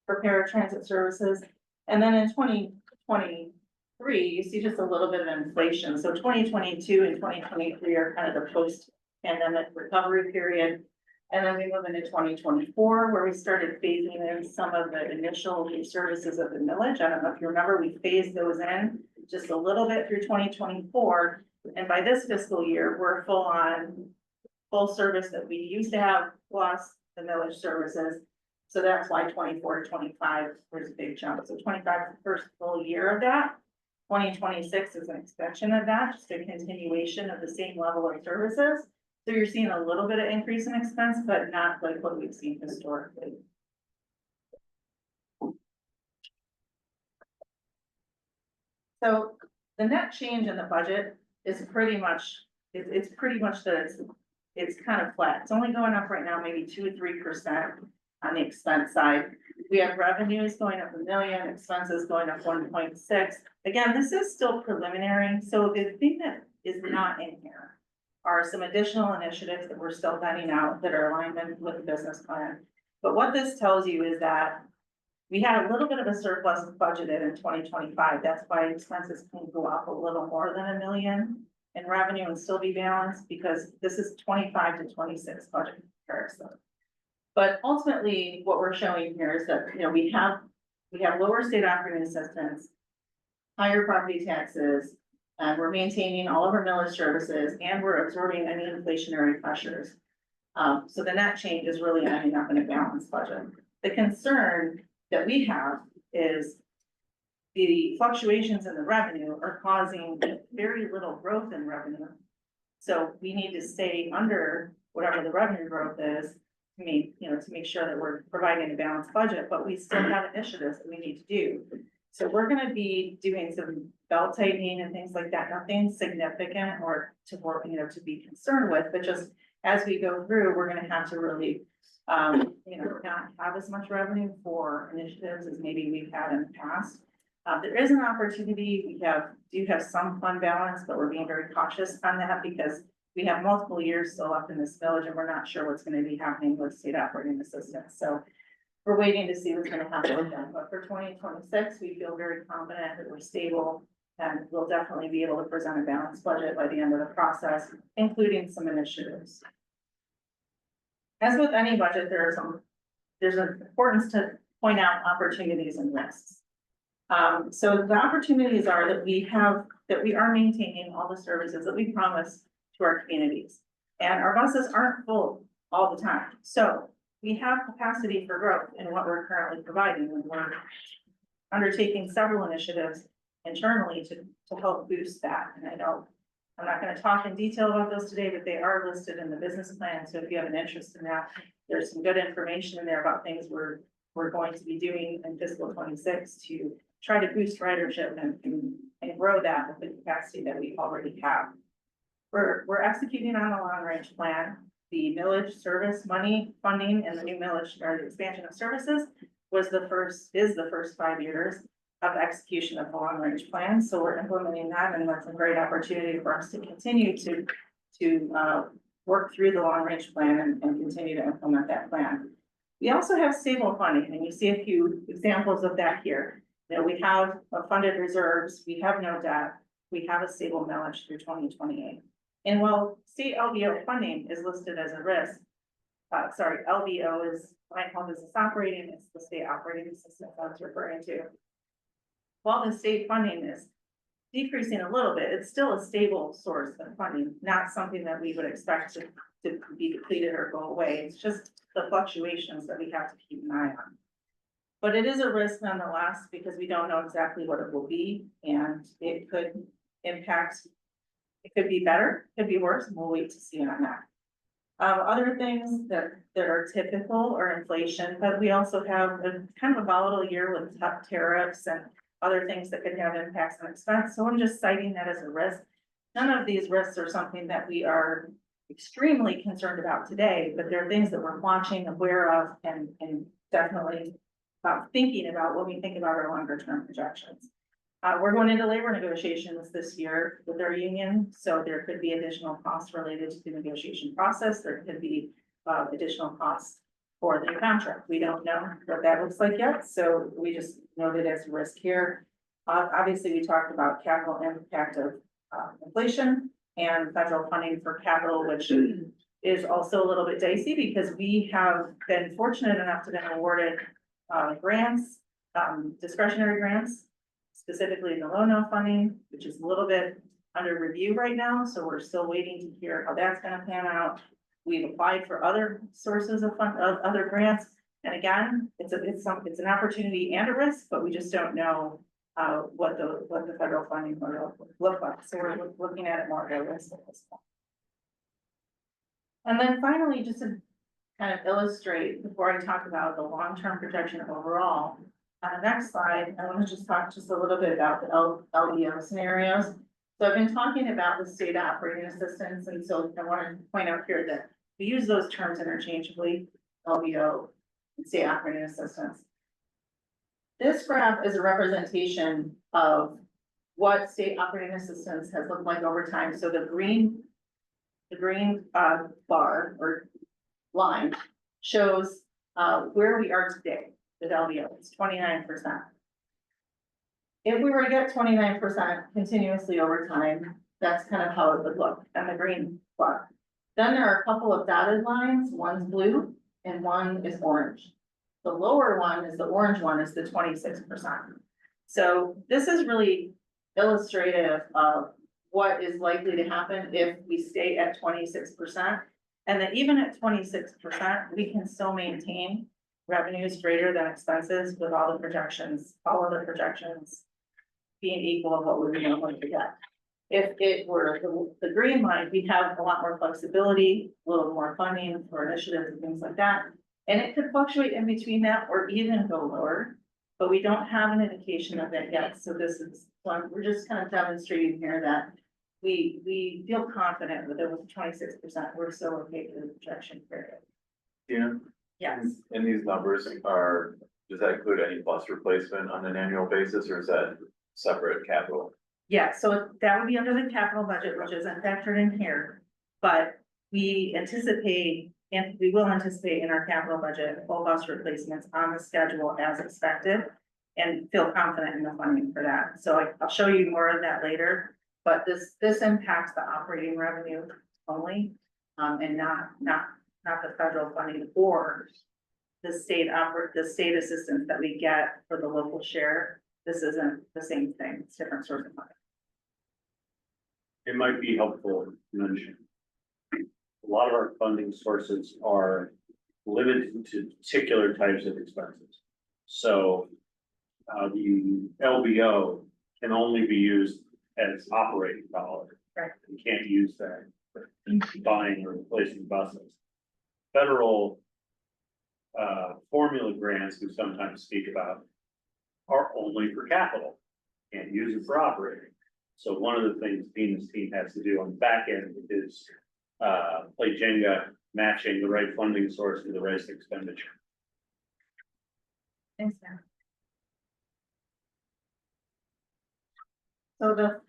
M: for paratransit services. And then in 2023, you see just a little bit of inflation. So 2022 and 2023 are kind of the post-pandemic recovery period. And then we move into 2024, where we started phasing in some of the initial new services of the millage. I don't know if you remember, we phased those in just a little bit through 2024. And by this fiscal year, we're full service that we used to have, plus the millage services. So that's why 24 to 25 was a big jump. So 25 is the first full year of that. 2026 is an extension of that, just a continuation of the same level of services. So you're seeing a little bit of increase in expense, but not like what we've seen historically. So the net change in the budget is pretty much, it's pretty much that it's kind of flat. It's only going up right now, maybe 2 or 3% on the expense side. We have revenues going up $1 million, expenses going up 1.6. Again, this is still preliminary. So the thing that is not in here are some additional initiatives that we're still vetting out that are alignment with the business plan. But what this tells you is that we had a little bit of a surplus budgeted in 2025. That's why expenses can go up a little more than $1 million in revenue and still be balanced, because this is 25 to 26 budget comparison. But ultimately, what we're showing here is that, we have lower state operating assistance, higher property taxes, and we're maintaining all of our millage services, and we're absorbing any inflationary pressures. So the net change is really ending up in a balanced budget. The concern that we have is the fluctuations in the revenue are causing very little growth in revenue. So we need to stay under whatever the revenue growth is to make sure that we're providing a balanced budget, but we still have initiatives that we need to do. So we're gonna be doing some belt tightening and things like that, nothing significant or to be concerned with, but just as we go through, we're gonna have to really, not have as much revenue for initiatives as maybe we've had in the past. There is an opportunity, we do have some fund balance, but we're being very cautious on that because we have multiple years still left in this village and we're not sure what's gonna be happening with state operating assistance. So we're waiting to see what's gonna happen with them, but for 2026, we feel very confident that we're stable and we'll definitely be able to present a balanced budget by the end of the process, including some initiatives. As with any budget, there's an importance to point out opportunities and risks. So the opportunities are that we are maintaining all the services that we promised to our communities. And our buses aren't full all the time. So we have capacity for growth in what we're currently providing, and we're undertaking several initiatives internally to help boost that. And I'm not going to talk in detail about those today, but they are listed in the business plan. So if you have an interest in that, there's some good information in there about things we're going to be doing in fiscal 26 to try to boost ridership and grow that with the capacity that we already have. We're executing on the long range plan. The millage service money funding and the new millage or the expansion of services is the first 5 years of execution of the long range plan. So we're implementing that, and that's a great opportunity for us to continue to work through the long range plan and continue to implement that plan. We also have stable funding, and you see a few examples of that here. We have funded reserves, we have no debt, we have a stable millage through 2028. And while state LBO funding is listed as a risk, LBO is Line Health Business Operating, it's the state operating assistance I was referring to. While the state funding is decreasing a little bit, it's still a stable source of funding, not something that we would expect to be depleted or go away. It's just the fluctuations that we have to keep an eye on. But it is a risk nonetheless, because we don't know exactly what it will be, and it could impact, it could be better, could be worse, and we'll wait to see on that. Other things that are typical are inflation, but we also have a kind of a volatile year with tough tariffs and other things that could have impacts on expense. So I'm just citing that as a risk. None of these risks are something that we are extremely concerned about today, but there are things that we're watching, aware of, and definitely thinking about when we think about our longer term projections. We're going into labor negotiations this year with our union, so there could be additional costs related to the negotiation process. There could be additional costs for the contract. We don't know what that looks like yet, so we just noted as a risk here. Obviously, we talked about capital impact of inflation and federal funding for capital, which is also a little bit dicey because we have been fortunate enough to be awarded grants, discretionary grants, specifically the low-no funding, which is a little bit under review right now. So we're still waiting to hear how that's gonna pan out. We've applied for other sources of other grants. And again, it's an opportunity and a risk, but we just don't know what the federal funding will look like. So we're looking at it more as a risk at this point. And then finally, just to kind of illustrate before I talk about the long-term projection overall, on the next slide, I want to just talk just a little bit about the LDO scenarios. So I've been talking about the state operating assistance, and so I want to point out here that we use those terms interchangeably, LDO and state operating assistance. This graph is a representation of what state operating assistance has looked like over time. So the green bar or line shows where we are today. The LDO is 29%. If we were to get 29% continuously over time, that's kind of how it would look on the green bar. Then there are a couple of dotted lines, one's blue and one is orange. The lower one is the orange one is the 26%. So this is really illustrative of what is likely to happen if we stay at 26%. And that even at 26%, we can still maintain revenues greater than expenses with all the projections, all of the projections being equal of what we were going to get. If it were the green line, we have a lot more flexibility, a little more funding for initiatives and things like that. And it could fluctuate in between that or even go lower, but we don't have an indication of that yet. So we're just kind of demonstrating here that we feel confident that with 26%, we're still okay for the projection period.
N: Yeah.
M: Yes.
N: And these numbers does that include any bus replacement on an annual basis, or is that separate capital?
M: Yeah, so that would be under the capital budget, which isn't factored in here, but we anticipate, and we will anticipate in our capital budget, full bus replacements on the schedule as expected, and feel confident in the funding for that. So I'll show you more of that later, but this impacts the operating revenue only, and not the federal funding or the state assistance that we get for the local share. This isn't the same thing, it's different source of money.
K: It might be helpful to mention. A lot of our funding sources are limited to particular types of expenses. So the LBO can only be used as operating dollars.
M: Right.
K: You can't use that for buying or replacing buses. Federal formula grants we sometimes speak about are only for capital, can't use it for operating. So one of the things Dina's team has to do on the back end is play Jenga, matching the right funding source to the right expenditure.
M: Thanks, Sam. So the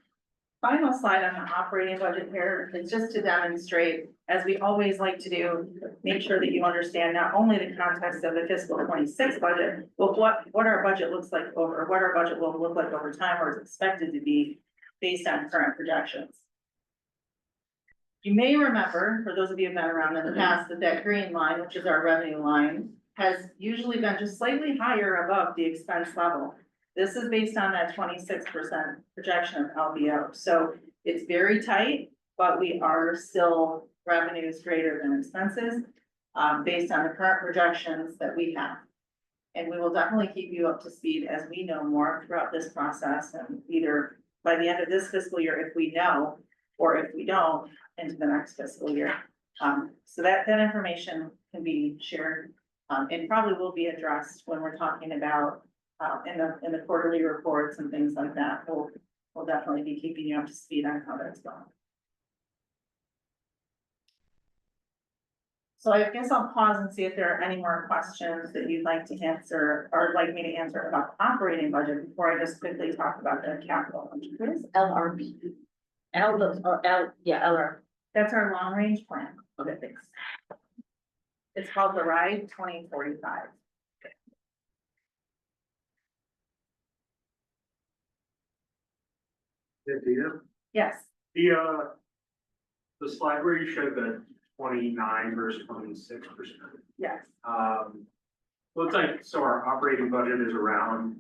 M: final slide on the operating budget here is just to demonstrate, as we always like to do, make sure that you understand not only the context of the fiscal 26 budget, but what our budget looks like what our budget will look like over time or is expected to be based on current projections. You may remember, for those of you who have been around in the past, that green line, which is our revenue line, has usually been just slightly higher above the expense level. This is based on that 26% projection of LBO, so it's very tight, but we are still revenues greater than expenses. Based on the current projections that we have. And we will definitely keep you up to speed as we know more throughout this process, and either by the end of this fiscal year, if we know, or if we don't, into the next fiscal year. So that information can be shared, and probably will be addressed when we're talking about, in the quarterly reports and things like that. We'll definitely be keeping you up to speed on how that's going. So I guess I'll pause and see if there are any more questions that you'd like to answer, or like me to answer about the operating budget before I just quickly talk about the capital.
D: What is LRP? LR.
M: That's our long range plan. Okay, thanks. It's called TheRide 2045. Yes,
F: The slide where you showed the 29 versus 26%.
M: yes.
F: Looks like, so our operating budget is around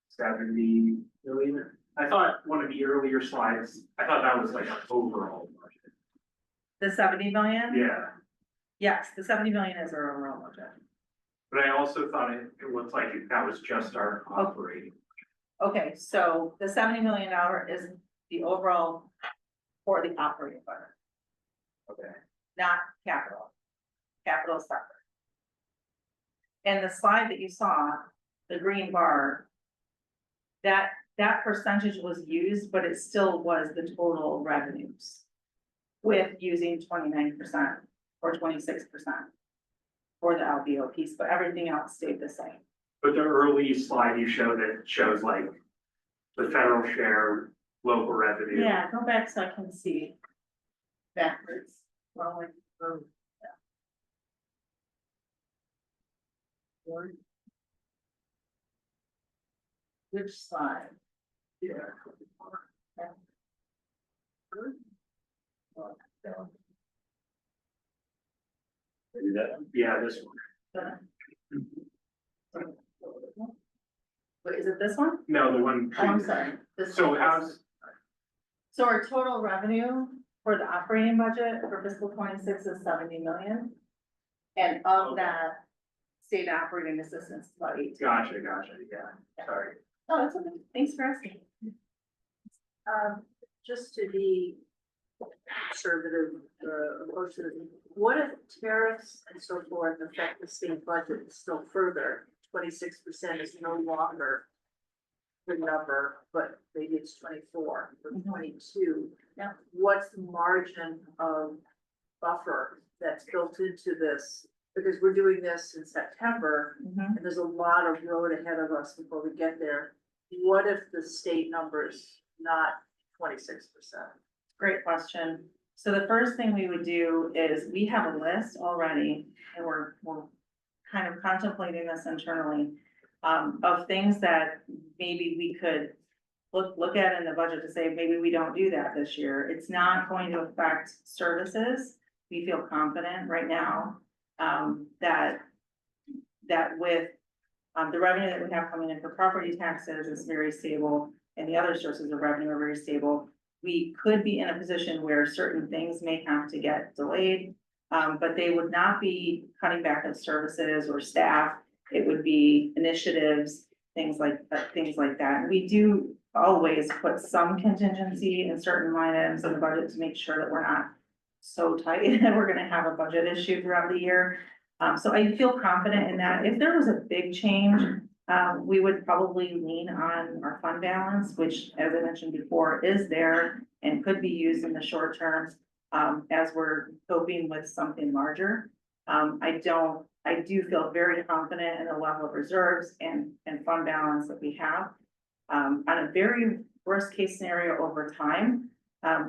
F: 70 million. I thought one of the earlier slides, I thought that was like an overall budget.
M: The 70 million?
F: Yeah,
M: Yes, the 70 million is our overall budget.
F: but I also thought it looked like that was just our operating.
M: Okay, so the $70 million is the overall for the operating budget,
F: Okay.
M: not capital. Capital is separate. And the slide that you saw, the green bar, that percentage was used, but it still was the total revenues with using 29% or 26% for the LBO piece, but everything else stayed the same.
F: But the early slide you showed, it shows like the federal share, local revenue.
M: Yeah, go back so I can see backwards. Well, like, which slide?
F: Yeah.
K: Maybe that one.
F: Yeah, this one.
M: Wait, is it this one?
F: No, the one.
M: Oh, I'm sorry. This
F: So
M: one. So our total revenue for the operating budget for fiscal 26 is 70 million. And of that, state operating assistance is about 18.
F: Gotcha, yeah, sorry.
M: Oh, that's okay. Thanks for asking.
I: Just to be conservative, approach to it, what if tariffs and so forth affect the state budget still further? 26% is no longer the number, but maybe it's 24 or 22.
M: Yeah.
I: What's the margin of buffer that's built into this? Because we're doing this in September, and there's a lot of road ahead of us before we get there. What if the state number's not 26%?
M: Great question. So the first thing we would do is we have a list already, and we're kind of contemplating this internally, of things that maybe we could look at in the budget to say, maybe we don't do that this year. It's not going to affect services. We feel confident right now, that with, the revenue that we have coming in for property taxes is very stable, and the other sources of revenue are very stable. We could be in a position where certain things may have to get delayed, but they would not be cutting back on services or staff. It would be initiatives, things like that. We do always put some contingency in certain line items in the budget to make sure that we're not so tight that we're gonna have a budget issue throughout the year. So I feel confident in that. If there was a big change, we would probably lean on our fund balance, which, as I mentioned before, is there and could be used in the short term, as we're coping with something larger. I do feel very confident in the level of reserves and fund balance that we have. On a very worst case scenario over time,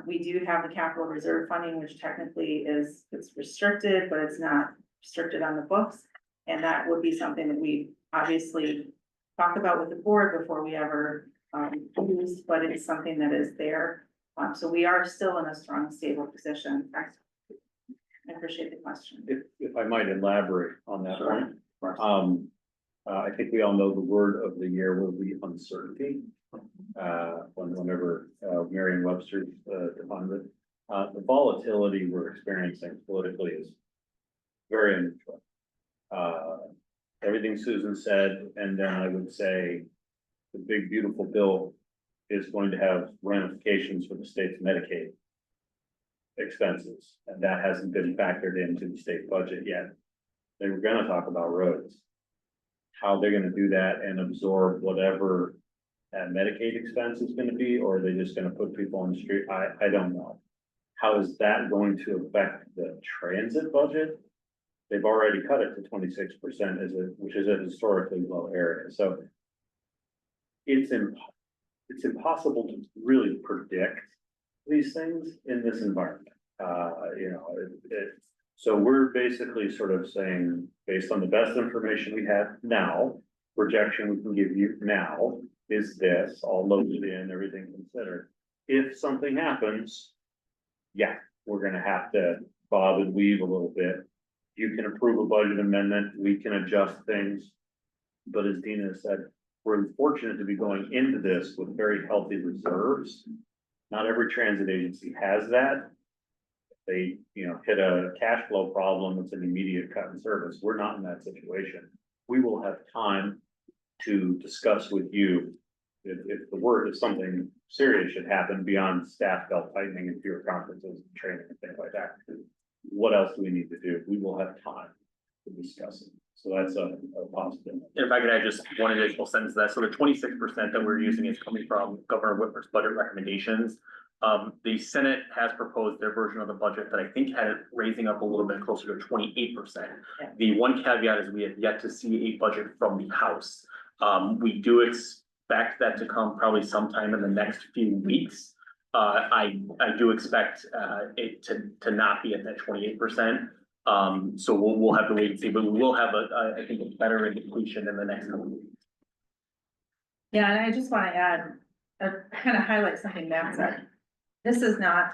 M: we do have the capital reserve funding, which technically it's restricted, but it's not restricted on the books. And that would be something that we obviously talk about with the board before we ever use, but it's something that is there. So we are still in a strong, stable position. I appreciate the question.
K: If I might elaborate on that
M: Sure.
K: one. I think we all know the word of the year will be uncertainty. Whenever Merriam-Webster defined it, the volatility we're experiencing politically is very unusual. Everything Susan said, and then I would say the big beautiful bill is going to have ramifications for the state's Medicaid expenses, and that hasn't been factored into the state budget yet. They were gonna talk about roads. How they're gonna do that and absorb whatever that Medicaid expense is gonna be, or are they just gonna put people on the street? I don't know. How is that going to affect the transit budget? They've already cut it to 26% which is a historically low area, so it's impossible to really predict these things in this environment. So we're basically sort of saying, based on the best information we have now, projection we can give you now is this, all loaded in, everything considered. If something happens, yeah, we're gonna have to bob and weave a little bit. You can approve a budget amendment, we can adjust things. But as Dina said, we're fortunate to be going into this with very healthy reserves. Not every transit agency has that. They, hit a cash flow problem, it's an immediate cut in service. We're not in that situation. We will have time to discuss with you if something serious should happen beyond staff belt tightening and fewer conferences and training and things like that. What else do we need to do? We will have time to discuss it. So that's a positive.
O: If I could add just one additional sentence to that, so the 26% that we're using is coming from Governor Whitmer's budget recommendations. The Senate has proposed their version of the budget that I think had it raising up a little bit closer to 28%. The one caveat is we have yet to see a budget from the House. We do expect that to come probably sometime in the next few weeks. I do expect it to not be at that 28%. So we'll have to wait and see, but we will have I think a better indication in the next couple of weeks.
M: Yeah, and I just want to add, kind of highlight something Matt said. This is not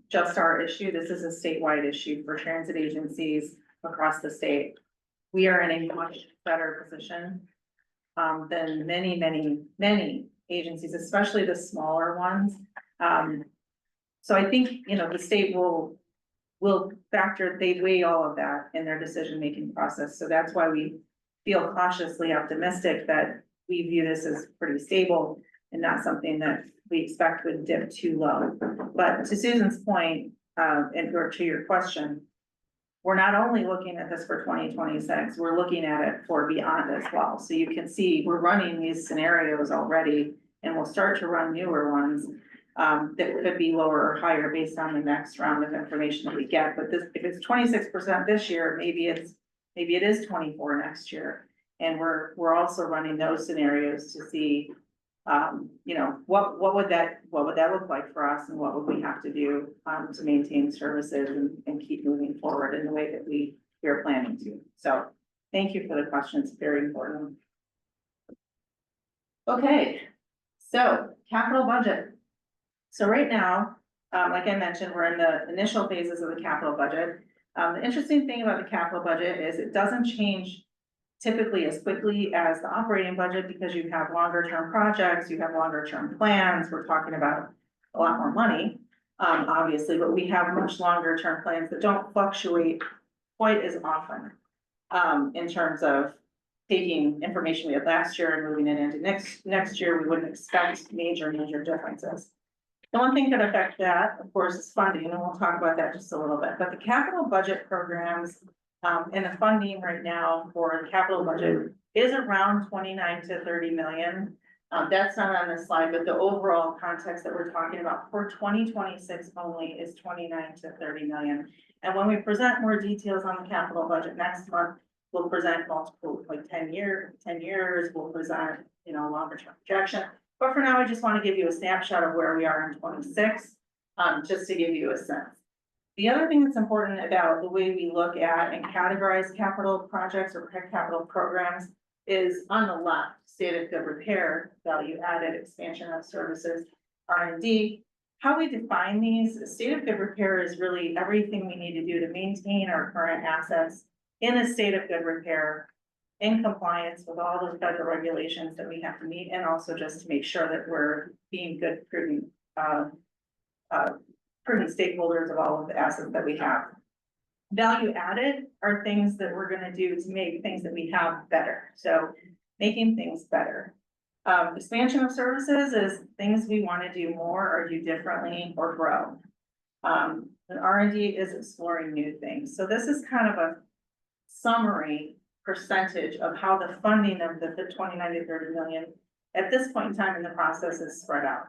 M: just our issue. This is a statewide issue for transit agencies across the state. We are in a much better position than many agencies, especially the smaller ones. So I think, the state will they weigh all of that in their decision-making process. So that's why we feel cautiously optimistic that we view this as pretty stable and not something that we expect would dip too low. But to Susan's point, or to your question, we're not only looking at this for 2026, we're looking at it for beyond as well. So you can see we're running these scenarios already, and we'll start to run newer ones that could be lower or higher based on the next round of information that we get. But if it's 26% this year, maybe it is 24 next year. And we're also running those scenarios to see, what would that look like for us, and what would we have to do to maintain services and keep moving forward in the way that we are planning to. So thank you for the question. It's very important. Okay, so capital budget. So right now, like I mentioned, we're in the initial phases of the capital budget. The interesting thing about the capital budget is it doesn't change typically as quickly as the operating budget, because you have longer term projects, you have longer term plans. We're talking about a lot more money, obviously, but we have much longer term plans that don't fluctuate quite as often in terms of taking information we had last year and moving it into next year. We wouldn't expect major differences. The one thing that affects that, of course, is funding, and we'll talk about that just a little bit. But the capital budget programs and the funding right now for the capital budget is around 29 to 30 million. That's not on this slide, but the overall context that we're talking about for 2026 only is 29 to 30 million. And when we present more details on the capital budget next month, we'll present multiple, like 10 years, we'll present, longer term projection. But for now, I just want to give you a snapshot of where we are in 26, just to give you a sense. The other thing that's important about the way we look at and categorize capital projects or capital programs is on the left, state of good repair, value added, expansion of services, R&D. How we define these, state of good repair is really everything we need to do to maintain our current assets in a state of good repair in compliance with all the federal regulations that we have to meet, and also just to make sure that we're being good, prudent, prudent stakeholders of all of the assets that we have. Value added are things that we're gonna do to make things that we have better, so making things better. Expansion of services is things we wanna do more or do differently or grow. And R&D is exploring new things, so this is kind of a summary percentage of how the funding of the 29 to 30 million at this point in time in the process is spread out.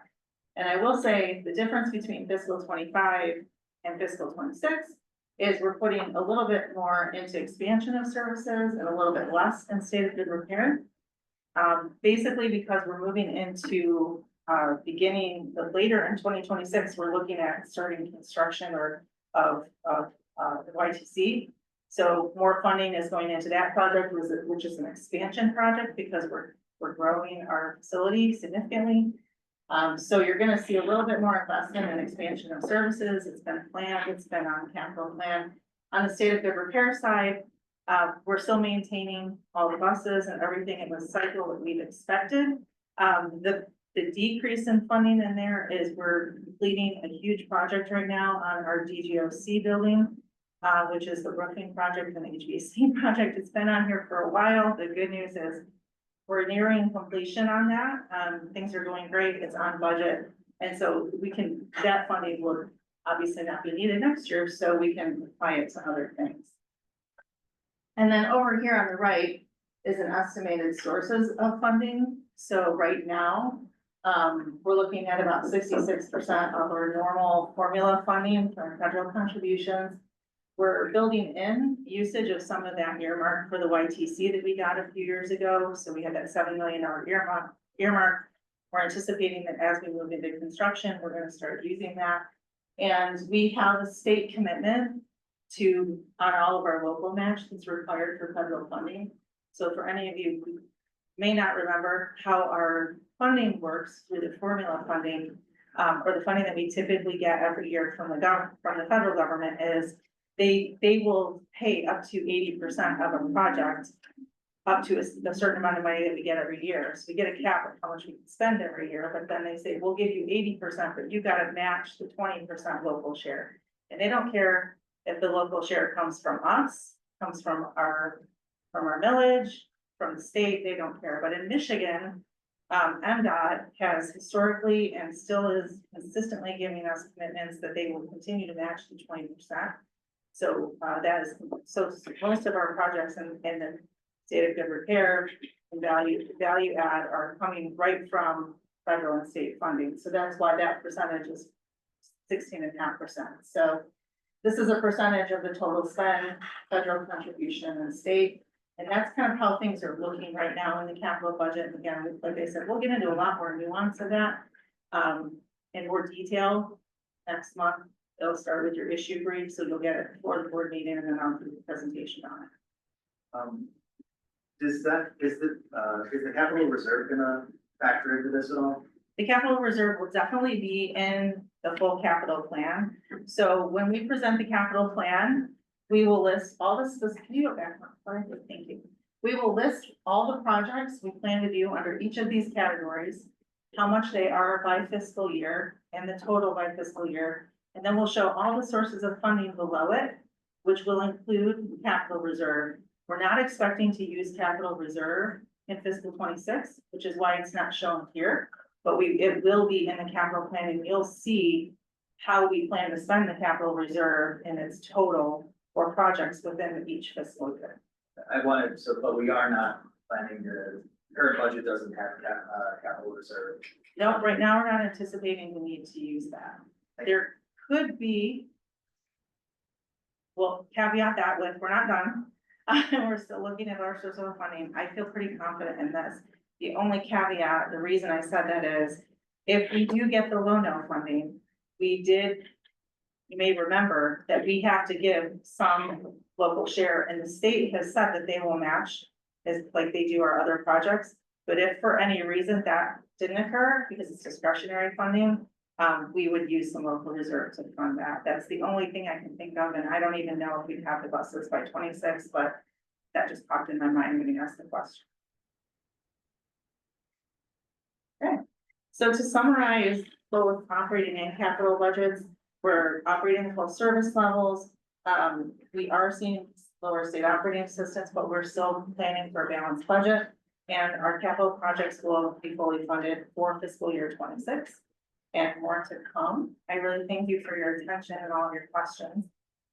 M: And I will say the difference between fiscal 25 and fiscal 26 is we're putting a little bit more into expansion of services and a little bit less in state of good repair. Basically because we're moving into beginning later in 2026, we're looking at starting construction of the YTC. So more funding is going into that project, which is an expansion project because we're growing our facility significantly. So you're gonna see a little bit more investment in expansion of services. It's been planned, it's been on capital plan. On the state of good repair side, we're still maintaining all the buses and everything in the cycle that we've expected. The decrease in funding in there is we're completing a huge project right now on our DGOC building, which is the roofing project and the HVAC project. It's been on here for a while. The good news is we're nearing completion on that. Things are going great. It's on budget. And so that funding will obviously not be needed next year, so we can apply it to other things. And then over here on the right is an estimated sources of funding. So right now, we're looking at about 66% of our normal formula funding for federal contributions. We're building in usage of some of that earmark for the YTC that we got a few years ago. So we had that $7 million earmark. We're anticipating that as we move into construction, we're gonna start using that. And we have a state commitment on all of our local match that's required for federal funding. So for any of you who may not remember how our funding works through the formula funding, or the funding that we typically get every year from the federal government is they will pay up to 80% of a project up to a certain amount of money that we get every year. So we get a cap of how much we can spend every year, but then they say, we'll give you 80%, but you gotta match the 20% local share. And they don't care if the local share comes from us, comes from our millage, from the state, they don't care. But in Michigan, MDOT has historically and still is consistently giving us commitments that they will continue to match the 20%. So most of our projects in the state of good repair and value add are coming right from federal and state funding. So that's why that percentage is 16.5%. So this is a percentage of the total spend, federal contribution and state. And that's kind of how things are looking right now in the capital budget. And again, like I said, we'll get into a lot more nuance of that in more detail next month. It'll start with your issue brief, so you'll get it before the board meeting and then I'll do the presentation on it.
H: Is the capital reserve gonna factor into this at all?
M: The capital reserve will definitely be in the full capital plan. So when we present the capital plan, we will list all the specific, can you go back one? Thank you. We will list all the projects we plan to do under each of these categories, how much they are by fiscal year and the total by fiscal year. And then we'll show all the sources of funding below it, which will include capital reserve. We're not expecting to use capital reserve in fiscal 26, which is why it's not shown here, but it will be in the capital plan and you'll see how we plan to spend the capital reserve in its total for projects within each fiscal year.
H: But we are not planning current budget doesn't have capital reserve.
M: No, right now we're not anticipating the need to use that. There could be, well, caveat that with, we're not done. We're still looking at our source of funding. I feel pretty confident in this. The only caveat, the reason I said that is, if we do get the LONO funding, you may remember that we have to give some local share, and the state has said that they will match as like they do our other projects. But if for any reason that didn't occur, because it's discretionary funding, we would use some local reserve to fund that. That's the only thing I can think of, and I don't even know if we'd have the buses by 26, but that just popped in my mind when you asked the question. Okay, so to summarize both operating and capital budgets, we're operating at full service levels. We are seeing lower state operating assistance, but we're still planning for a balanced budget. And our capital projects will be fully funded for fiscal year 26 and more to come. I really thank you for your attention and all of your questions.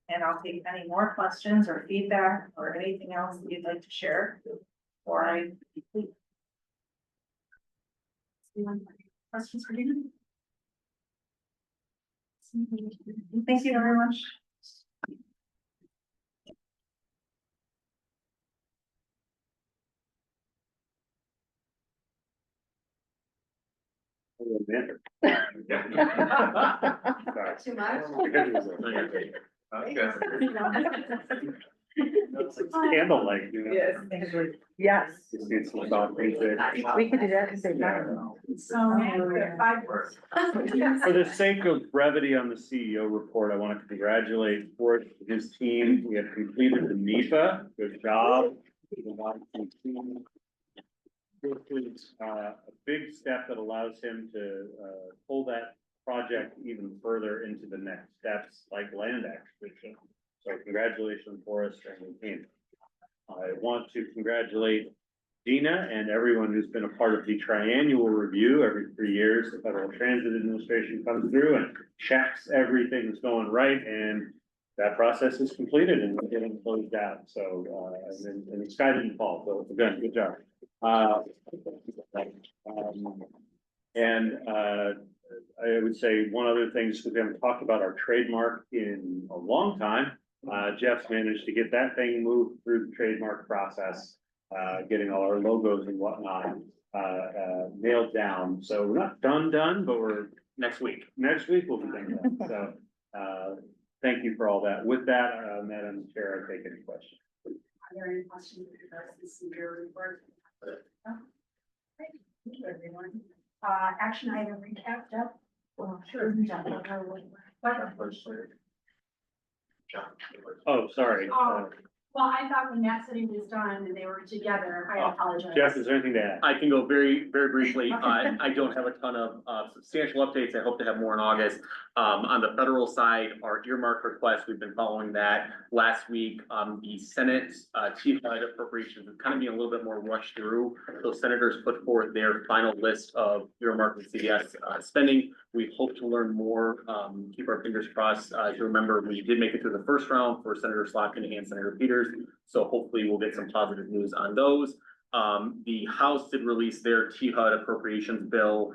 M: And I'll take any more questions or feedback or anything else that you'd like to share before I complete.
A: Questions for Dina? Thank you very much.
B: Too much?
K: Candlelight, you know.
M: Yes, yes.
K: Just need some concrete there.
M: We could do that because they've got.
A: So, 5 words.
K: For the sake of brevity on the CEO report, I want to congratulate Ford and his team. We have completed the NEPA. Good job. This is a big step that allows him to pull that project even further into the next steps, like land acquisition. So congratulations, Forrest and the team. I want to congratulate Dina and everyone who's been a part of the triannual review. Every 3 years, the Federal Transit Administration comes through and checks everything's going right, and that process is completed and we're getting closed out. So, and the sky didn't fall, so again, good job. I would say one other thing, because we haven't talked about our trademark in a long time. Jeff's managed to get that thing moved through the trademark process, getting all our logos and whatnot nailed down. So we're not done, but we're
O: Next week.
K: we'll be done. So thank you for all that. With that, Madam Chair, I take any questions.
A: Are there any questions with regards to the CEO report? No? Great. Thank you, everyone. Action item recap, Jeff? Well, sure. Jeff,
K: Oh, sorry.
A: Well, I thought when Matt said he was done and they were together, I apologize.
K: Jeff, is there anything to add?
O: I can go very, very briefly. I don't have a ton of substantial updates. I hope to have more in August. On the federal side, our earmark request, we've been following that. Last week, the Senate THUD appropriations is kind of being a little bit more rushed through. So senators put forth their final list of earmark and CDS spending. We hope to learn more. Keep our fingers crossed. As you remember, we did make it through the first round for Senator Slotkin and Senator Peters. So hopefully we'll get some positive news on those. The House did release their THUD appropriations bill,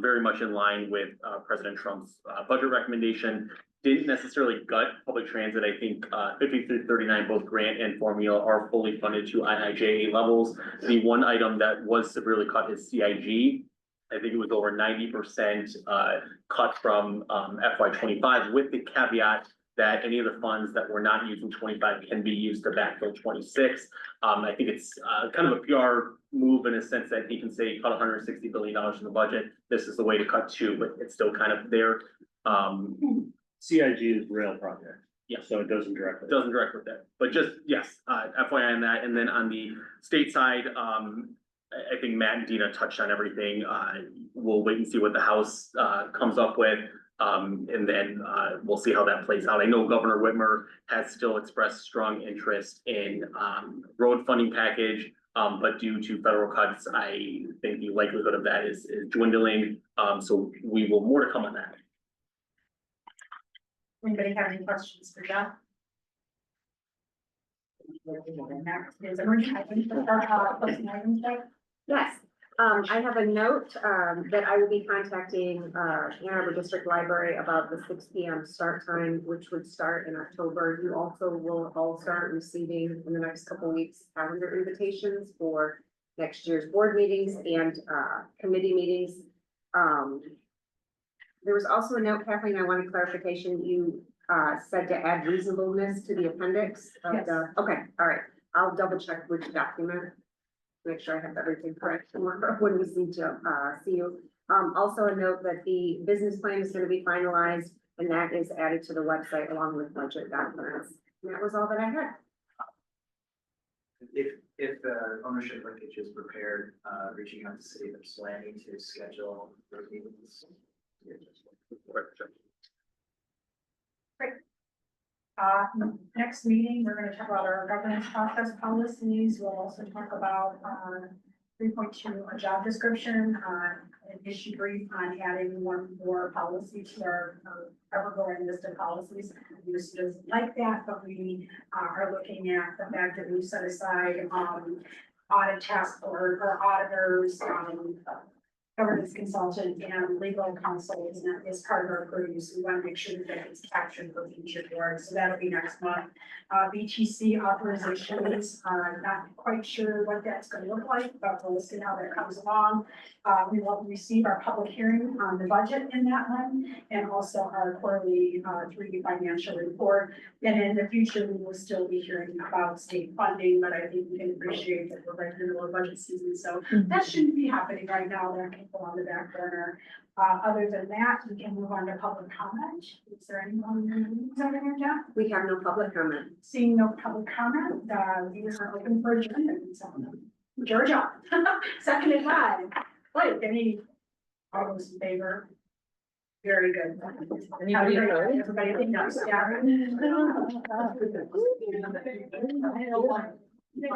O: very much in line with President Trump's budget recommendation. Didn't necessarily gut public transit. I think 50 through 39, both grant and formula, are fully funded to IIJA levels. The one item that was severely cut is CIG. I think it was over 90% cut from FY25, with the caveat that any of the funds that we're not using 25 can be used to backfill 26. I think it's kind of a PR move in a sense that he can say cut $160 billion in the budget. This is the way to cut two, but it's still kind of there.
K: CIG is rail project.
O: Yeah.
K: So it doesn't directly.
O: Doesn't direct with that, but just, yes, FYI on that. And then on the state side, I think Matt and Dina touched on everything. We'll wait and see what the House comes up with. And then we'll see how that plays out. I know Governor Whitmer has still expressed strong interest in road funding package, but due to federal cuts, I think the likelihood of that is dwindling. So we will more to come on that.
A: Anybody have any questions for Jeff? Is emerging items for closing items there?
B: Yes, I have a note that I will be contacting Ann Arbor District Library about the 6 p.m. start time, which would start in October. You also will all start receiving in the next couple of weeks calendar invitations for next year's board meetings and committee meetings. There was also a note, Kathleen, I wanted clarification. You said to add reasonableness to the appendix of
A: Yes.
B: okay, all right. I'll double check which document. Make sure I have everything correct when we see you. Also a note that the business plan is going to be finalized and that is added to the website along with budget documents. And that was all that I had.
H: If the ownership linkage is prepared, reaching out to city of Ypsilanti to schedule those meetings.
A: Next meeting, we're gonna talk about our governance process policies. We'll also talk about, 3.2, a job description, an issue brief on adding one more policy to our ever-growing list of policies. This doesn't like that, but we are looking at the fact that we set aside, audit task or auditors, governance consultant and legal counsel is part of our purview, so we want to make sure that it's captured for future boards, so that'll be next month. BTC authorizations, not quite sure what that's gonna look like, but we'll see how that comes along. We will receive our public hearing on the budget in that one, and also our quarterly, 3D financial report. And in the future, we will still be hearing about state funding, but I think we can appreciate that we're right in the middle of budget season, so that shouldn't be happening right now, that can go on the back burner. Other than that, we can move on to public comment. Is there anyone who's over here, Jeff?
B: We have no public comment.
A: Seeing no public comment, we are open for adjournment. So, Georgia, seconded by Blake, any, all those in favor? Very good.
D: Anybody opposed?
A: Everybody think that's, yeah.